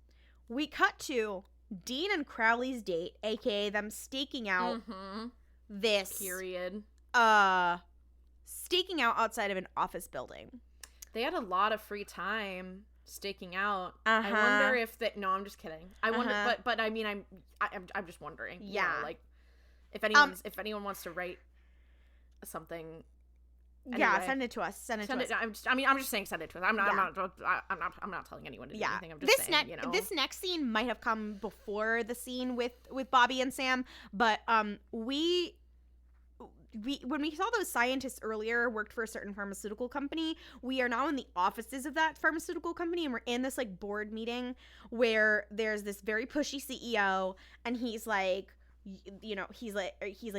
Speaker 1: We cut to Dean and Crowley's date, aka them staking out this
Speaker 2: period.
Speaker 1: Staking out outside of an office building.
Speaker 2: They had a lot of free time staking out. I wonder if they. No, I'm just kidding. I wonder, but I mean, I'm just wondering.
Speaker 1: Yeah,
Speaker 2: you know, like if anyone wants to write something.
Speaker 1: Yeah,
Speaker 2: Anyway,
Speaker 1: send it to us. Send it to us.
Speaker 2: I'm just saying send it to us. I'm not telling anyone to do anything. I'm just saying, you know.
Speaker 1: This next scene might have come before the scene with Bobby and Sam, but we when we saw those scientists earlier worked for a certain pharmaceutical company, we are now in the offices of that pharmaceutical company, and we're in this like board meeting where there's this very pushy CEO, and he's like, you know, he's like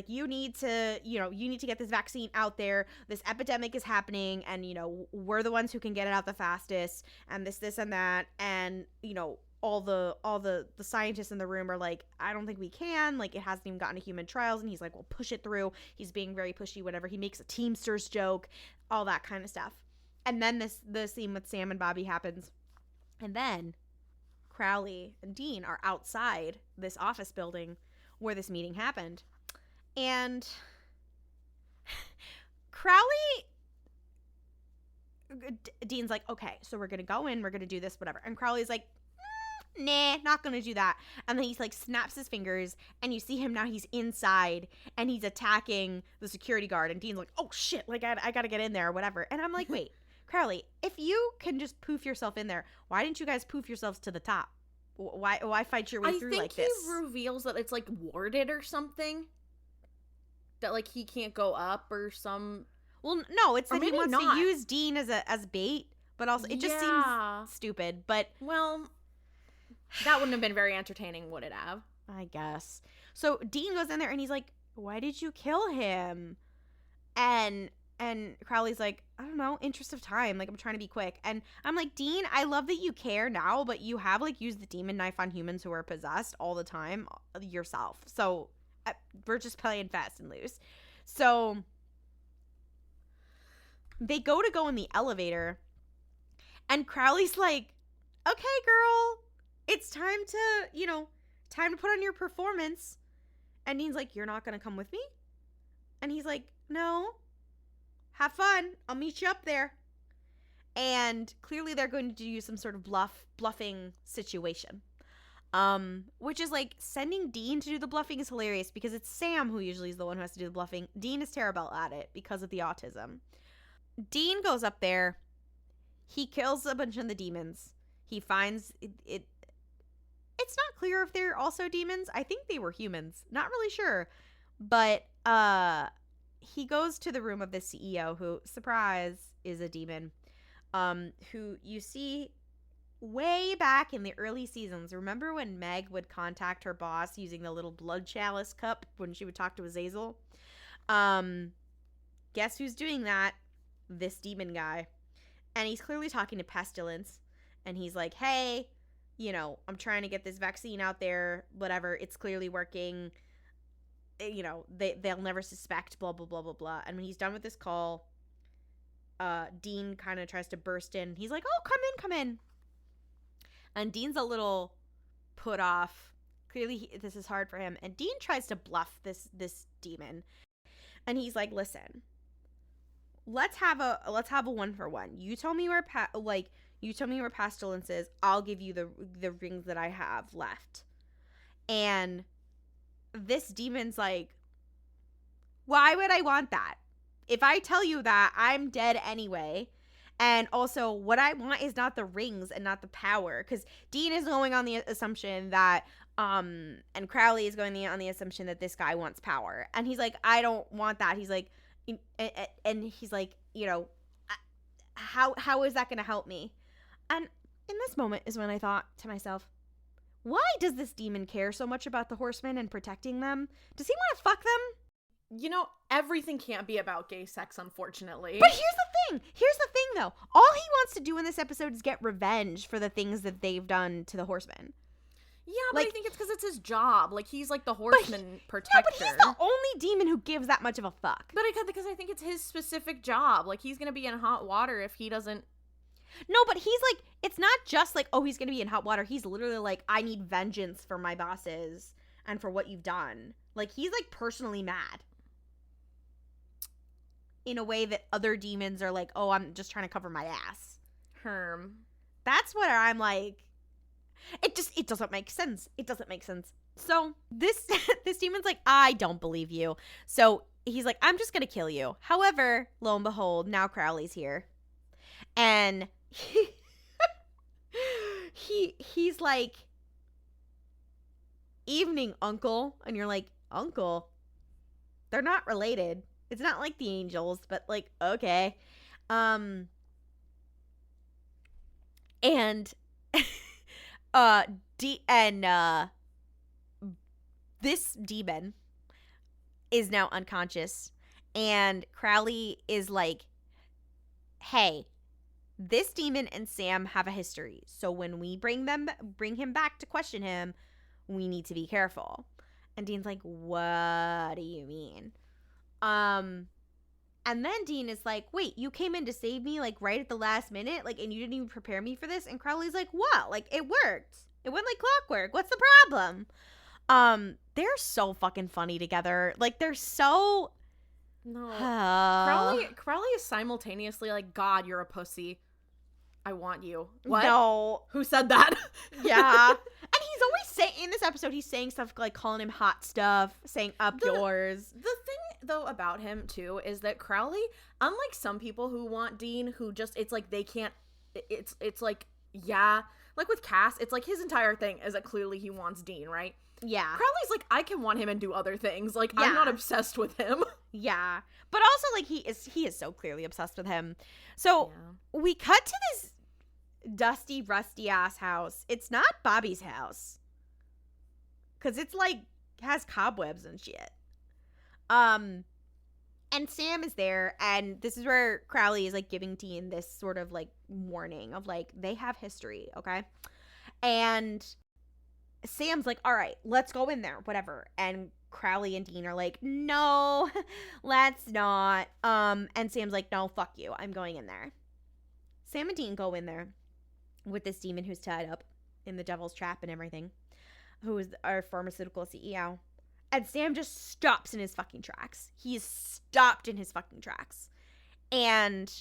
Speaker 1: you need to get this vaccine out there. This epidemic is happening, and you know, we're the ones who can get it out the fastest, and this and that, and you know, all the scientists in the room are like, I don't think we can, like, it hasn't even gotten to human trials. And he's like, well, push it through. He's being very pushy, whatever. He makes a Teamsters joke, all that kind of stuff. And then the scene with Sam and Bobby happens, and then Crowley and Dean are outside this office building where this meeting happened, and Dean's like, okay, so we're gonna go in, we're gonna do this, whatever. And Crowley's like, nah, not gonna do that. And then he's like snaps his fingers, and you see him now, he's inside, and he's attacking the security guard, and Dean's like, oh shit, like I gotta get in there or whatever. And I'm like, wait, Crowley, if you can just poof yourself in there, why didn't you guys poof yourselves to the top? Why fight your way through like this?
Speaker 2: I think he reveals that it's like warded or something, that like he can't go up or some.
Speaker 1: Well, no, it's that he wants to use Dean as bait, but also it just seems stupid. But
Speaker 2: well, that wouldn't have been very entertaining, would it have?
Speaker 1: I guess. So Dean goes in there and he's like, why did you kill him? And Crowley's like, I don't know, interest of time. Like, I'm trying to be quick. And I'm like, Dean, I love that you care now, but you have, like, used the demon knife on humans who are possessed all the time yourself. So we're just playing fast and loose. So they go in the elevator, and Crowley's like, okay, girl, it's time to put on your performance. And Dean's like, you're not going to come with me? And he's like, no. Have fun. I'll meet you up there. And clearly they're going to do some sort of bluffing situation. Which is like, sending Dean to do the bluffing is hilarious because it's Sam who usually is the one who has to do the bluffing. Dean is terrible at it because of the autism. Dean goes up there. He kills a bunch of the demons. He finds it. It's not clear if they're also demons. I think they were humans. Not really sure. But he goes to the room of the CEO, who, surprise, is a demon, who you see way back in the early seasons. Remember when Meg would contact her boss using the little blood chalice cup when she would talk to Azazel? Guess who's doing that? This demon guy. And he's clearly talking to Pestilence, and he's like, hey, you know, I'm trying to get this vaccine out there, whatever, it's clearly working. You know, they'll never suspect, blah, blah, blah, blah, blah. And when he's done with this call, Dean kind of tries to burst in. He's like, oh, come in. And Dean's a little put off. Clearly, this is hard for him. And Dean tries to bluff this demon. And he's like, listen, let's have a 1-for-1. You tell me where Pestilence is. I'll give you the rings that I have left. And this demon's like, why would I want that? If I tell you that, I'm dead anyway. And also, what I want is not the rings and not the power. Because Dean is going on the assumption that, and Crowley is going on the assumption that this guy wants power. And he's like, I don't want that. He's like, and he's like, you know, how is that going to help me? And in this moment is when I thought to myself, why does this demon care so much about the horsemen and protecting them? Does he want to fuck them?
Speaker 2: You know, everything can't be about gay sex, unfortunately.
Speaker 1: But here's the thing, though. All he wants to do in this episode is get revenge for the things that they've done to the horsemen.
Speaker 2: Yeah, but like, I think it's because it's his job. Like, he's like the horseman protector.
Speaker 1: No, but he's the only demon who gives that much of a fuck.
Speaker 2: But because I think it's his specific job. Like, he's gonna be in hot water if he doesn't.
Speaker 1: No, but he's like, it's not just like, oh, he's gonna be in hot water. He's literally like, I need vengeance for my bosses and for what you've done. Like, he's like personally mad. In a way that other demons are like, oh, I'm just trying to cover my ass. That's what I'm like. It doesn't make sense. It doesn't make sense. So this demon's like, I don't believe you. So he's like, I'm just gonna kill you. However, lo and behold, now Crowley's here. And he's like, evening, uncle. And you're like, uncle? They're not related. It's not like the angels, but like, okay. And this demon is now unconscious, and Crowley is like, hey, this demon and Sam have a history, so when we bring him back to question him, we need to be careful. And Dean's like, what do you mean? And then Dean is like, wait, you came in to save me, like, right at the last minute? Like, and you didn't even prepare me for this? And Crowley's like, what? Like, it worked. It went like clockwork. What's the problem? They're so fucking funny together. Like, they're so...
Speaker 2: No. Crowley is simultaneously like, God, you're a pussy. I want you. What?
Speaker 1: No.
Speaker 2: Who said that?
Speaker 1: Yeah. And he's always saying, in this episode, he's saying stuff like calling him hot stuff, saying up yours.
Speaker 2: The thing, though, about him, too, is that Crowley, unlike some people who want Dean, who just, it's like they can't, it's like, yeah. Like with Cass, it's like his entire thing is that clearly he wants Dean, right?
Speaker 1: Yeah.
Speaker 2: Crowley's like, I can want him and do other things. Like, yeah. I'm not obsessed with him.
Speaker 1: Yeah. But also, like, he is so clearly obsessed with him. So, we cut to this dusty, rusty-ass house. It's not Bobby's house. Because it's, like, has cobwebs and shit. And Sam is there, and this is where Crowley is, like, giving Dean this sort of, like, warning of, like, they have history, okay? And Sam's like, all right, let's go in there, whatever. And Crowley and Dean are like, no, let's not. And Sam's like, no, fuck you, I'm going in there. Sam and Dean go in there with this demon who's tied up in the devil's trap and everything, who is our pharmaceutical CEO. And Sam just stops in his fucking tracks. He's stopped in his fucking tracks. And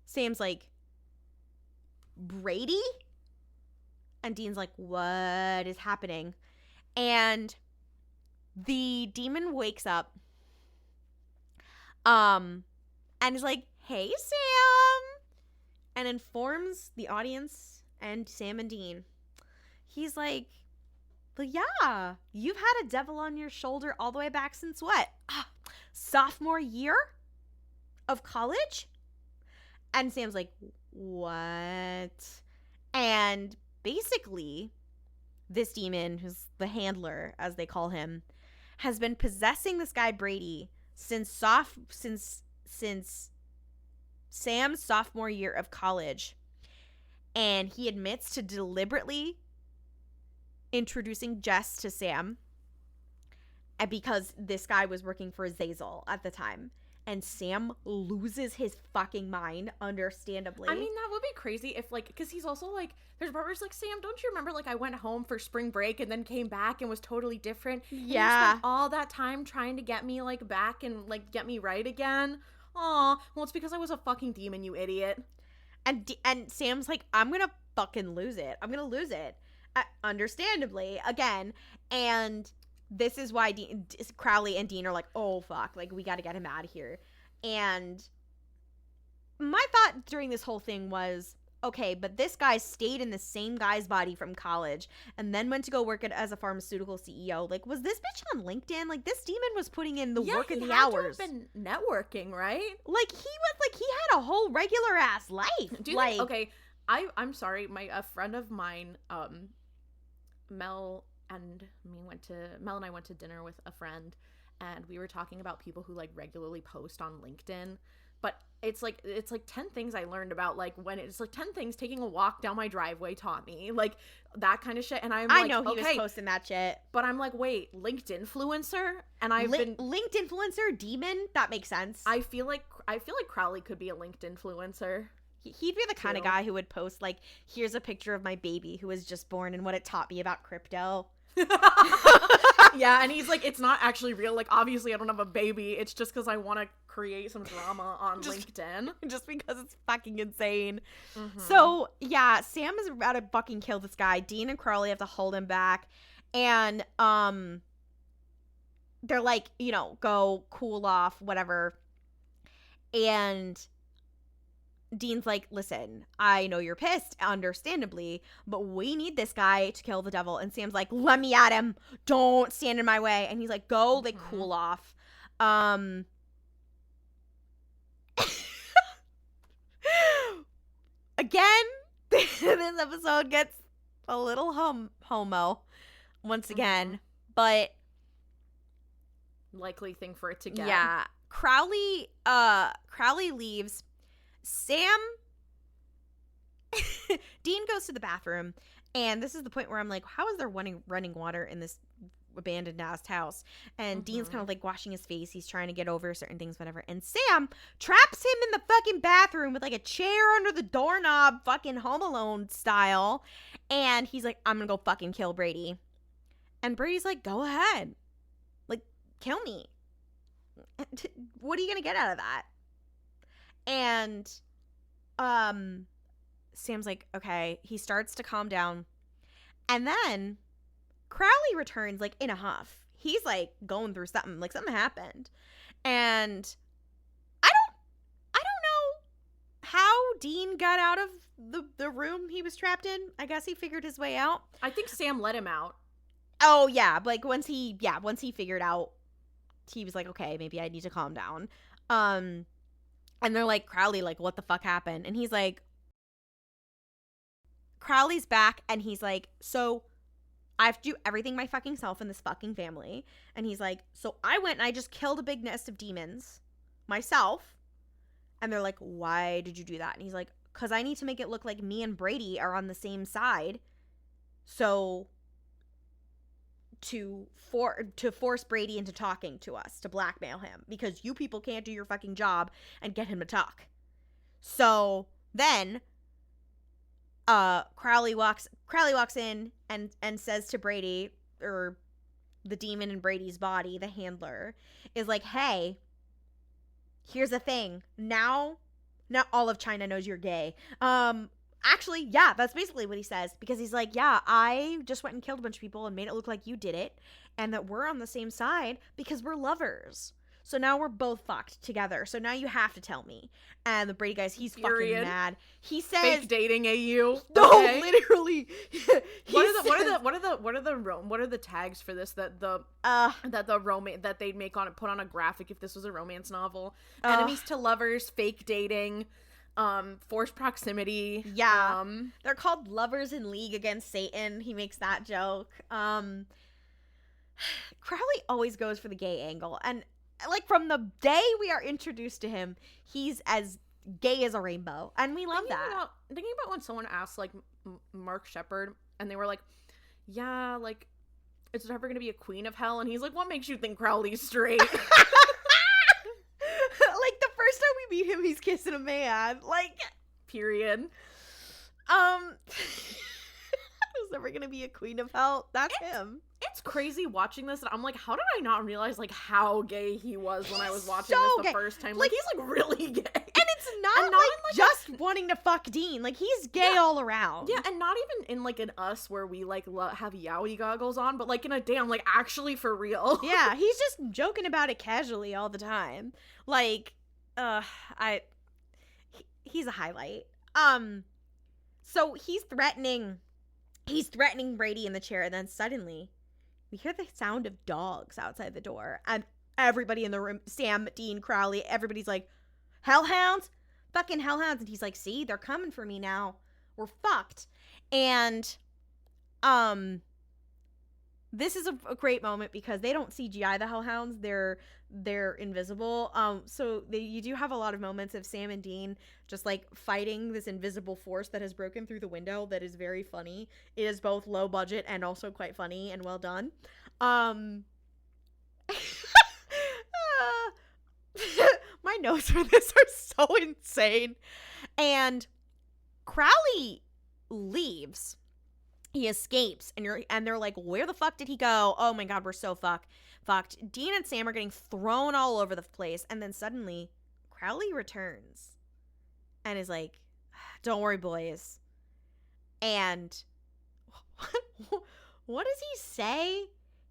Speaker 1: Sam's like, Brady? And Dean's like, what is happening? And the demon wakes up and is like, hey, Sam, and informs the audience and Sam and Dean. He's like, well, yeah, you've had a devil on your shoulder all the way back since what? Sophomore year of college? And Sam's like, what? And basically, this demon, who's the handler, as they call him, has been possessing this guy Brady since Sam's sophomore year of college. And he admits to deliberately introducing Jess to Sam because this guy was working for Zazel at the time. And Sam loses his fucking mind, understandably.
Speaker 2: I mean, that would be crazy if, like, because he's also, like, there's a part where he's like, Sam, don't you remember, like, I went home for spring break and then came back and was totally different? And you spent all that time trying to get me, like, back and, like, get me right again? Aw, well, it's because I was a fucking demon, you idiot.
Speaker 1: And Sam's like, I'm gonna fucking lose it. I'm gonna lose it. Understandably, again. And this is why Crowley and Dean are like, oh, fuck. Like, we gotta get him out of here. And my thought during this whole thing was, okay, but this guy stayed in the same guy's body from college and then went to go work as a pharmaceutical CEO. Like, was this bitch on LinkedIn? Like, this demon was putting in the work and the hours.
Speaker 2: Yeah, he had to have been networking, right?
Speaker 1: Like, he had a whole regular ass life.
Speaker 2: Do you think, okay, I'm sorry, a friend of mine, Mel and I went to dinner with a friend, and we were talking about people who, like, regularly post on LinkedIn. But it's like 10 things I learned about, like, when it's like 10 things taking a walk down my driveway taught me, like, that kind of shit. And I know
Speaker 1: he was posting that shit,
Speaker 2: but I'm like, wait, LinkedIn influencer, and I've been
Speaker 1: linked influencer demon. That makes sense.
Speaker 2: I feel like Crowley could be a LinkedIn influencer.
Speaker 1: He'd be the kind of guy who would post, like, here's a picture of my baby who was just born and what it taught me about crypto.
Speaker 2: Yeah, and he's like, it's not actually real. Like, obviously, I don't have a baby. It's just because I want to create some drama on LinkedIn.
Speaker 1: Just because it's fucking insane. Mm-hmm. So, yeah, Sam is about to fucking kill this guy. Dean and Crowley have to hold him back. And, they're like, you know, go cool off, whatever. And Dean's like, listen, I know you're pissed, understandably, but we need this guy to kill the devil. And Sam's like, let me at him. Don't stand in my way. And he's like, go, like, cool off. Again, this episode gets a little homo once again, but
Speaker 2: likely thing for it to get.
Speaker 1: Yeah. Crowley leaves. Sam Dean goes to the bathroom, and this is the point where I'm like, how is there running water in this abandoned ass house? And Dean's kind of like washing his face. He's trying to get over certain things, whatever. And Sam traps him in the fucking bathroom with like a chair under the doorknob, fucking Home Alone style. And he's like, I'm gonna go fucking kill Brady. And Brady's like, go ahead. Like, kill me. What are you gonna get out of that? And Sam's like, okay. He starts to calm down. And then Crowley returns like in a huff. He's like going through something, like something happened. And I don't know how Dean got out of the room he was trapped in. I guess he figured his way out.
Speaker 2: I think Sam let him out.
Speaker 1: Oh yeah, like once he figured out, he was like, okay, maybe I need to calm down. And they're like, Crowley, like, what the fuck happened? And he's like, Crowley's back, and he's like, so I have to do everything my fucking self in this fucking family. And he's like, so I went and I just killed a big nest of demons myself. And they're like, why did you do that? And he's like, because I need to make it look like me and Brady are on the same side. So to force Brady into talking to us, to blackmail him, because you people can't do your fucking job and get him to talk. So then Crowley walks in and says to Brady, or the demon in Brady's body, the handler, is like, hey, here's the thing. Now all of China knows you're gay. Actually, yeah, that's basically what he says, because he's like, yeah, I just went and killed a bunch of people and made it look like you did it, and that we're on the same side because we're lovers. So now we're both fucked together. So now you have to tell me. And the Brady guy's, he's fucking mad. He says,
Speaker 2: fake dating AU.
Speaker 1: No,
Speaker 2: okay.
Speaker 1: literally.
Speaker 2: What are the tags for this that they'd make on it, put on a graphic if this was a romance novel? Enemies to lovers, fake dating, forced proximity.
Speaker 1: Yeah. They're called lovers in league against Satan. He makes that joke. Crowley always goes for the gay angle, and like from the day we are introduced to him, he's as gay as a rainbow, and we love that.
Speaker 2: Thinking about when someone asked like Mark Shepard, and they were like, yeah, like, is there ever gonna be a queen of hell? And he's like, what makes you think Crowley's straight?
Speaker 1: Like, the first time we meet him, he's kissing a man, like,
Speaker 2: period.
Speaker 1: There's never gonna be a queen of hell. That's him.
Speaker 2: It's crazy watching this, and I'm like, how did I not realize like how gay he was when I was watching
Speaker 1: so
Speaker 2: this the first time? Like, he's like really gay,
Speaker 1: and it's not like just wanting to fuck Dean. Like, he's gay all around.
Speaker 2: Yeah, and not even in like an Us where we like have yowie goggles on, but like in a damn, like, actually for real.
Speaker 1: Yeah, he's just joking about it casually all the time. Like, he's a highlight. So he's threatening Brady in the chair, and then suddenly we hear the sound of dogs outside the door, and everybody in the room, Sam, Dean, Crowley, everybody's like, hellhounds, fucking hellhounds. And he's like, see, they're coming for me now. We're fucked. And this is a great moment because they don't CGI the hellhounds. They're invisible. So you do have a lot of moments of Sam and Dean just like fighting this invisible force that has broken through the window. That is very funny. It is both low budget and also quite funny and well done. My notes for this are so insane. And Crowley leaves. He escapes, and they're like, where the fuck did he go? Oh my god, we're so fucked. Dean and Sam are getting thrown all over the place, and then suddenly Crowley returns and is like, don't worry, boys. And what does he say?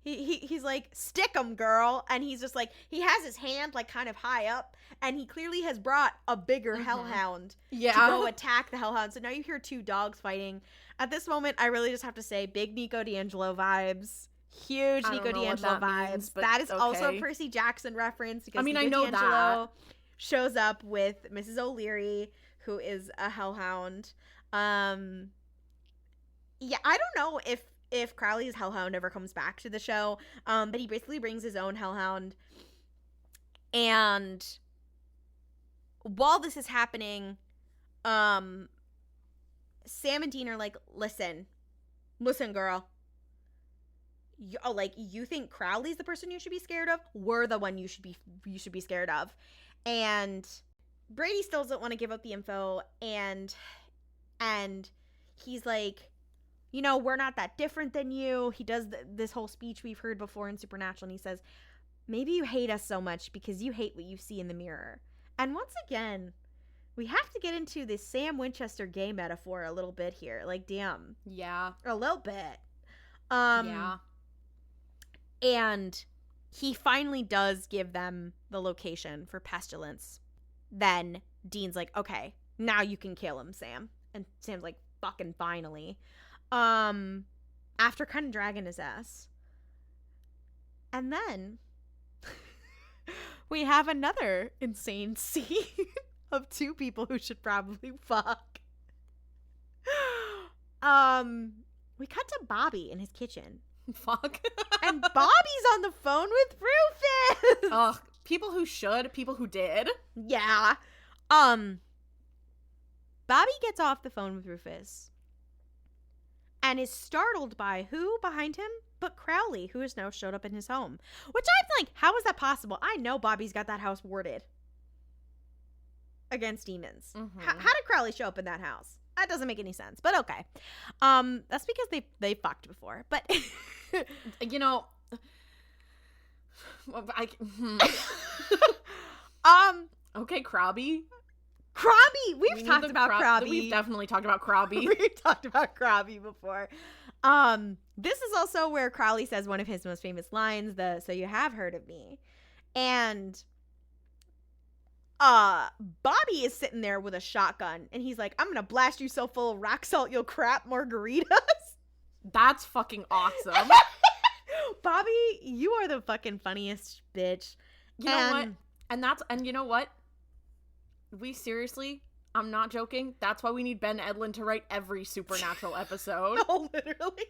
Speaker 1: He's like, stick him, girl. And he's just like, he has his hand like kind of high up, and he clearly has brought a bigger hellhound to go attack the hellhound. So now you hear two dogs fighting. At this moment, I really just have to say, big Nico D'Angelo vibes. Huge Nico D'Angelo vibes.
Speaker 2: Means,
Speaker 1: that is also a Percy Jackson reference, because Nico
Speaker 2: I know
Speaker 1: D'Angelo shows up with Mrs. O'Leary, who is a hellhound. Yeah, I don't know if Crowley's hellhound ever comes back to the show, but he basically brings his own hellhound. And while this is happening, Sam and Dean are like, listen, girl. You think Crowley's the person you should be scared of? We're the one you should be scared of. And Brady still doesn't want to give up the info, and he's like, you know, we're not that different than you. He does this whole speech we've heard before in Supernatural, and he says, maybe you hate us so much because you hate what you see in the mirror. And once again, we have to get into this Sam Winchester gay metaphor a little bit here. Like, damn.
Speaker 2: Yeah.
Speaker 1: A little bit.
Speaker 2: Yeah.
Speaker 1: And he finally does give them the location for Pestilence. Then Dean's like, okay, now you can kill him, Sam. And Sam's like, fucking finally. After kind of dragging his ass. And then we have another insane scene of two people who should probably fuck. We cut to Bobby in his kitchen.
Speaker 2: Fuck.
Speaker 1: And Bobby's on the phone with Rufus.
Speaker 2: Ugh, people who should, people who did.
Speaker 1: Yeah. Bobby gets off the phone with Rufus and is startled by who behind him but Crowley, who has now showed up in his home. Which I'm like, how is that possible? I know Bobby's got that house warded against demons.
Speaker 2: Mm-hmm.
Speaker 1: How did Crowley show up in that house? That doesn't make any sense, but okay. That's because they fucked before. But
Speaker 2: you know, okay, Krabby.
Speaker 1: We've talked about Krabby.
Speaker 2: We've definitely talked about Krabby.
Speaker 1: We've talked about Krabby before. This is also where Crowley says one of his most famous lines, so you have heard of me. And Bobby is sitting there with a shotgun, and he's like, I'm gonna blast you so full of rock salt you'll crap margaritas.
Speaker 2: That's fucking awesome.
Speaker 1: Bobby, you are the fucking funniest bitch.
Speaker 2: You know what? And you know what? We seriously, I'm not joking. That's why we need Ben Edlund to write every Supernatural episode.
Speaker 1: No, literally.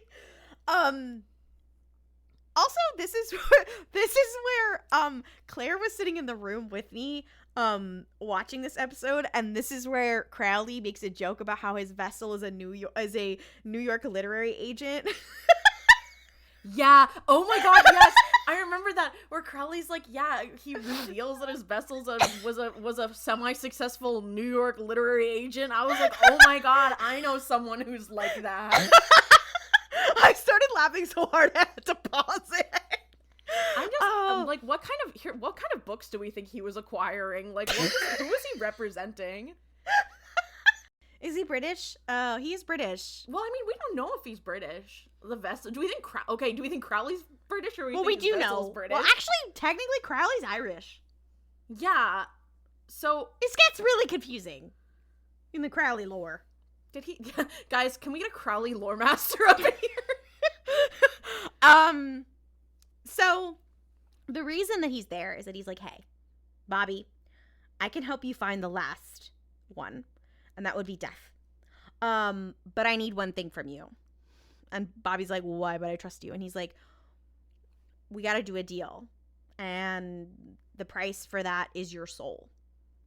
Speaker 1: Also, this is where Claire was sitting in the room with me watching this episode, and this is where Crowley makes a joke about how his vessel is a New York literary agent.
Speaker 2: Yeah. Oh my god, yes. I remember that, where Crowley's like, yeah, he reveals that his vessel was a semi-successful New York literary agent. I was like, oh my god, I know someone who's like that.
Speaker 1: I started laughing so hard I had to pause it.
Speaker 2: I'm like, what kind of books do we think he was acquiring? Like, who was he representing?
Speaker 1: Is he British? He is British.
Speaker 2: Well, I mean, we don't know if he's British. The vessel. Do we think Crowley's British, or
Speaker 1: we do know
Speaker 2: British?
Speaker 1: Well, actually, technically, Crowley's Irish.
Speaker 2: Yeah. So
Speaker 1: this gets really confusing in the Crowley lore.
Speaker 2: Did he? Guys, can we get a Crowley lore master up in here?
Speaker 1: So the reason that he's there is that he's like, hey, Bobby, I can help you find the last one, and that would be death. But I need one thing from you. And Bobby's like, why? But I trust you. And he's like, we got to do a deal, and the price for that is your soul,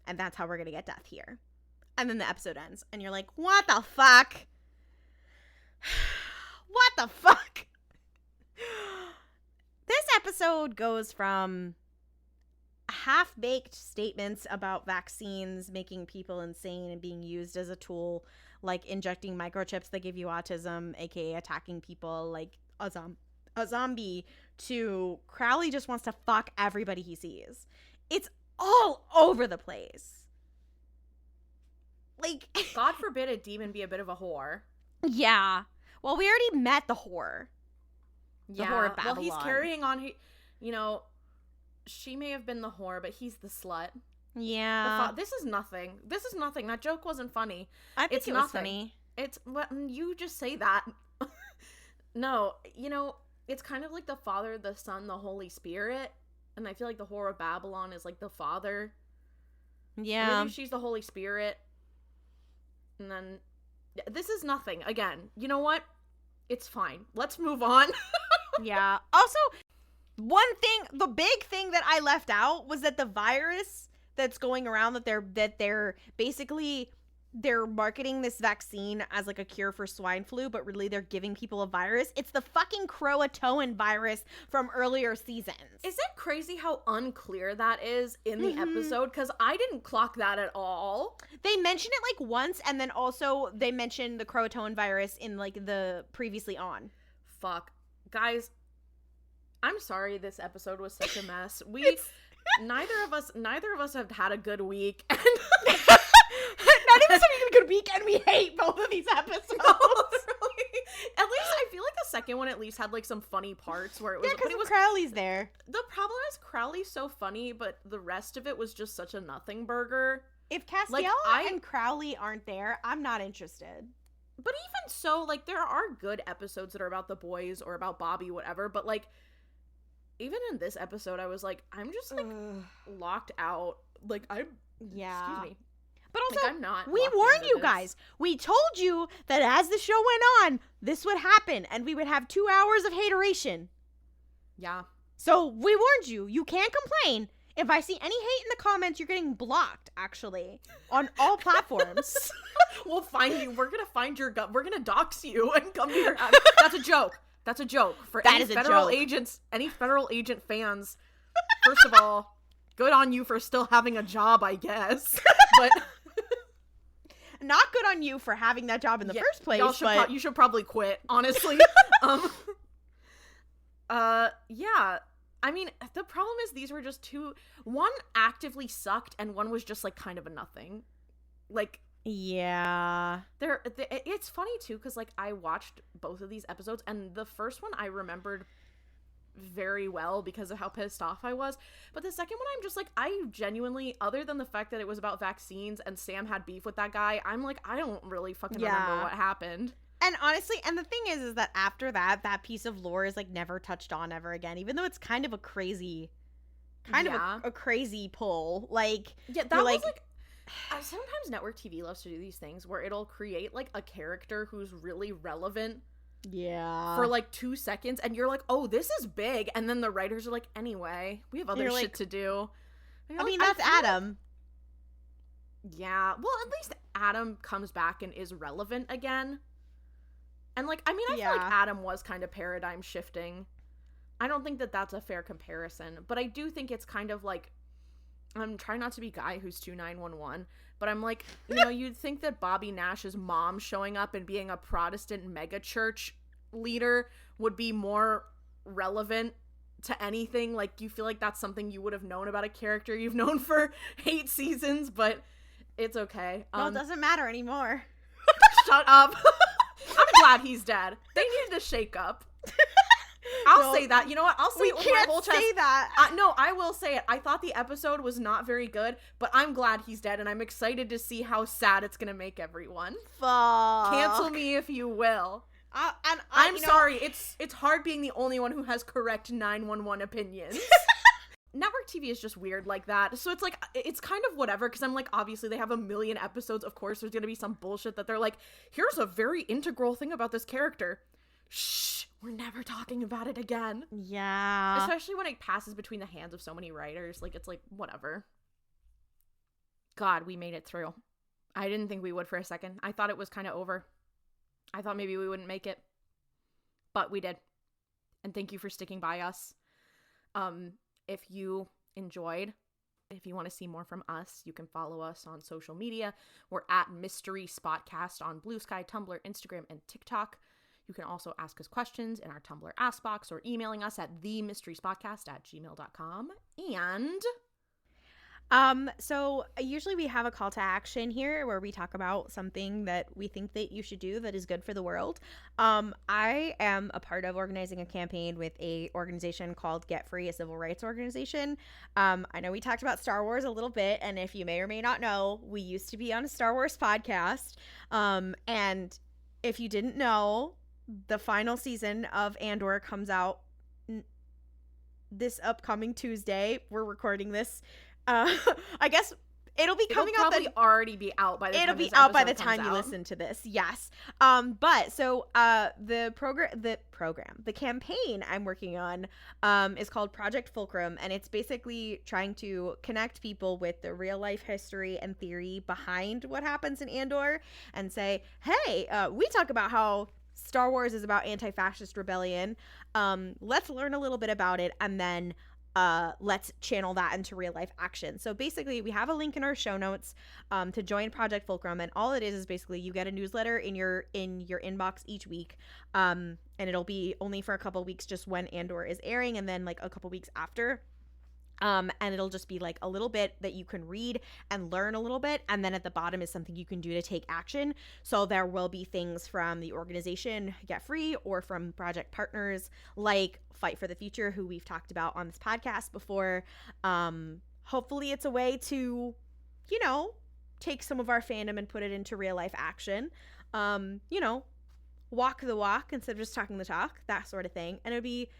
Speaker 1: and that's how we're gonna get death here. And then the episode ends, and you're like, what the fuck? What the fuck? This episode goes from half-baked statements about vaccines making people insane and being used as a tool, like injecting microchips that give you autism, aka attacking people like a zombie, to Crowley just wants to fuck everybody he sees. It's all over the place. Like,
Speaker 2: God forbid a demon be a bit of a whore.
Speaker 1: Yeah. Well, we already met the whore. The whore of Babylon.
Speaker 2: Well, he's carrying on. You know, she may have been the whore, but he's the slut.
Speaker 1: Yeah.
Speaker 2: This is nothing. That joke wasn't funny.
Speaker 1: I think it was funny.
Speaker 2: It's what you just say that. No, you know, it's kind of like the Father, the Son, the Holy Spirit, and I feel like the whore of Babylon is like the Father.
Speaker 1: Yeah.
Speaker 2: Maybe she's the Holy Spirit. And then this is nothing. Again, you know what? It's fine. Let's move on.
Speaker 1: Yeah. Also, one thing, the big thing that I left out was that the virus that's going around, that they're basically, they're marketing this vaccine as like a cure for swine flu, but really they're giving people a virus. It's the fucking Croatoan virus from earlier seasons.
Speaker 2: Is it crazy how unclear that is in the episode? Because I didn't clock that at all.
Speaker 1: They mention it like once, and then also they mention the Croatoan virus in like the previously on.
Speaker 2: Fuck. Guys, I'm sorry this episode was such a mess. Neither of us have had a good week. And
Speaker 1: not even having a good week, and we hate both of these episodes.
Speaker 2: No, really. At least I feel like the second one at least had like some funny parts where it was.
Speaker 1: Yeah, because Crowley's there.
Speaker 2: The problem is Crowley's so funny, but the rest of it was just such a nothing burger.
Speaker 1: If Castiel and Crowley aren't there, I'm not interested.
Speaker 2: But even so, like, there are good episodes that are about the boys or about Bobby, whatever, but, like, even in this episode, I was like, I'm just, like, locked out. Like,
Speaker 1: Yeah.
Speaker 2: Excuse me.
Speaker 1: But also,
Speaker 2: like, I'm not
Speaker 1: we warned you guys. We told you that as the show went on, this would happen, and we would have 2 hours of hateration.
Speaker 2: Yeah.
Speaker 1: So, we warned you. You can't complain. If I see any hate in the comments, you're getting blocked, actually, on all platforms.
Speaker 2: We'll find you. We're going to find your gut. We're going to dox you and come to your house. That's a joke. That's a joke. For any federal agents, any federal agent fans, first of all, good on you for still having a job, I guess. But
Speaker 1: not good on you for having that job in the first place.
Speaker 2: You should probably quit, honestly. Yeah. I mean, the problem is these were just one actively sucked and one was just like kind of a nothing. Like,
Speaker 1: yeah.
Speaker 2: It's funny too, because like I watched both of these episodes and the first one I remembered very well because of how pissed off I was. But the second one, I'm just like, I genuinely, other than the fact that it was about vaccines and Sam had beef with that guy, I'm like, I don't really fucking remember what happened.
Speaker 1: And honestly, and the thing is that after that piece of lore is like never touched on ever again, even though it's kind of a crazy, a crazy pull. Like,
Speaker 2: yeah, that was like sometimes network TV loves to do these things where it'll create like a character who's really relevant.
Speaker 1: Yeah.
Speaker 2: For like 2 seconds, and you're like, oh, this is big, and then the writers are like, anyway, we have other shit to do.
Speaker 1: I mean, that's Adam.
Speaker 2: Yeah. Well, at least Adam comes back and is relevant again. And, like, I mean, I feel like Adam was kind of paradigm shifting. I don't think that that's a fair comparison, but I do think it's kind of like, I'm trying not to be Guy who's 2911, but I'm like, you know, you'd think that Bobby Nash's mom showing up and being a Protestant megachurch leader would be more relevant to anything. Like, you feel like that's something you would have known about a character you've known for 8 seasons, but it's okay.
Speaker 1: Well, it doesn't matter anymore.
Speaker 2: Shut up. I'm glad he's dead. They needed a shake up. I'll say that. You know what? I'll say it with my whole chest.
Speaker 1: We can't say that.
Speaker 2: No, I will say it. I thought the episode was not very good, but I'm glad he's dead, and I'm excited to see how sad it's gonna make everyone.
Speaker 1: Fuck.
Speaker 2: Cancel me if you will.
Speaker 1: I'm
Speaker 2: sorry. It's hard being the only one who has correct 911 opinions. Network TV is just weird like that. So it's like, it's kind of whatever, because I'm like, obviously they have a million episodes. Of course, there's going to be some bullshit that they're like, here's a very integral thing about this character. Shh, we're never talking about it again.
Speaker 1: Yeah.
Speaker 2: Especially when it passes between the hands of so many writers. Like, it's like, whatever. God, we made it through. I didn't think we would for a second. I thought it was kind of over. I thought maybe we wouldn't make it. But we did. And thank you for sticking by us. If you enjoyed, if you want to see more from us, you can follow us on social media. We're at Mystery Spotcast on Blue Sky, Tumblr, Instagram, and TikTok. You can also ask us questions in our Tumblr Ask Box or emailing us at themysteryspotcast@gmail.com. And
Speaker 1: So usually we have a call to action here where we talk about something that we think that you should do that is good for the world. I am a part of organizing a campaign with a organization called Get Free, a civil rights organization. I know we talked about Star Wars a little bit, and if you may or may not know, we used to be on a Star Wars podcast. And if you didn't know, the final season of Andor comes out this upcoming Tuesday. We're recording this. I guess it'll be coming out.
Speaker 2: It'll probably already be out by the time
Speaker 1: it'll be
Speaker 2: this
Speaker 1: out by the
Speaker 2: episode
Speaker 1: time
Speaker 2: comes
Speaker 1: you
Speaker 2: out.
Speaker 1: listen to this. Yes. But so the campaign I'm working on is called Project Fulcrum, and it's basically trying to connect people with the real life history and theory behind what happens in Andor, and say, hey, we talk about how Star Wars is about anti-fascist rebellion. Let's learn a little bit about it, and then let's channel that into real life action. So basically we have a link in our show notes to join Project Fulcrum, and all it is basically you get a newsletter in your inbox each week, and it'll be only for a couple weeks just when Andor is airing, and then like a couple weeks after. And it'll just be like a little bit that you can read and learn a little bit. And then at the bottom is something you can do to take action. So there will be things from the organization Get Free or from project partners like Fight for the Future, who we've talked about on this podcast before. Hopefully it's a way to, take some of our fandom and put it into real life action. Walk the walk instead of just talking the talk, that sort of thing. And it'd be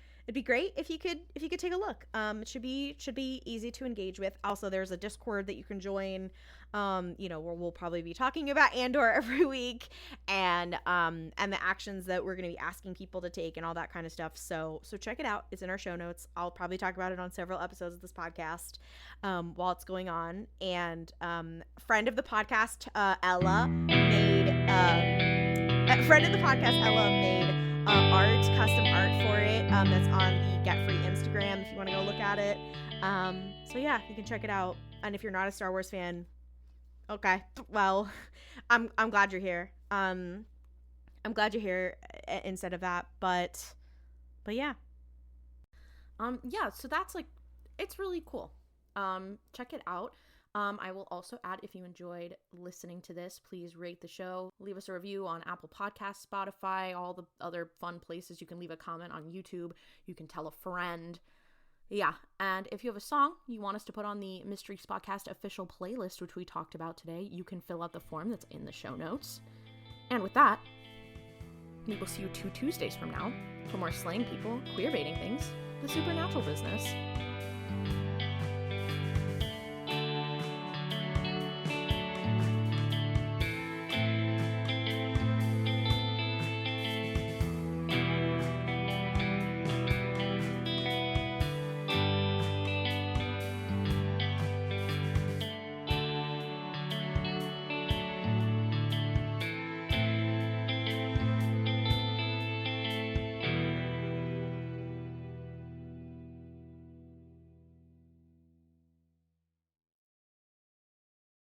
Speaker 1: great if you could take a look. It should be easy to engage with. Also, there's a Discord that you can join, where we'll probably be talking about Andor every week, and the actions that we're going to be asking people to take and all that kind of stuff. So check it out. It's in our show notes. I'll probably talk about it on several episodes of this podcast while it's going on. And friend of the podcast, Ella made custom art for it. That's on the Get Free Instagram if you want to go look at it. So yeah, you can check it out. And if you're not a Star Wars fan, okay, well, I'm glad you're here. I'm glad you're here instead of that, but yeah.
Speaker 2: So that's it's really cool. Check it out. I will also add, if you enjoyed listening to this, please rate the show, leave us a review on Apple Podcasts, Spotify, all the other fun places. You can leave a comment on YouTube. You can tell a friend. Yeah. And if you have a song you want us to put on the Mystery Spotcast official playlist, which we talked about today, you can fill out the form that's in the show notes. And with that, we will see you 2 Tuesdays from now for more slaying people, queer baiting things, the supernatural business.